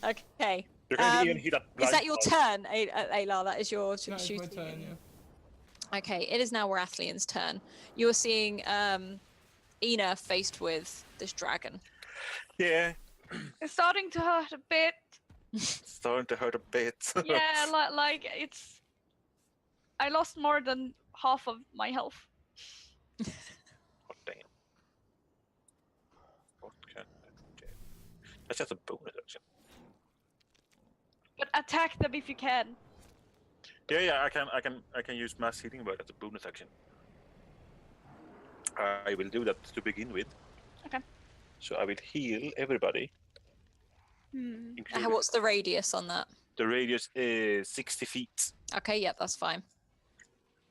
Okay. You can even hear that. Is that your blind turn, Aylar? That is your That is shooting. my turn. Yeah. Okay, it is now Rathian's turn. You are seeing Ina faced with this dragon. spot. Yeah, It's starting to hurt a bit. it's starting to hurt a bit. Yeah, like it's. I lost more than half of my health. Oh, damn. What can I do? That's just a bonus action. But attack them if you can. Yeah, I can use mass healing word as a bonus action. I will do that to begin with. Okay. So I will heal everybody. including- What's the radius on that? The radius is 60 feet. Okay, yep, that's fine.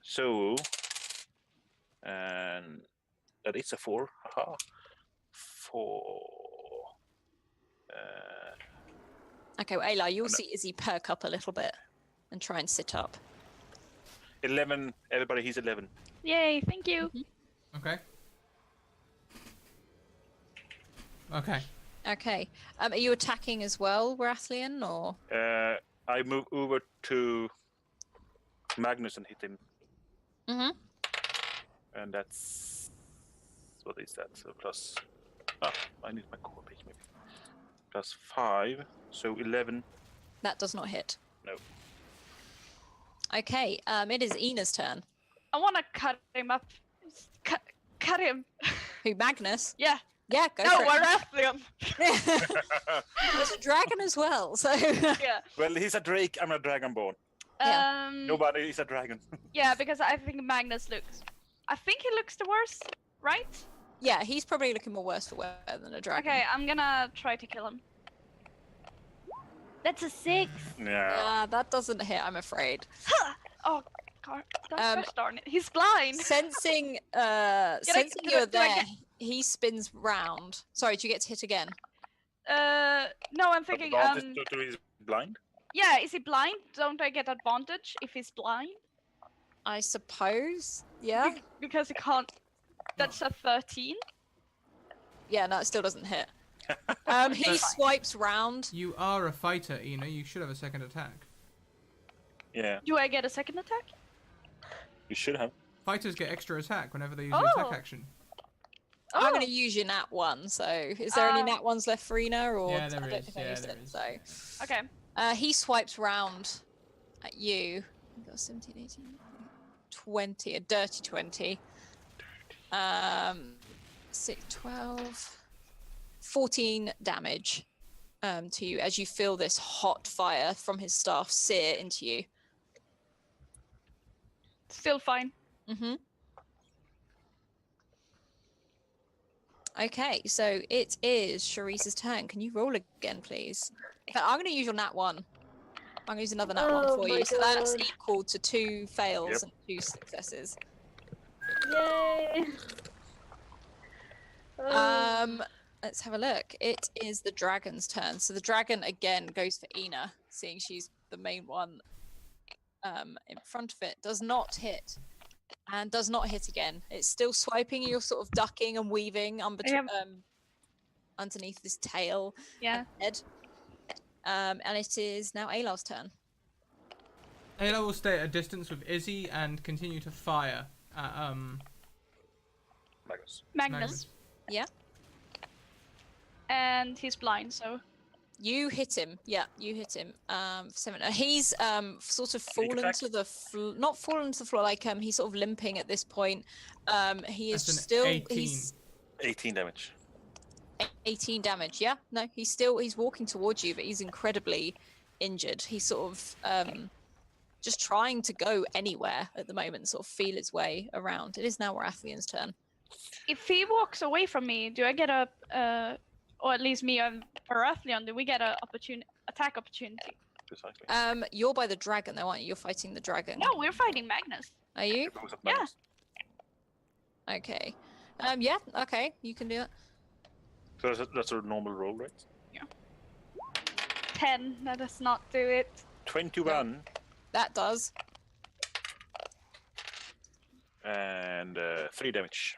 So, and that is a 4. Haha. 4. Okay, well, Aylar, you'll no. see Izzy perk up a little bit and try and sit up. 11. Everybody, he's 11. Yay! Thank you. Okay. Okay. Okay. Are you attacking as well, Rathian, or? I move over to Magnus and hit him, Mm-hmm. and that's what is that? So plus. Ah, I need my core page maybe. Plus 5, so 11. That does not hit. No. Okay, it is Ina's turn. I want to cut him up. Cut him. Who, Magnus? Yeah. Yeah, go No, for we're it. Rathian. There's a dragon as well, so. Yeah. Well, he's a drake. I'm a dragonborn. Yeah. Nobody is a dragon. Yeah, because I think Magnus looks. I think he looks the worst, right? Yeah, he's probably looking more worse for wear than a dragon. Okay, I'm gonna try to kill him. That's a 6. Yeah. That doesn't hit, I'm afraid. Oh, God. Gosh darn it. He's blind. Sensing, Did you're I there, get- he spins round. Sorry, do you get to hit again? No, I'm thinking, Advantage to he's blind. yeah, is he blind? Don't I get advantage if he's blind? I suppose. Yeah. Because he can't. That's a 13. Yeah, no, it still doesn't hit. He swipes round. You are a fighter, Ina. You should have a second attack. Yeah, Do I get a second attack? you should have. Fighters get extra attack whenever they use the Oh. attack action. I'm Oh. going to use your nat 1, so is there any nat 1s left for Ina? Or Yeah, there I don't is, think I yeah, used there it, is. so. Okay. He swipes round at you. You got 17, 18, 20, a dirty 20. 6, 12, 14 damage to you as you feel this hot fire from his staff sear into you. Still fine. Mm-hmm. Okay, so it is Sharice's turn. Can you roll again, please? But I'm going to use your nat 1. I'm going to use another nat 1 Oh for my you. So that's God. equal to 2 fails Yep. and 2 successes. Yay! Let's have a look. It is the dragon's turn. So the dragon again goes for Ina, seeing she's the main one in front of it. Does not hit. And does not hit again. It's still swiping. You're sort of ducking and weaving underneath this tail Yeah. and head. And it is now Aylar's turn. Ayla will stay at a distance with Izzy and continue to fire at Magnus. Magnus. Yeah. And he's blind, so. You hit him. Yeah, you hit him. For 7. He's sort of Sneak fallen attack? to the not fallen to the floor. Like he's sort of limping at this point. He is That's an still 18. he's 18 damage. 18 damage. Yeah, no, he's walking towards you, but he's incredibly injured. He's sort of just trying to go anywhere at the moment, sort of feel his way around. It is now Rathian's turn. If he walks away from me, do I get a, or at least me and Baratheon, do we get a attack opportunity? Precisely. You're by the dragon, though, aren't you? You're fighting the dragon. No, we're fighting Magnus. Are you? Goes at Yeah. Magnus. Okay. Yeah. Okay, you can do it. So that's a normal roll, right? 10. That does not do it. 21 That does. and 3 damage.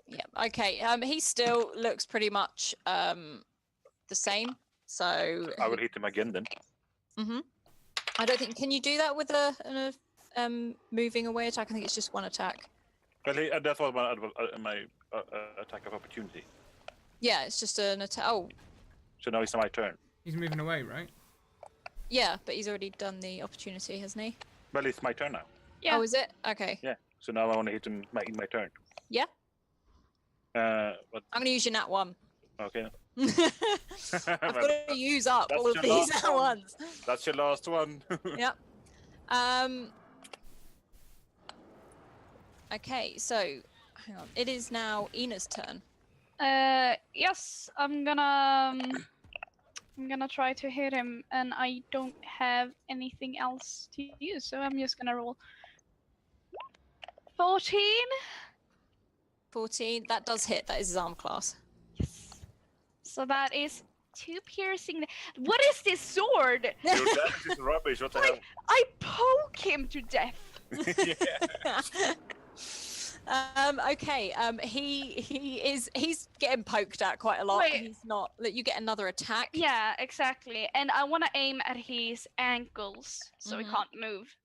Yeah. Okay. He still looks pretty much the same. So. I will hit him again then. Mhm. I don't think. Can you do that with a moving away attack? I think it's just one attack. Well, that was my attack of opportunity. Yeah, it's just an attack. Oh, So now it's my turn. He's moving away, right? yeah, but he's already done the opportunity, hasn't he? Well, it's my turn now. Yeah. Oh, is it? Okay. Yeah. So now I want to hit him in my turn. Yeah. But I'm gonna use your nat 1. okay. I've got to use up That's all of your these last at one. once. That's your last one. Yep. Okay, so hang on. It is now Ina's turn. Yes, I'm gonna try to hit him, and I don't have anything else to use, so I'm just gonna roll. 14. 14. That does hit. That is his arm class. Yes. So that is 2 piercing. What is this sword? Your damage is rubbish. What the hell? I poke him to death. Yeah. Okay. He's getting poked at quite a lot. Wait. He's not. You get another attack. Yeah, exactly. And I want to aim at his ankles so he Mhm. can't move.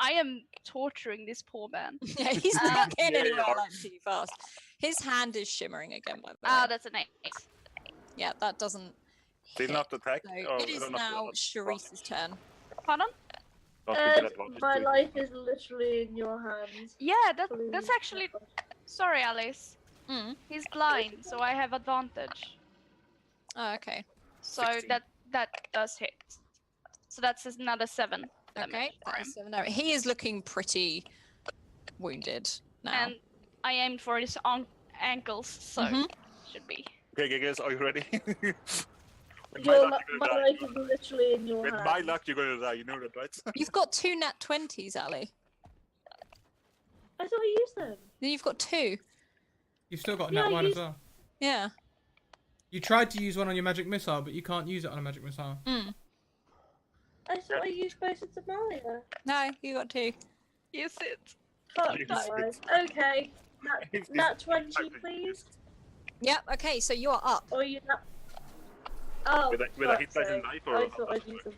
I am torturing this poor man. Yeah, he's not getting Yeah, anywhere yeah. like too fast. His hand is shimmering again, by the way. Ah, that's an 8. Yeah, that doesn't. Did hit. not attack. So or it is not- now not- Sharice's turn. Pardon? not with advantage, My please. life is literally in your hands. Yeah, that's actually. Sorry, Alice. Mm. He's blind, so I have advantage. Oh, okay. So 16. that does hit. So that's another 7 Okay, damage for that him. is 7 damage. He is looking pretty wounded now. And I aimed for his ankles, so Mhm. should be. Okay, guys, are you ready? With my Your luck, my you're gonna life die. is literally in your With hands. my luck, you're gonna die. You know that, right? You've got 2 nat 20s, Ali. I thought I used them. Then you've got 2. You've still got Yeah, that I one as used- well. Yeah. You tried to use one on your magic missile, but you can't use it on a magic missile. Mm. I thought I used both of them earlier. No, you got 2. Use it. Fuck Use that it. life. Okay. Nat 20, please. Yep, okay, so you are up. Or you nat... Oh, With a hit dice and life, or I how thought does I'd it use work? them.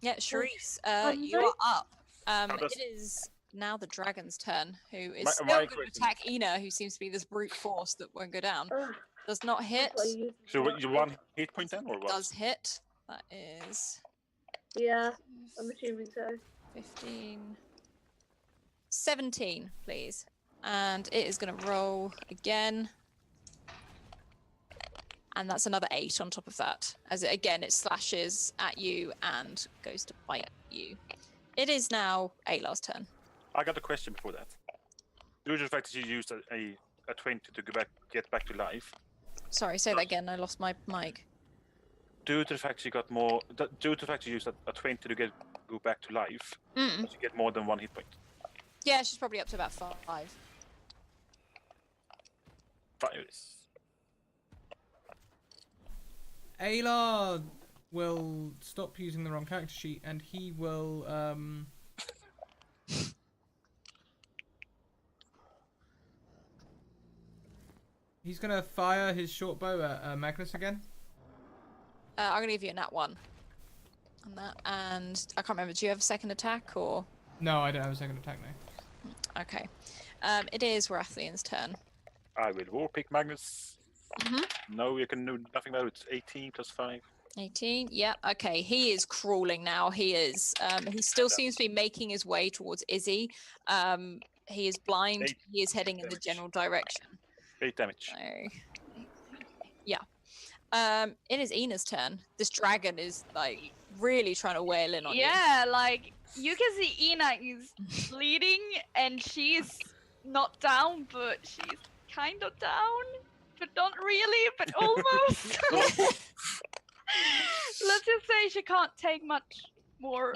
Yeah, Charisse, you sorry? are up. How does- It is now the dragon's turn, who is My- still my going to question- attack Ina, who seems to be this brute force that won't go down. Ugh, Does not I hit. thought I used them. So you 1 hit point then, or what? Does hit. That is Yeah, I'm assuming so. 15. 17, please. And it is going to roll again. And that's another 8 on top of that. As it, again, it slashes at you and goes to bite you. It is now Aylar's turn. I got a question before that. Due to the fact that you used a 20 to get back to life, Sorry, say that again. I lost my mic. due to the fact you got more, due to the fact you used a 20 to go back to life, Mm. you get more than 1 hit point. Yeah, she's probably up to about 5. Fires. Aylar will stop using the wrong character sheet, and he will he's gonna fire his short bow at Magnus again. I'm gonna give you a nat 1 on that, and I can't remember. Do you have a second attack or? No, I don't have a second attack now. Okay. It is Rathian's turn. I will war pick Magnus. Mhm. No, you can do nothing about it. It's 18 plus 5. 18. Yep. Okay. He is crawling now. He is. He still seems to be making his way towards Izzy. He is blind. 8 He is heading in the damage. general direction. 8 damage. So, yeah. It is Ina's turn. This dragon is like really trying to wail in on you. Yeah, like you can see Ina is bleeding and she's not down, but she's kind of down, but not really, but almost. Let's just say she can't take much more.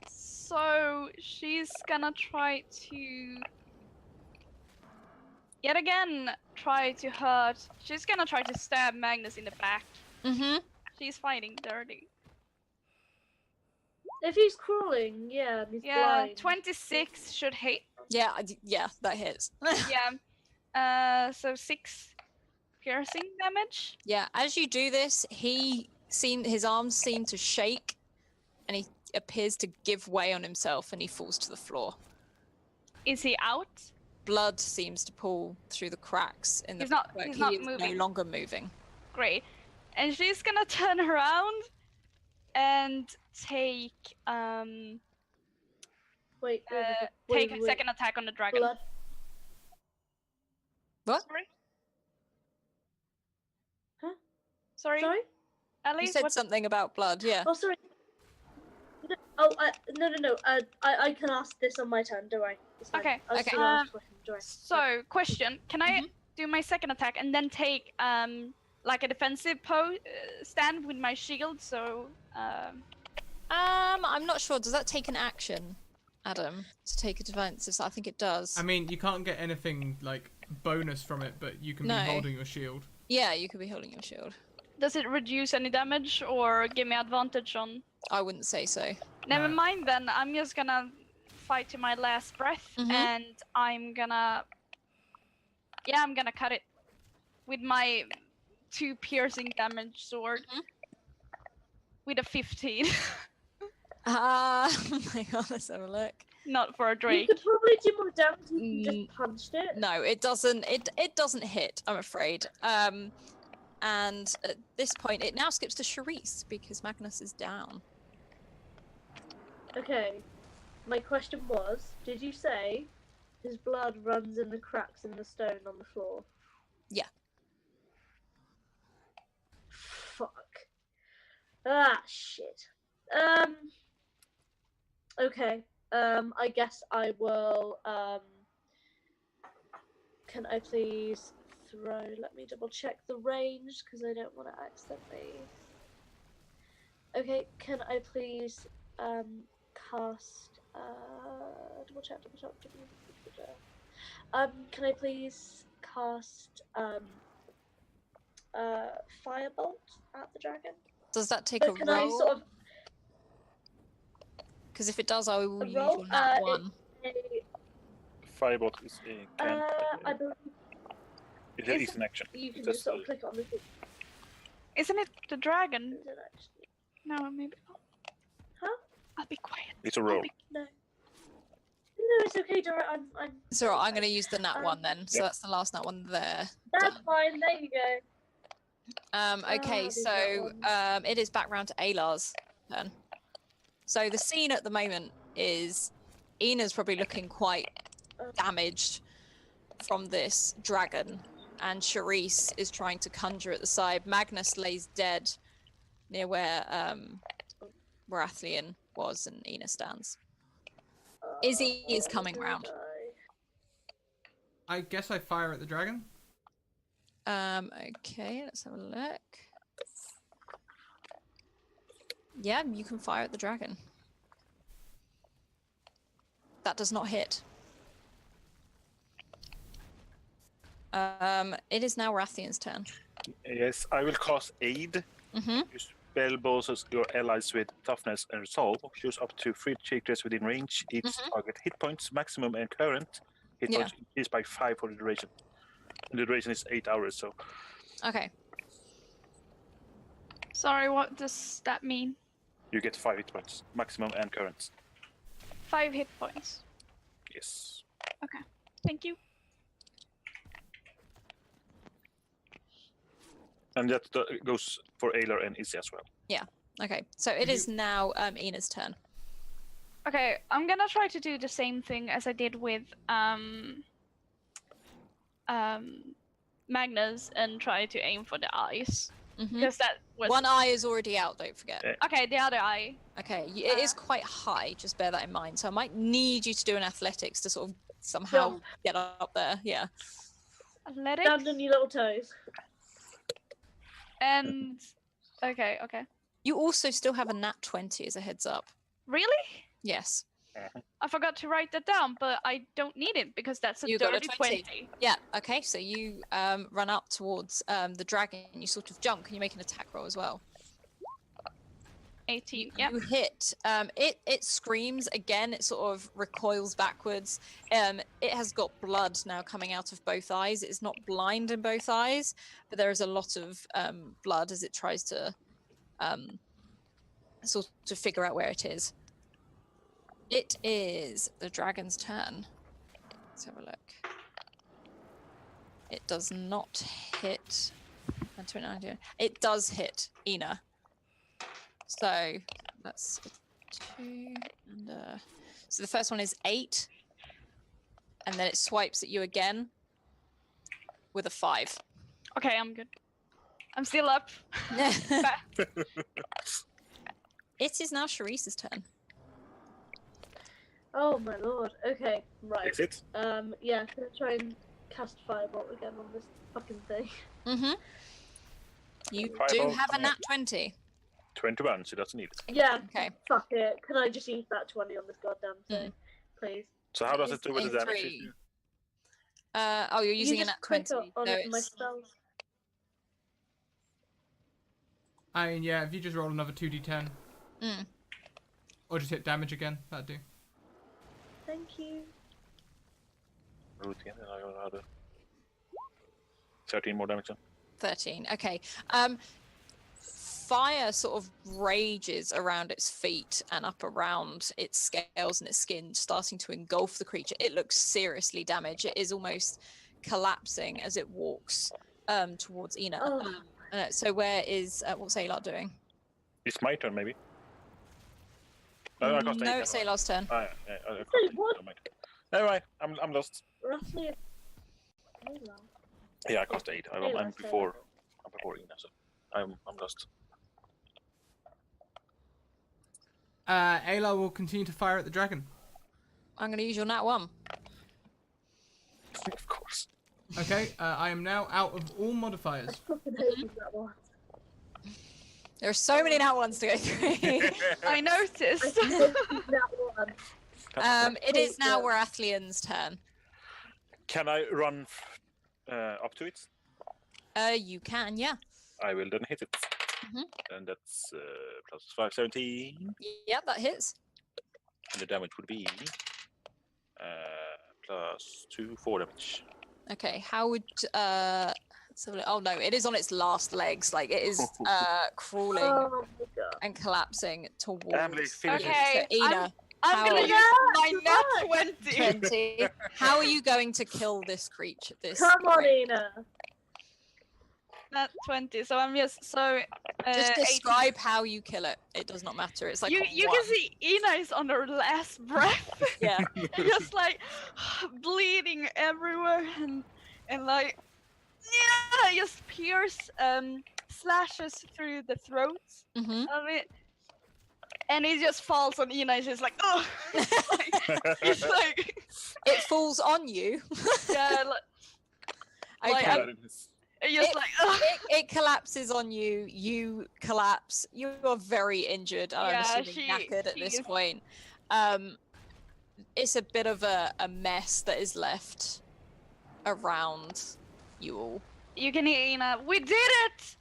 So she's gonna try to yet again try to hurt. She's gonna try to stab Magnus in the back. Mm-hmm. She's fighting dirty. If he's crawling, yeah, and he's Yeah, blind. 26 should hit. Yeah. Yeah. That hits. Yeah. So 6 piercing damage. Yeah. As you do this, his arms seem to shake, and he appears to give way on himself, and he falls to the floor. Is he out? Blood seems to pool through the cracks in the He's not- brickwork. he's He not is no moving. longer moving. Great. And she's gonna turn around and take Wait, take a second attack on the dragon. Blood. What? Sorry? Huh? Sorry? Sorry? Ellie, You said what? something about blood. Yeah. Oh, sorry. No, oh, no. I can ask this on my turn, don't I? It's fine. Okay, I was okay. gonna ask a question, don't I? So, question. Can I do my second attack and then take like a defensive stand with my shield? So I'm not sure. Does that take an action, Adam, to take a defensive? I think it does. I mean, you can't get anything like bonus from it, but you can No. be holding your shield. Yeah, you could be holding your shield. does it reduce any damage or give me advantage on? I wouldn't say so. Never No. mind then. I'm just gonna fight to my last breath Mhm. and I'm gonna cut it with my 2 piercing damage sword Mhm. with a 15. Hang on, let's have a look. Not for a You Drake. could probably do more damage if you Mm. just punched it. No, it doesn't. It doesn't hit. I'm afraid. And at this point, it now skips to Charisse because Magnus is down. Okay. My question was, did you say his blood runs in the cracks in the stone on the floor. Yeah. Fuck. Shit. Okay. I guess I will. Can I please throw? Let me double check the range because I don't want to accidentally. Okay. Can I please cast? Double check. Can I please cast firebolt at the dragon? Does that take So a can I roll? sort of Because if it does, I will use roll? your nat one. Firebolt is a I believe it is an action. you can It just says, sort of click on the Isn't it the dragon? Is it actually? No, maybe. Huh? I'll be quiet. it's a I'll roll. be- No. No, it's okay, Dora. I'm. So I'm going to use the nat one then. So Yep. that's the last nat one there. That's Done. fine. There you go. Okay, these so nat ones. it is back round to Alar's turn. So the scene at the moment is Ina's probably looking quite damaged from this dragon, and Charisse is trying to conjure at the side. Magnus lays dead near where Baratheon was, and Ina stands. Izzy is coming Gonna round. die. I guess I fire at the dragon. Okay, let's have a look. Yeah, you can fire at the dragon. That does not hit. It is now Rathion's turn. Yes, I will cast Aid. Mm-hmm. You spell bonuses your allies with toughness and resolve. Choose up to 3 creatures within range. Each target hit points, maximum and current. Hit Yeah. points increase by 5 for the duration. And the duration is 8 hours, so Okay. Sorry, what does that mean? you get 5 hit points, maximum and current. 5 hit points. Yes. Thank you. And that goes for Aylar and Izzy as well. Okay. So it is now Ina's turn. Okay, I'm gonna try to do the same thing as I did with Magnus and try to aim for the eyes Mm-hmm. because that was One eye is already out, don't forget. okay. The other eye. Okay, it is quite high, just bear that in mind. So I might need you to do an athletics to sort of somehow get up there. Yeah. Athletics. Stand on your little toes. And okay. You also still have a nat 20 as a heads up. Really? Yes. I forgot to write that down, but I don't need it because that's a You got a dirty 20. 20. Yeah, okay, so you run up towards the dragon, you sort of jump, and you make an attack roll as well. 18. Yeah. You hit. It screams again, it sort of recoils backwards. It has got blood now coming out of both eyes. It's not blind in both eyes, but there is a lot of blood as it tries to sort of figure out where it is. It is the dragon's turn. Let's have a look. It does not hit. It does hit Ina. So that's 2 and so the first one is 8, and then it swipes at you again with a 5. Okay, I'm good. I'm still up. It is now Charisse's turn. Oh my lord. Okay, right. Is it? Yeah, gonna try and cast firebolt again on this fucking thing. Mm-hmm. You do Fireball have a coming nat up. 20. 21, so that's needed. Yeah. Okay. Fuck it. Can I just use that 20 on this goddamn thing, Mm. please? So how does It's it do with the a damage? 3. Oh, you're using you a just nat click 20. on No, it, my it's... spells. I mean, yeah, if you just roll another 2d10, Mm. or just hit damage again, that'd do. Thank you. Root again, and I will add 13 more damage then. 13. Okay. Fire sort of rages around its feet and up around its scales and its skin, starting to engulf the creature. It looks seriously damaged. It is almost collapsing as it walks towards Ina. Oh. So where is what's Aylar doing? It's my turn, maybe. No, I cast No, eight, it's never mind. Aylar's turn. Ah, yeah, I cast Wait, eight, what? never mind. Alright, I'm lost. Roughly a Ayla. Yeah, I cost 8. I'm Ayla's before Ina, so I'm lost. Ayla will continue to fire at the dragon. I'm going to use your nat 1. Of course. Okay, I am now out of all modifiers. Fucking hated that one. There are so many nat 1s to go through. I noticed. That one. It is now Warathlian's turn. Can I run up to it? You can, yeah. I will then hit it. Mhm. And that's plus 5, 17. Yeah, that hits. And the damage would be plus 2, 4 damage. Okay, how would oh no, it is on its last legs. Like it is crawling Oh my god. and collapsing towards. Emily, finish it. Okay, So, Ina, I'm how gonna are use you- my nat 20. 20. How are you going to kill this creature? Come on, Ina. Nat 20. So I'm just Just 18. describe how you kill it. It does not matter. It's like you one. can see Ina is on her last breath, Yeah. just like bleeding everywhere, and like yeah, just pierce slashes through the throat hmm of it, and it just falls on Ina. It's just like oh, it's like It falls on you. yeah, Okay. Like, it's just like ugh. it collapses on you. You collapse. You are very injured. And I'm Yeah, assuming knackered at she this is- point. It's a bit of a mess that is left around you all. You can hear Ina. We did it.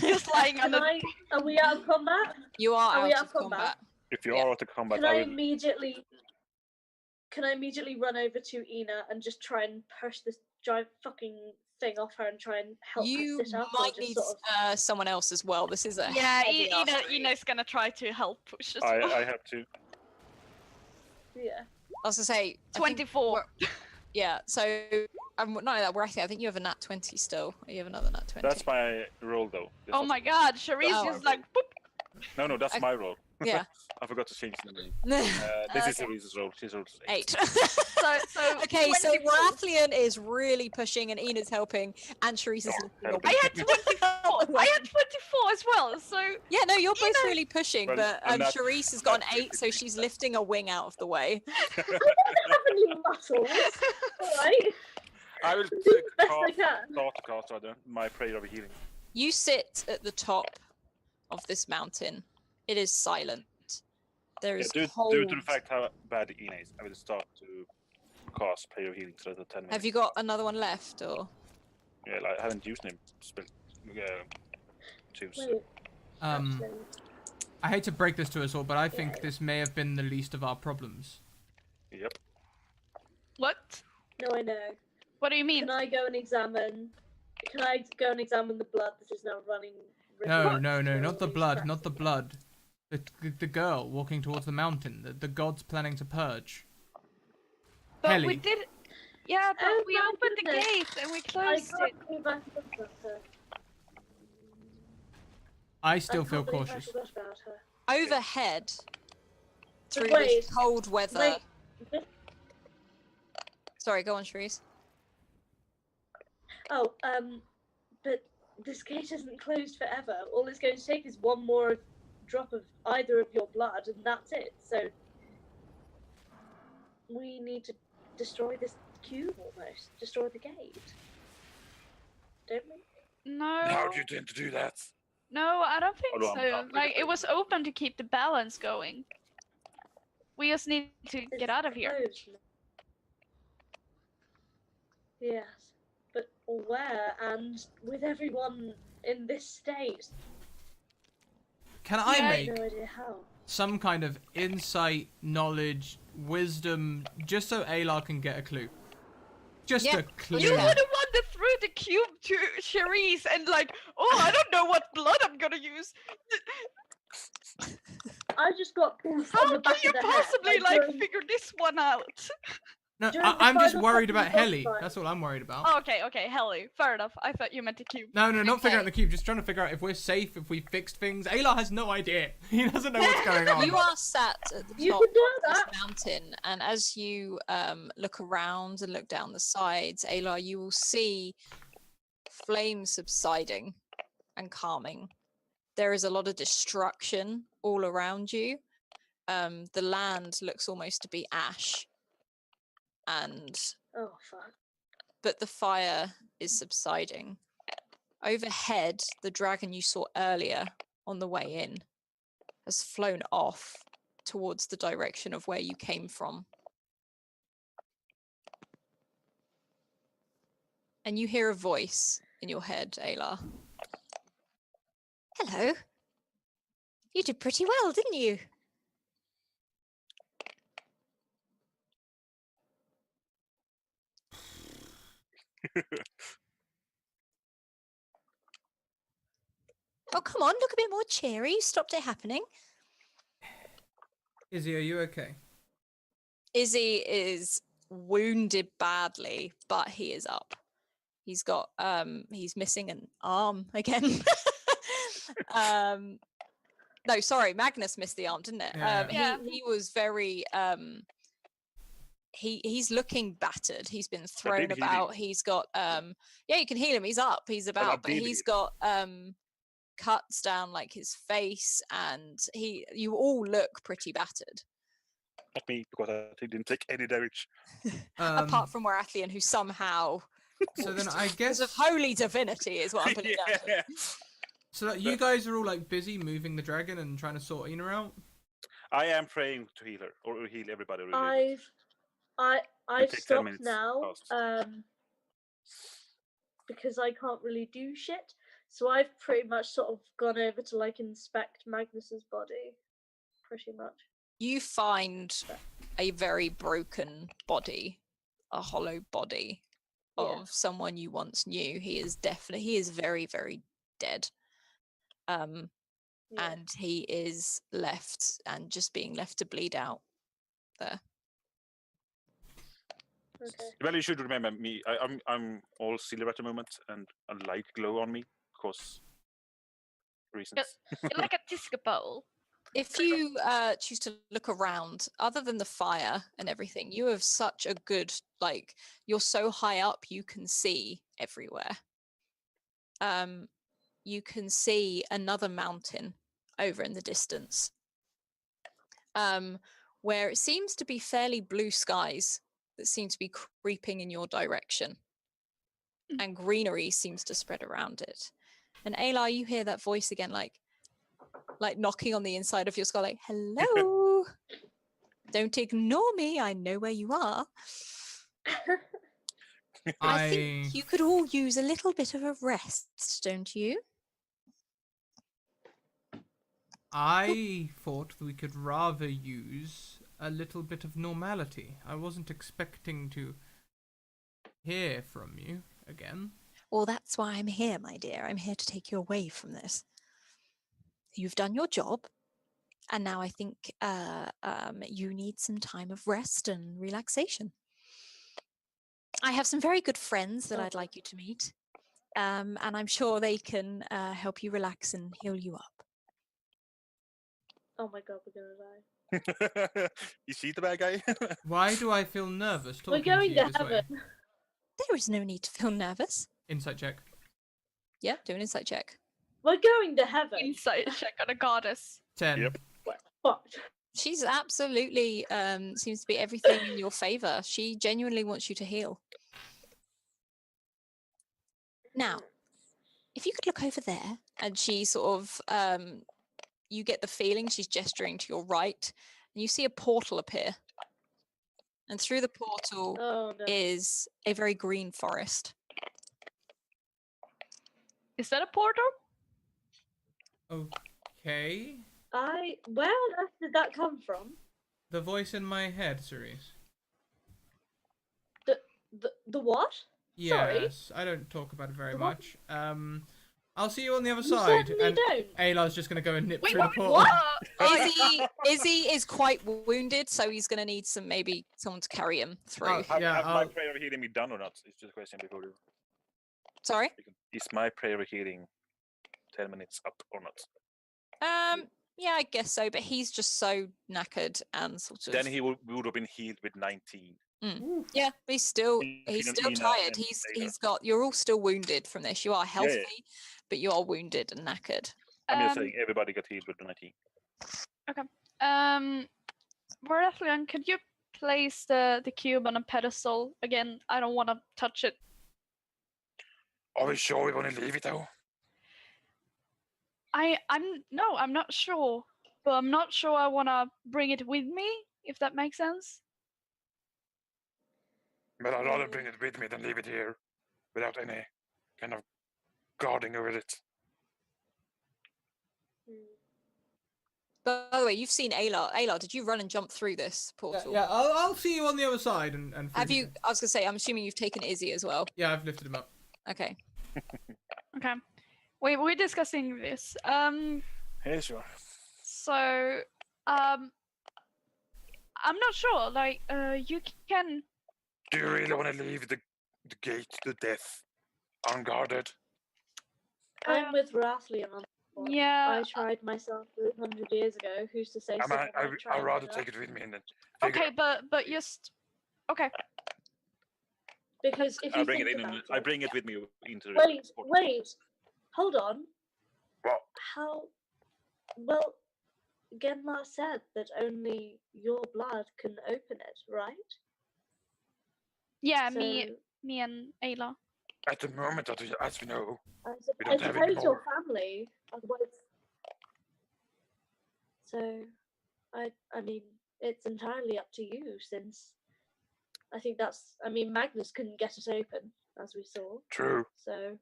Just lying on Can the. are we out of combat? You are Are we out of combat. If you Yeah. are out of combat, Can I I will. immediately run over to Ina and just try and push this giant fucking thing off her and try and help You her sit up? might or just need sort of... someone else as well. This is a Yeah, heavy ass creature. Ina's gonna try to help push as well. I have to. Yeah. I was gonna say I think 24. we're- Yeah, so not only that, I think you have a nat 20 still. You have another nat 20. That's my roll, though. This Oh was- my god, Charisse Oh. just like boop. No, that's I- my roll. Yeah. I forgot to change the name. This is Okay. Elise's roll. She's rolled 8. 8. So Okay, so 24. Warathlian is really pushing and Enid's helping and Sharice is lifting your I had 24. I had 24 as well. So Yeah, no, you're both really pushing, Well, but and that- Sharice has got an that's 8, so she's lifting a wing out of the way. I don't have any muscles. Alright. I will Do the best I cast, can. start to cast rather, my prayer of healing. You sit at the top of this mountain. It is silent. There Yeah, is due cold. to the fact how bad Ina is, I will start to cast prayer of healing for the 10 minutes. Have you got another one left, or? Yeah, like, I haven't used him. Spell. Choose. Wait, actually, I hate to break this to us all, but I think this may have been the least of our problems. Yep. what? no, I know. What do you mean? Can I go and examine the blood that is now running? No, not the blood, not the blood. The girl walking towards the mountain. The gods planning to purge. But we Helly. did. Yeah, but Oh we my opened the goodness. gate and we I closed it. can't believe I forgot about her. I still I feel can't believe cautious. I forgot about her. Overhead, through Wait, this cold weather. Wait, this- Sorry, go on, Sharice. oh, but this gate isn't closed forever. All it's going to take is one more drop of either of your blood, and that's it. So we need to destroy this cube almost. Destroy the gate. Don't we? No. How do you intend to do that? No, I don't think Hold on, so. I'm Like looking. it was open to keep the balance going. We just need to It's get out of here. closed now. Yes, but where and with everyone in this state? Can I Yeah, I make have no idea how. some kind of insight, knowledge, wisdom, just so Ayla can get a clue? Just Yeah, a clue. You were the Yeah. one that threw the cube to Charisse and like, oh, I don't know what blood I'm gonna use. I just got boofed How on the can back you of the possibly head. like during- figure this one out? No, During the I'm just final worried couple about of boss Heli. fights. That's all I'm worried about. Oh, okay, Helly. Fair enough. I thought you meant the cube. No, not figuring out Okay. the cube. Just trying to figure out if we're safe, if we fixed things. Ayla has no idea. He doesn't know what's going on. You are sat at the You top can do of this that. mountain, and as you look around and look down the sides, Ayla, you will see flames subsiding and calming. There is a lot of destruction all around you. The land looks almost to be ash, Oh fuck. but the fire is subsiding. Overhead, the dragon you saw earlier on the way in has flown off towards the direction of where you came from. And you hear a voice in your head, Ayla. Hello. You did pretty well, didn't you? Oh, come on, look a bit more cheery. You stopped it happening. Izzy, are you okay? Izzy is wounded badly, but he is up. He's got he's missing an arm again. No, sorry, Magnus missed the arm, didn't it? Yeah. Yeah. He was very he's looking battered. He's been thrown did heal about. He's got yeah, you can heal him. He's up. He's about, but did he's heal. got cuts down like his face, and you all look pretty battered. Not me, because I didn't take any damage. Apart from Warathian, who somehow So then I because guess of holy divinity is what I'm putting down to. Yeah. so that you guys are all like busy moving the dragon and trying to sort Ina out. I am praying to heal her, or heal everybody really. I've take 10 stopped minutes now. past. Because I can't really do shit. So I've pretty much sort of gone over to like inspect Magnus's body. Pretty much. You find a very broken body, a hollow body Yeah. of someone you once knew. He is very, very dead. Yeah. And he is left and just being left to bleed out there. Okay. Well, you should remember me. I'm all silver at the moment, and a light glow on me, because reasons. You're like a disco ball. If you choose to look around, other than the fire and everything, you have such a good, like, you're so high up, you can see everywhere. You can see another mountain over in the distance, where it seems to be fairly blue skies that seem to be creeping in your direction, and greenery seems to spread around it. And Ayla, you hear that voice again, like knocking on the inside of your skull, like, hello. Don't ignore me. I know where you are. I think you could all use a little bit of a rest, don't you? I thought we could rather use a little bit of normality. I wasn't expecting to hear from you again. Well, that's why I'm here, my dear. I'm here to take you away from this. You've done your job, and now I think you need some time of rest and relaxation. I have some very good friends that I'd like you to meet, and I'm sure they can help you relax and heal you up. Oh my god, we're gonna die. You see the bad guy? Why do I feel nervous We're talking to going you to this way? heaven. There is no need to feel nervous. Insight check. Yeah, do an insight check. We're going to heaven. Insight check on a goddess. 10. Yep. What? She's absolutely seems to be everything in your favor. She genuinely wants you to heal. Now, if you could look over there, and she sort of, you get the feeling she's gesturing to your right, and you see a portal appear. And through the portal Oh no. is a very green forest. Is that a portal? Okay. Where on earth did that come from? The voice in my head, Cerise. The what? Sorry? Yes, I don't talk about it very The what? much. I'll see you on the other You side. certainly And don't. Aylar's just gonna go and nip Wait, through what? the portal. What? Izzy is quite wounded, so he's going to need maybe someone to carry him through. Oh, yeah, Have my I'll- prayer of healing be done or not? It's just a question before you. Sorry. Is my prayer of healing 10 minutes up or not? Yeah, I guess so. But he's just so knackered and sort of. Then he would have been healed with 19. Ooh. Yeah, he's still Between still Ina tired. and He's got. You're all still wounded from this. You are healthy, yeah. but you are wounded and knackered. I'm just saying everybody got healed with 19. Barathlion, could you place the cube on a pedestal again? I don't want to touch it. Are we sure we want to leave it though? I'm not sure, but I'm not sure I want to bring it with me. If that makes sense. But I'd rather bring it with me than leave it here without any kind of guarding over it. By the way, you've seen Aylar. Aylar, did you run and jump through this portal? Yeah, I'll see you on the other side and Have through you? I was gonna say. I'm assuming you've taken Izzy as well. Yeah, I've lifted him up. Okay. Okay. Wait, we're discussing this. Yeah, sure. So, I'm not sure. Like, you can. Do you really want to leave the gate to death unguarded? I'm with Rathlion on that one. Yeah. I tried myself 300 years ago. Who's to say someone might try I'd rather later? take it with me and then. Okay, but just. Okay. Because if I you bring think it in. about I bring it with me into the. Wait, portal. wait. Hold on. What? How? Well, Genmar said that only your blood can open it, right? Yeah, So, me and Ayla. At the moment, as we know, I, we don't I have any suppose your more. family, otherwise. So, I mean, it's entirely up to you, since I think that's. I mean, Magnus couldn't get it open, as we saw. True. So,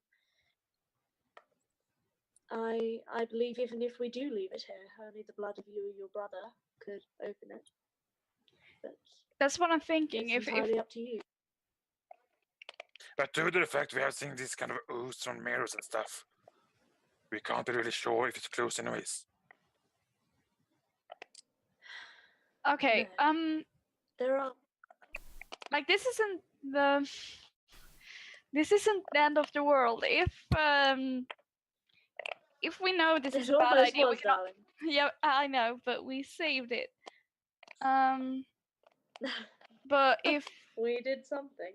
I believe even if we do leave it here, only the blood of you and your brother could open it. But That's what I'm thinking. it's If entirely up to you. But due to the fact we have seen this kind of ooze from mirrors and stuff, we can't be really sure if it's close anyways. okay, No. There are. like this isn't the end of the world. If we know this It is a bad almost idea, we was, cannot. darling. Yeah, I know, but we saved it. But We did something.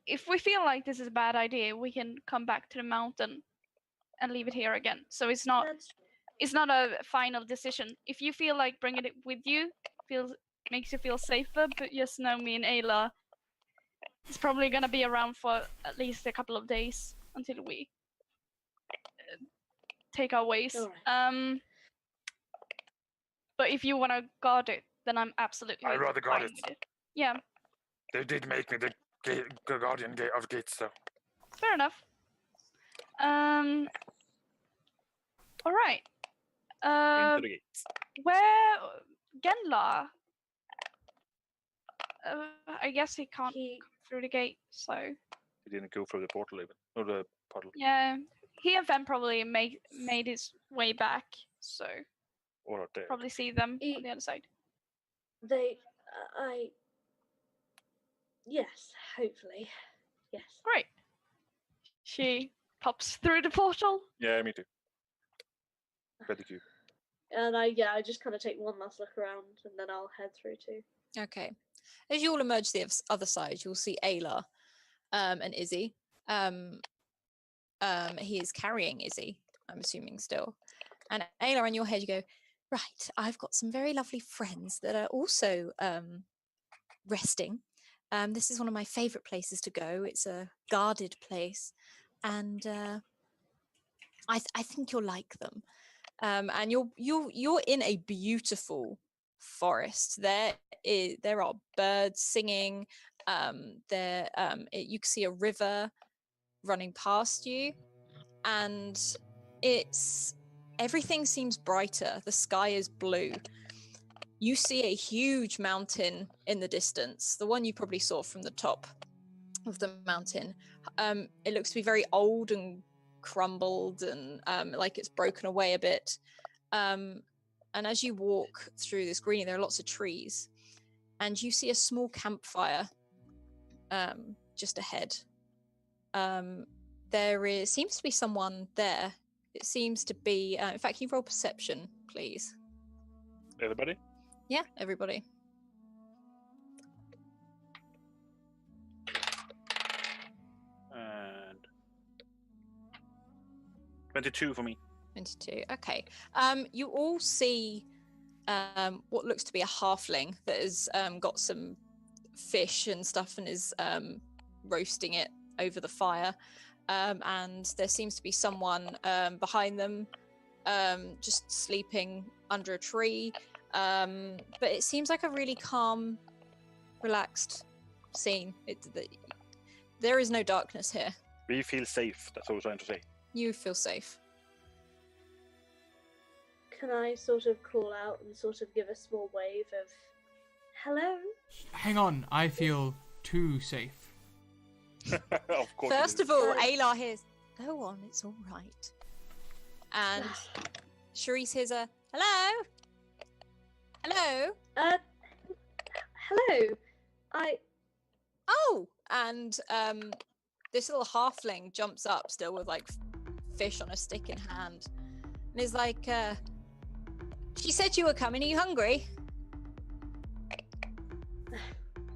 if we feel like this is a bad idea, we can come back to the mountain and leave it here again. So it's not a final decision. If you feel like bringing it with you makes you feel safer, but just know me and Ayla is probably gonna be around for at least a couple of days until we take our ways. Alright. But if you want to guard it, then I'm absolutely I'd rather guard fine it. with it. Yeah, They did make me the guardian of gates, though. fair enough. All right. Into the gates. Where Genla? I guess he can't He come through the gate, so He didn't go through the portal even. Or the portal. yeah, he and Fen probably made his way back, so Or out there. probably see them on the other side. they yes, hopefully. Yes. Great. She pops through the portal. Yeah, me too. Pedicure. And I just kind of take one last look around and then I'll head through too. Okay. As you all emerge the other side, you'll see Ayla and Izzy. He is carrying Izzy, I'm assuming still. And Ayla, in your head, you go, right, I've got some very lovely friends that are also resting. This is one of my favourite places to go. It's a guarded place. And I think you'll like them. And you're in a beautiful forest. There are birds singing. You can see a river running past you, and everything seems brighter. The sky is blue. You see a huge mountain in the distance, the one you probably saw from the top of the mountain. It looks to be very old and crumbled and like it's broken away a bit. And as you walk through this green, there are lots of trees, and you see a small campfire just ahead. There seems to be someone there. It seems to be. In fact, can you roll perception, please? Everybody? Yeah, everybody. And 22 for me. 22. Okay. You all see what looks to be a halfling that has got some fish and stuff and is roasting it over the fire. And there seems to be someone behind them just sleeping under a tree. But it seems like a really calm, relaxed scene. There is no darkness here. We feel safe, that's what we're trying to say. You feel safe. Can I sort of call out and sort of give a small wave of hello? Hang on, I feel too safe. Of course. First of all, Aylar hears, "Go on, it's all right." And Charisse hears a hello. Hello. Hello. Oh, and this little halfling jumps up, still with like fish on a stick in hand, and is like, "She said you were coming. Are you hungry?"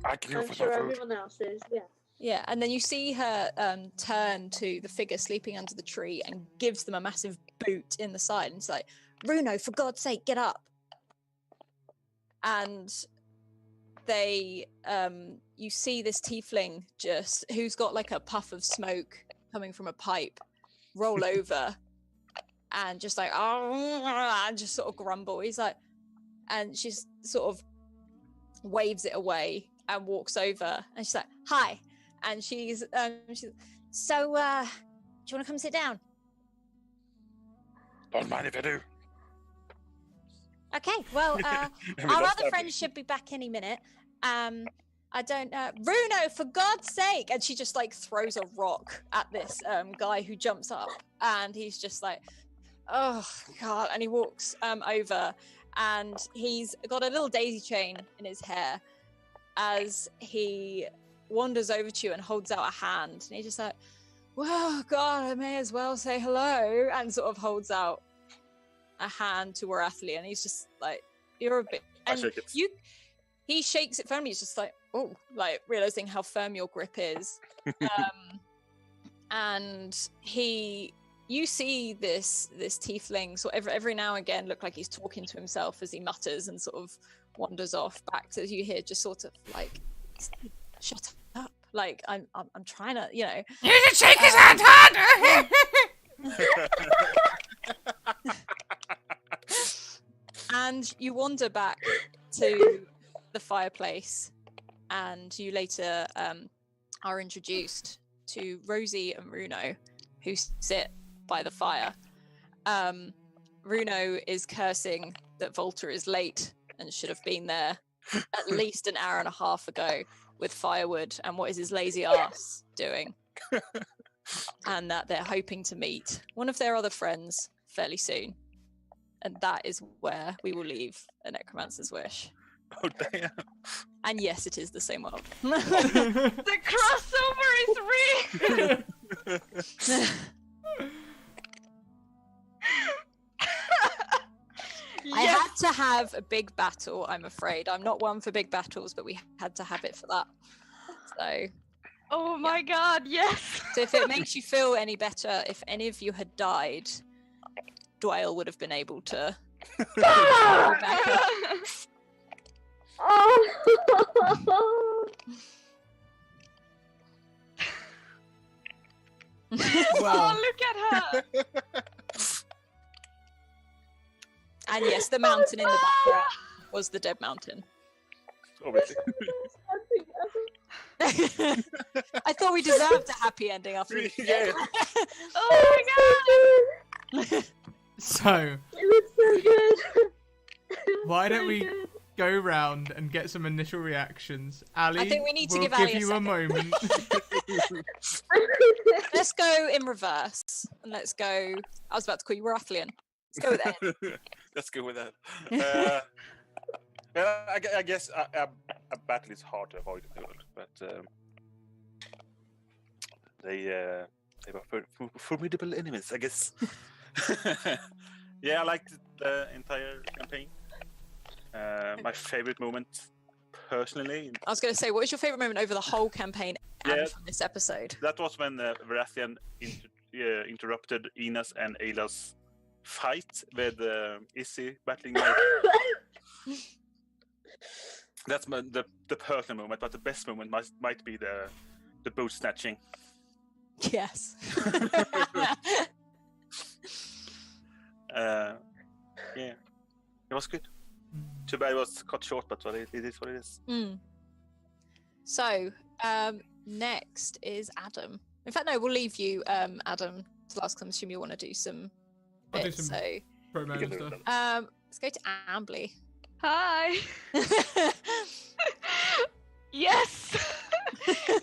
I can go I'm for sure some food. everyone else is. Yeah. Yeah, and then you see her turn to the figure sleeping under the tree and gives them a massive boot in the side. And it's like, "Bruno, for God's sake, get up." And they, you see this tiefling who's got like a puff of smoke coming from a pipe, roll over and just like, oh, and just sort of grumble. He's like, and she's sort of waves it away and walks over and she's like, "Hi." And she's so, do you want to come sit down? Don't mind if I do. Okay, well, We our don't other start friends should be back any minute. I don't know. Bruno, for God's sake. And she just like throws a rock at this guy who jumps up, and he's just like, "Oh God." And he walks over, and he's got a little daisy chain in his hair as he wanders over to you and holds out a hand, and he's just like, "Well, God, I may as well say hello," and sort of holds out a hand to Warathli, and he's just like, "You're a bit," I and shake it. he shakes it firmly. He's just like, "Oh," like realizing how firm your grip is. And you see this tiefling sort of every now and again look like he's talking to himself as he mutters and sort of wanders off back to you hear just sort of like, "Shut up, like I'm trying to, you know." You should shake his hand harder! And you wander back to the fireplace, and you later are introduced to Rosie and Runo, who sit by the fire. Runo is cursing that Volta is late and should have been there at least an hour and a half ago with firewood, and what is his lazy ass doing? And that they're hoping to meet one of their other friends fairly soon. And that is where we will leave A Necromancer's Wish. Oh, damn. And yes, it is the same world. The crossover is real. I had to have a big battle, I'm afraid. I'm not one for big battles, but we had to have it for that. So, Oh my God, yes. so if it makes you feel any better, if any of you had died, Dwayne would have been able to Ah! back up. Oh! Well, Oh, look at her. And yes, the mountain in the background was the Dead Mountain. Obviously. I thought we deserved a happy ending after we Yeah. Oh my God. so, It looks so good. why don't So we good. go round and get some initial reactions? Ali, I think we need to we'll give Ali a you a second. moment. Let's go in reverse. And let's go. I was about to call you Rathian. Let's go with it. Let's go with that. I guess a battle is hard to avoid, but they were formidable enemies, I guess. Yeah, I liked the entire campaign. My favorite moment, personally. I was going to say, what was your favorite moment over the whole campaign and Yeah. from this episode? That was when Varathian interrupted Ina's and Ayla's fight with Izzy battling. That's the personal moment, but the best moment might be the boat snatching. Yes. Yeah, it was good. Too bad it was cut short, but it is what it is. So, next is Adam. In fact, no, we'll leave you, Adam, to last, because I'm assuming you want to do some I'll do bits. some So, promo and stuff. let's go to Ambly. Hi. Yes.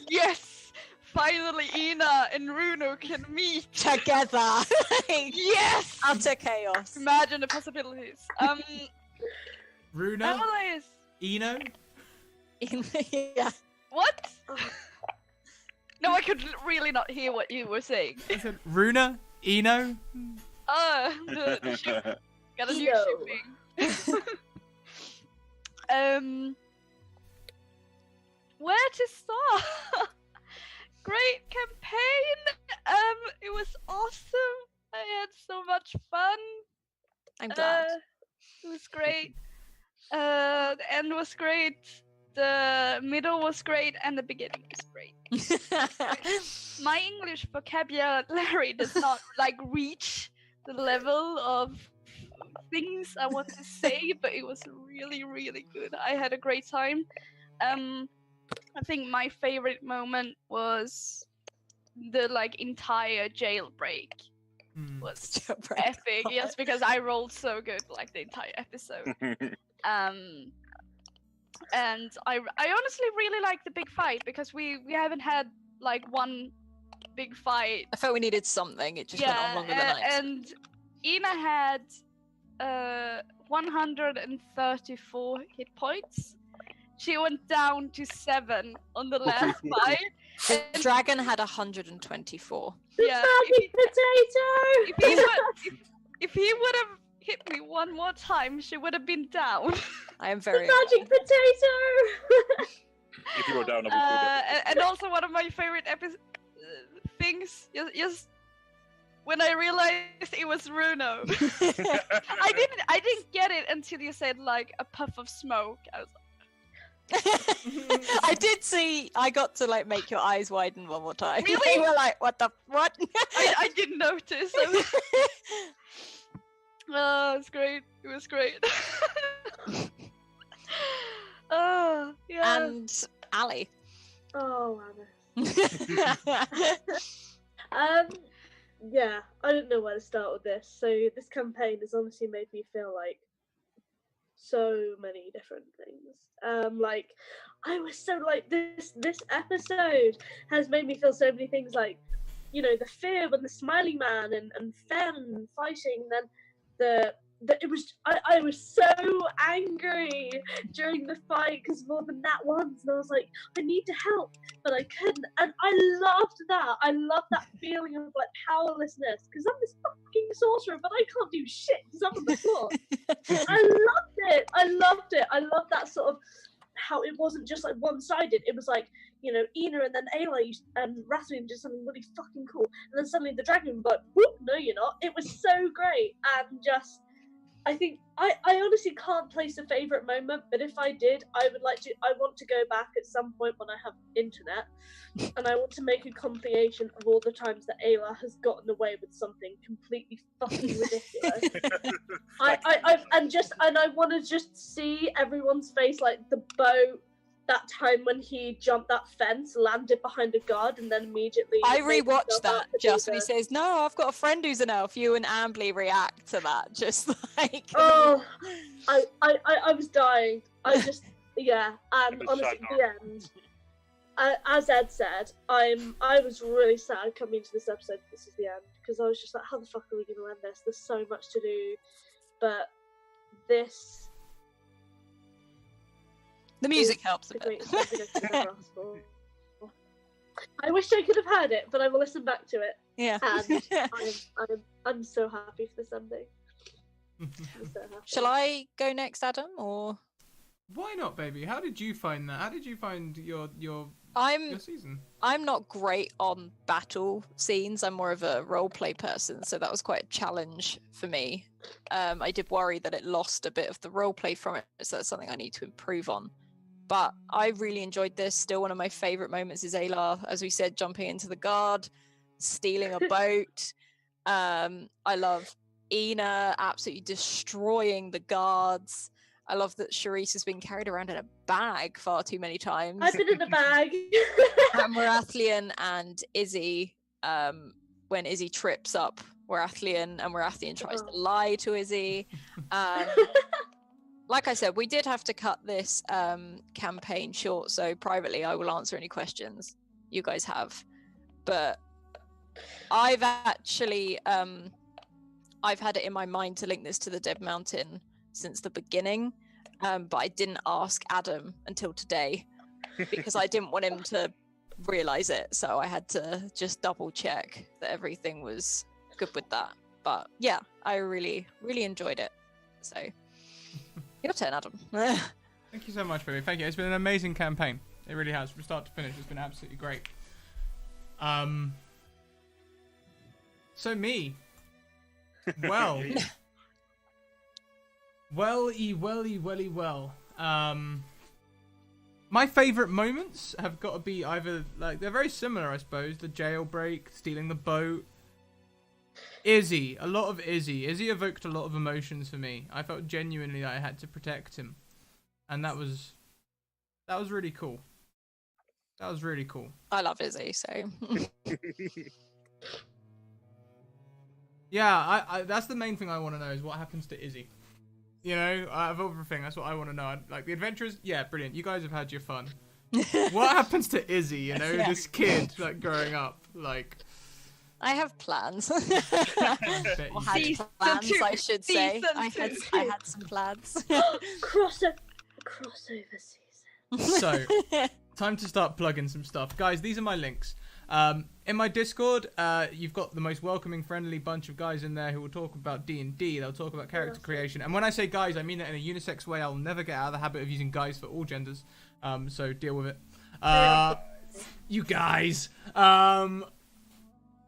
Yes. Finally, Ina and Runo can meet Together. Yes. Utter chaos. Imagine the possibilities. Runa, Analyze. Eno. Yeah. What? No, I could really not hear what you were saying. I said Runa, Eno. The ship. Got a new Yo. shipping. Where to start? Great campaign. It was awesome. I had so much fun. I'm glad. It was great. The end was great. The middle was great, and the beginning was great. My English vocabulary does not reach the level of things I want to say, but it was really, really good. I had a great time. I think my favorite moment was the entire jailbreak. Was epic. Yes, because I rolled so good the entire episode. And I honestly really like the big fight, because we haven't had one big fight. I felt we needed something. It just went on longer than I expected. And Ina had 134 hit points. She went down to 7 on the last fight. The dragon had 124. Yeah, Magic potato! if he would have hit me one more time, she would have been down. I am very Magic potato! If you were down, I would And also one of my favorite things, just when I realized it was Runo. I didn't get it until you said a puff of smoke. I was I did see. I got to make your eyes widen one more time. Really? You were like, "What the what?" I didn't notice. Oh, it was great. It was great. Oh, yeah. And Ali. Oh, yeah, I don't know where to start with this. So this campaign has honestly made me feel so many different things. I was so this episode has made me feel so many things, the fear when the smiling man and Fen fighting, and then I was so angry during the fight because of all the nat ones, and I was like, I need to help, but I couldn't, and I loved that. I loved that feeling of powerlessness, because I'm this fucking sorcerer, but I can't do shit because I'm on the floor. I loved it. I loved that sort of how it wasn't just one-sided. It was Ina and then Ayla and Rathian did something really fucking cool, and then suddenly the dragon was whoop, no you're not. It was so great, and just I think I honestly can't place a favourite moment, but if I did, I want to go back at some point when I have internet, and I want to make a compilation of all the times that Ayla has gotten away with something completely fucking ridiculous. I want to just see everyone's face, the boat, that time when he jumped that fence, landed behind a guard, and then immediately... I rewatched that just when he says, "No, I've got a friend who's an elf." You and Ambly react to that, just Oh, I was dying. I just... Yeah, and honestly, the end... as Ed said, I was really sad coming into this episode. This is the end because I was just like, how the fuck are we going to end this? There's so much to do, but this. The music helps a the bit. greatest thing I could ever ask for. I wish I could have heard it, but I will listen back to it. Yeah. And I'm so happy for this ending. I'm so happy. Shall I go next, Adam, or? Why not, baby? How did you find that? How did you find your season? I'm not great on battle scenes. I'm more of a roleplay person, so that was quite a challenge for me. I did worry that it lost a bit of the roleplay from it, so that's something I need to improve on. But I really enjoyed this. Still, one of my favourite moments is Ayla, as we said, jumping into the guard, stealing a boat. I love Ina absolutely destroying the guards. I love that Charisse has been carried around in a bag far too many times. I've been in a bag. And Warathlian and Izzy, when Izzy trips up Warathlian and Warathlian tries to lie to Izzy. Like I said, we did have to cut this campaign short, so privately I will answer any questions you guys have. But I've actually, I've had it in my mind to link this to the Dead Mountain since the beginning, but I didn't ask Adam until today because I didn't want him to realize it, so I had to just double check that everything was good with that. But yeah, I really enjoyed it. So your turn, Adam. Thank you so much, baby. Thank you. It's been an amazing campaign. It really has, from start to finish. It's been absolutely great. So me. Well. Well. My favourite moments have got to be either, like, they're very similar, I suppose. The jailbreak, stealing the boat. Izzy. A lot of Izzy. Izzy evoked a lot of emotions for me. I felt genuinely that I had to protect him. And that was really cool. That was really cool. I love Izzy, so... Yeah, I that's the main thing I want to know is what happens to Izzy. You know, of everything, that's what I want to know. Like, the adventures, yeah, brilliant. You guys have had your fun. What happens to Izzy, you know, Yeah. this kid, like, growing up, like... I have plans. I bet Or you had do. plans, I should say. Season I had two. some plans. crossover season. So, time to start plugging some stuff. Guys, these are my links. In my Discord, you've got the most welcoming, friendly bunch of guys in there who will talk about D&D. They'll talk about character creation. And when I say guys, I mean it in a unisex way. I'll never get out of the habit of using guys for all genders. So deal with it. You guys. But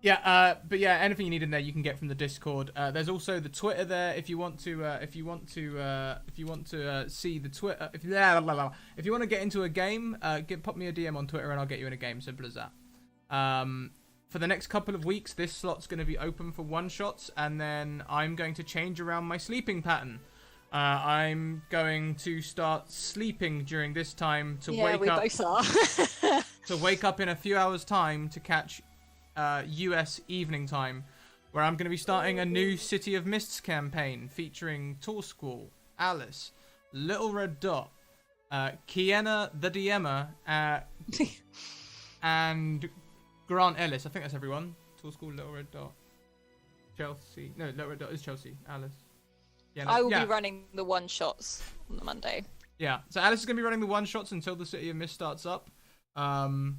yeah, anything you need in there, you can get from the Discord. There's also the Twitter there if you want to see the Twitter. If you want to get into a game, pop me a DM on Twitter and I'll get you in a game. Simple as that. For the next couple of weeks, this slot's going to be open for one-shots, and then I'm going to change around my sleeping pattern. I'm going to start sleeping during this time to wake up. Both are. To wake up in a few hours' time to catch US evening time, where I'm going to be starting a new City of Mists campaign featuring Tall Squall, Alice, Little Red Dot, Kienna the DMer, and Grant Ellis. I think that's everyone. Tall Squall, Little Red Dot, Chelsea. No, Little Red Dot is Chelsea. Alice. Yeah, no, I will be running the one-shots on the Monday. Yeah, so Alice is going to be running the one-shots until the City of Mist starts up. And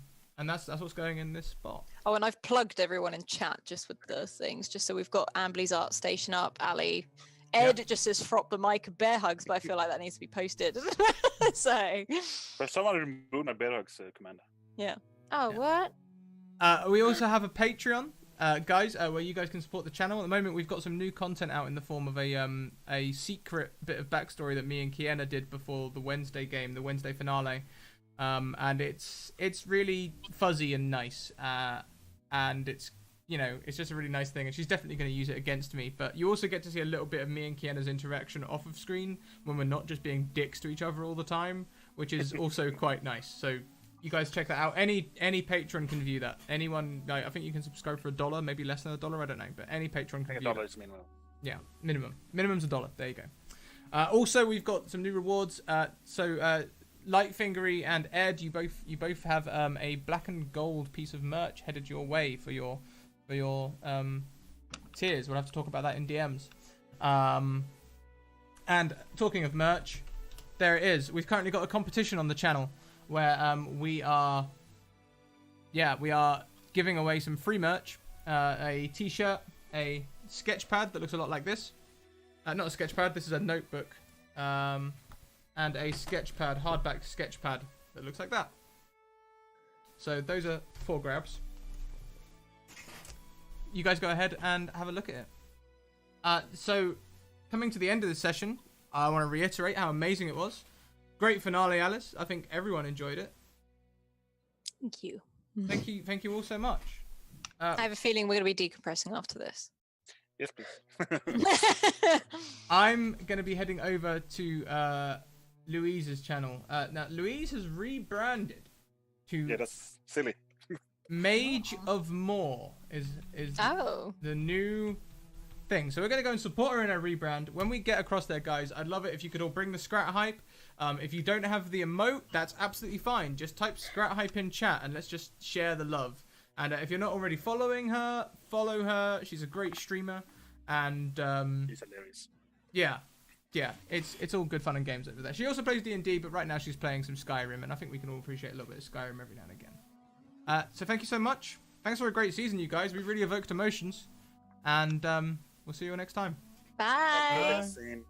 that's what's going in this spot. Oh, and I've plugged everyone in chat just with the things, just so we've got Ambly's art station up, Ali. Ed just says frop the mic and bear hugs, but I feel like that needs to be posted. So. But someone removed my bear hugs, Commander. Yeah. Oh, what? We also have a Patreon, guys, where you guys can support the channel. At the moment, we've got some new content out in the form of a secret bit of backstory that me and Kienna did before the Wednesday game, the Wednesday finale. And it's really fuzzy and nice, and it's just a really nice thing, and she's definitely going to use it against me. But you also get to see a little bit of me and Kienna's interaction off of screen when we're not just being dicks to each other all the time, which is also quite nice. So you guys check that out. Any patron can view that. Anyone, like, I think you can subscribe for $1, maybe less than $1, I don't know, but any patron can view $1 that. is minimum. Yeah, minimum's $1. There you go. Also, we've got some new rewards. Lightfingery and Ed, you both have a black and gold piece of merch headed your way for your tiers. We'll have to talk about that in DMs. And talking of merch, there it is. We've currently got a competition on the channel where we are giving away some free merch, a t-shirt, a sketch pad that looks a lot like this. Not a sketch pad, this is a notebook. And a sketch pad, hardback sketch pad that looks like that. So those are 4 grabs. You guys go ahead and have a look at it. So coming to the end of the session, I want to reiterate how amazing it was. Great finale, Alice. I think everyone enjoyed it. Thank you. Thank you all so much. I have a feeling we're going to be decompressing after this. Yes, please. I'm going to be heading over to Louise's channel. Now, Louise has rebranded to Yeah, that's silly. Mage of More is Oh. the new thing. So we're going to go and support her in her rebrand. When we get across there, guys, I'd love it if you could all bring the Scrat Hype. If you don't have the emote, that's absolutely fine. Just type Scrat Hype in chat and let's just share the love. And if you're not already following her, follow her. She's a great streamer. And He's hilarious. yeah, it's all good fun and games over there. She also plays D&D, but right now she's playing some Skyrim, and I think we can all appreciate a little bit of Skyrim every now and again. So thank you so much. Thanks for a great season, you guys. We really evoked emotions, and we'll see you all next time. Bye. Same.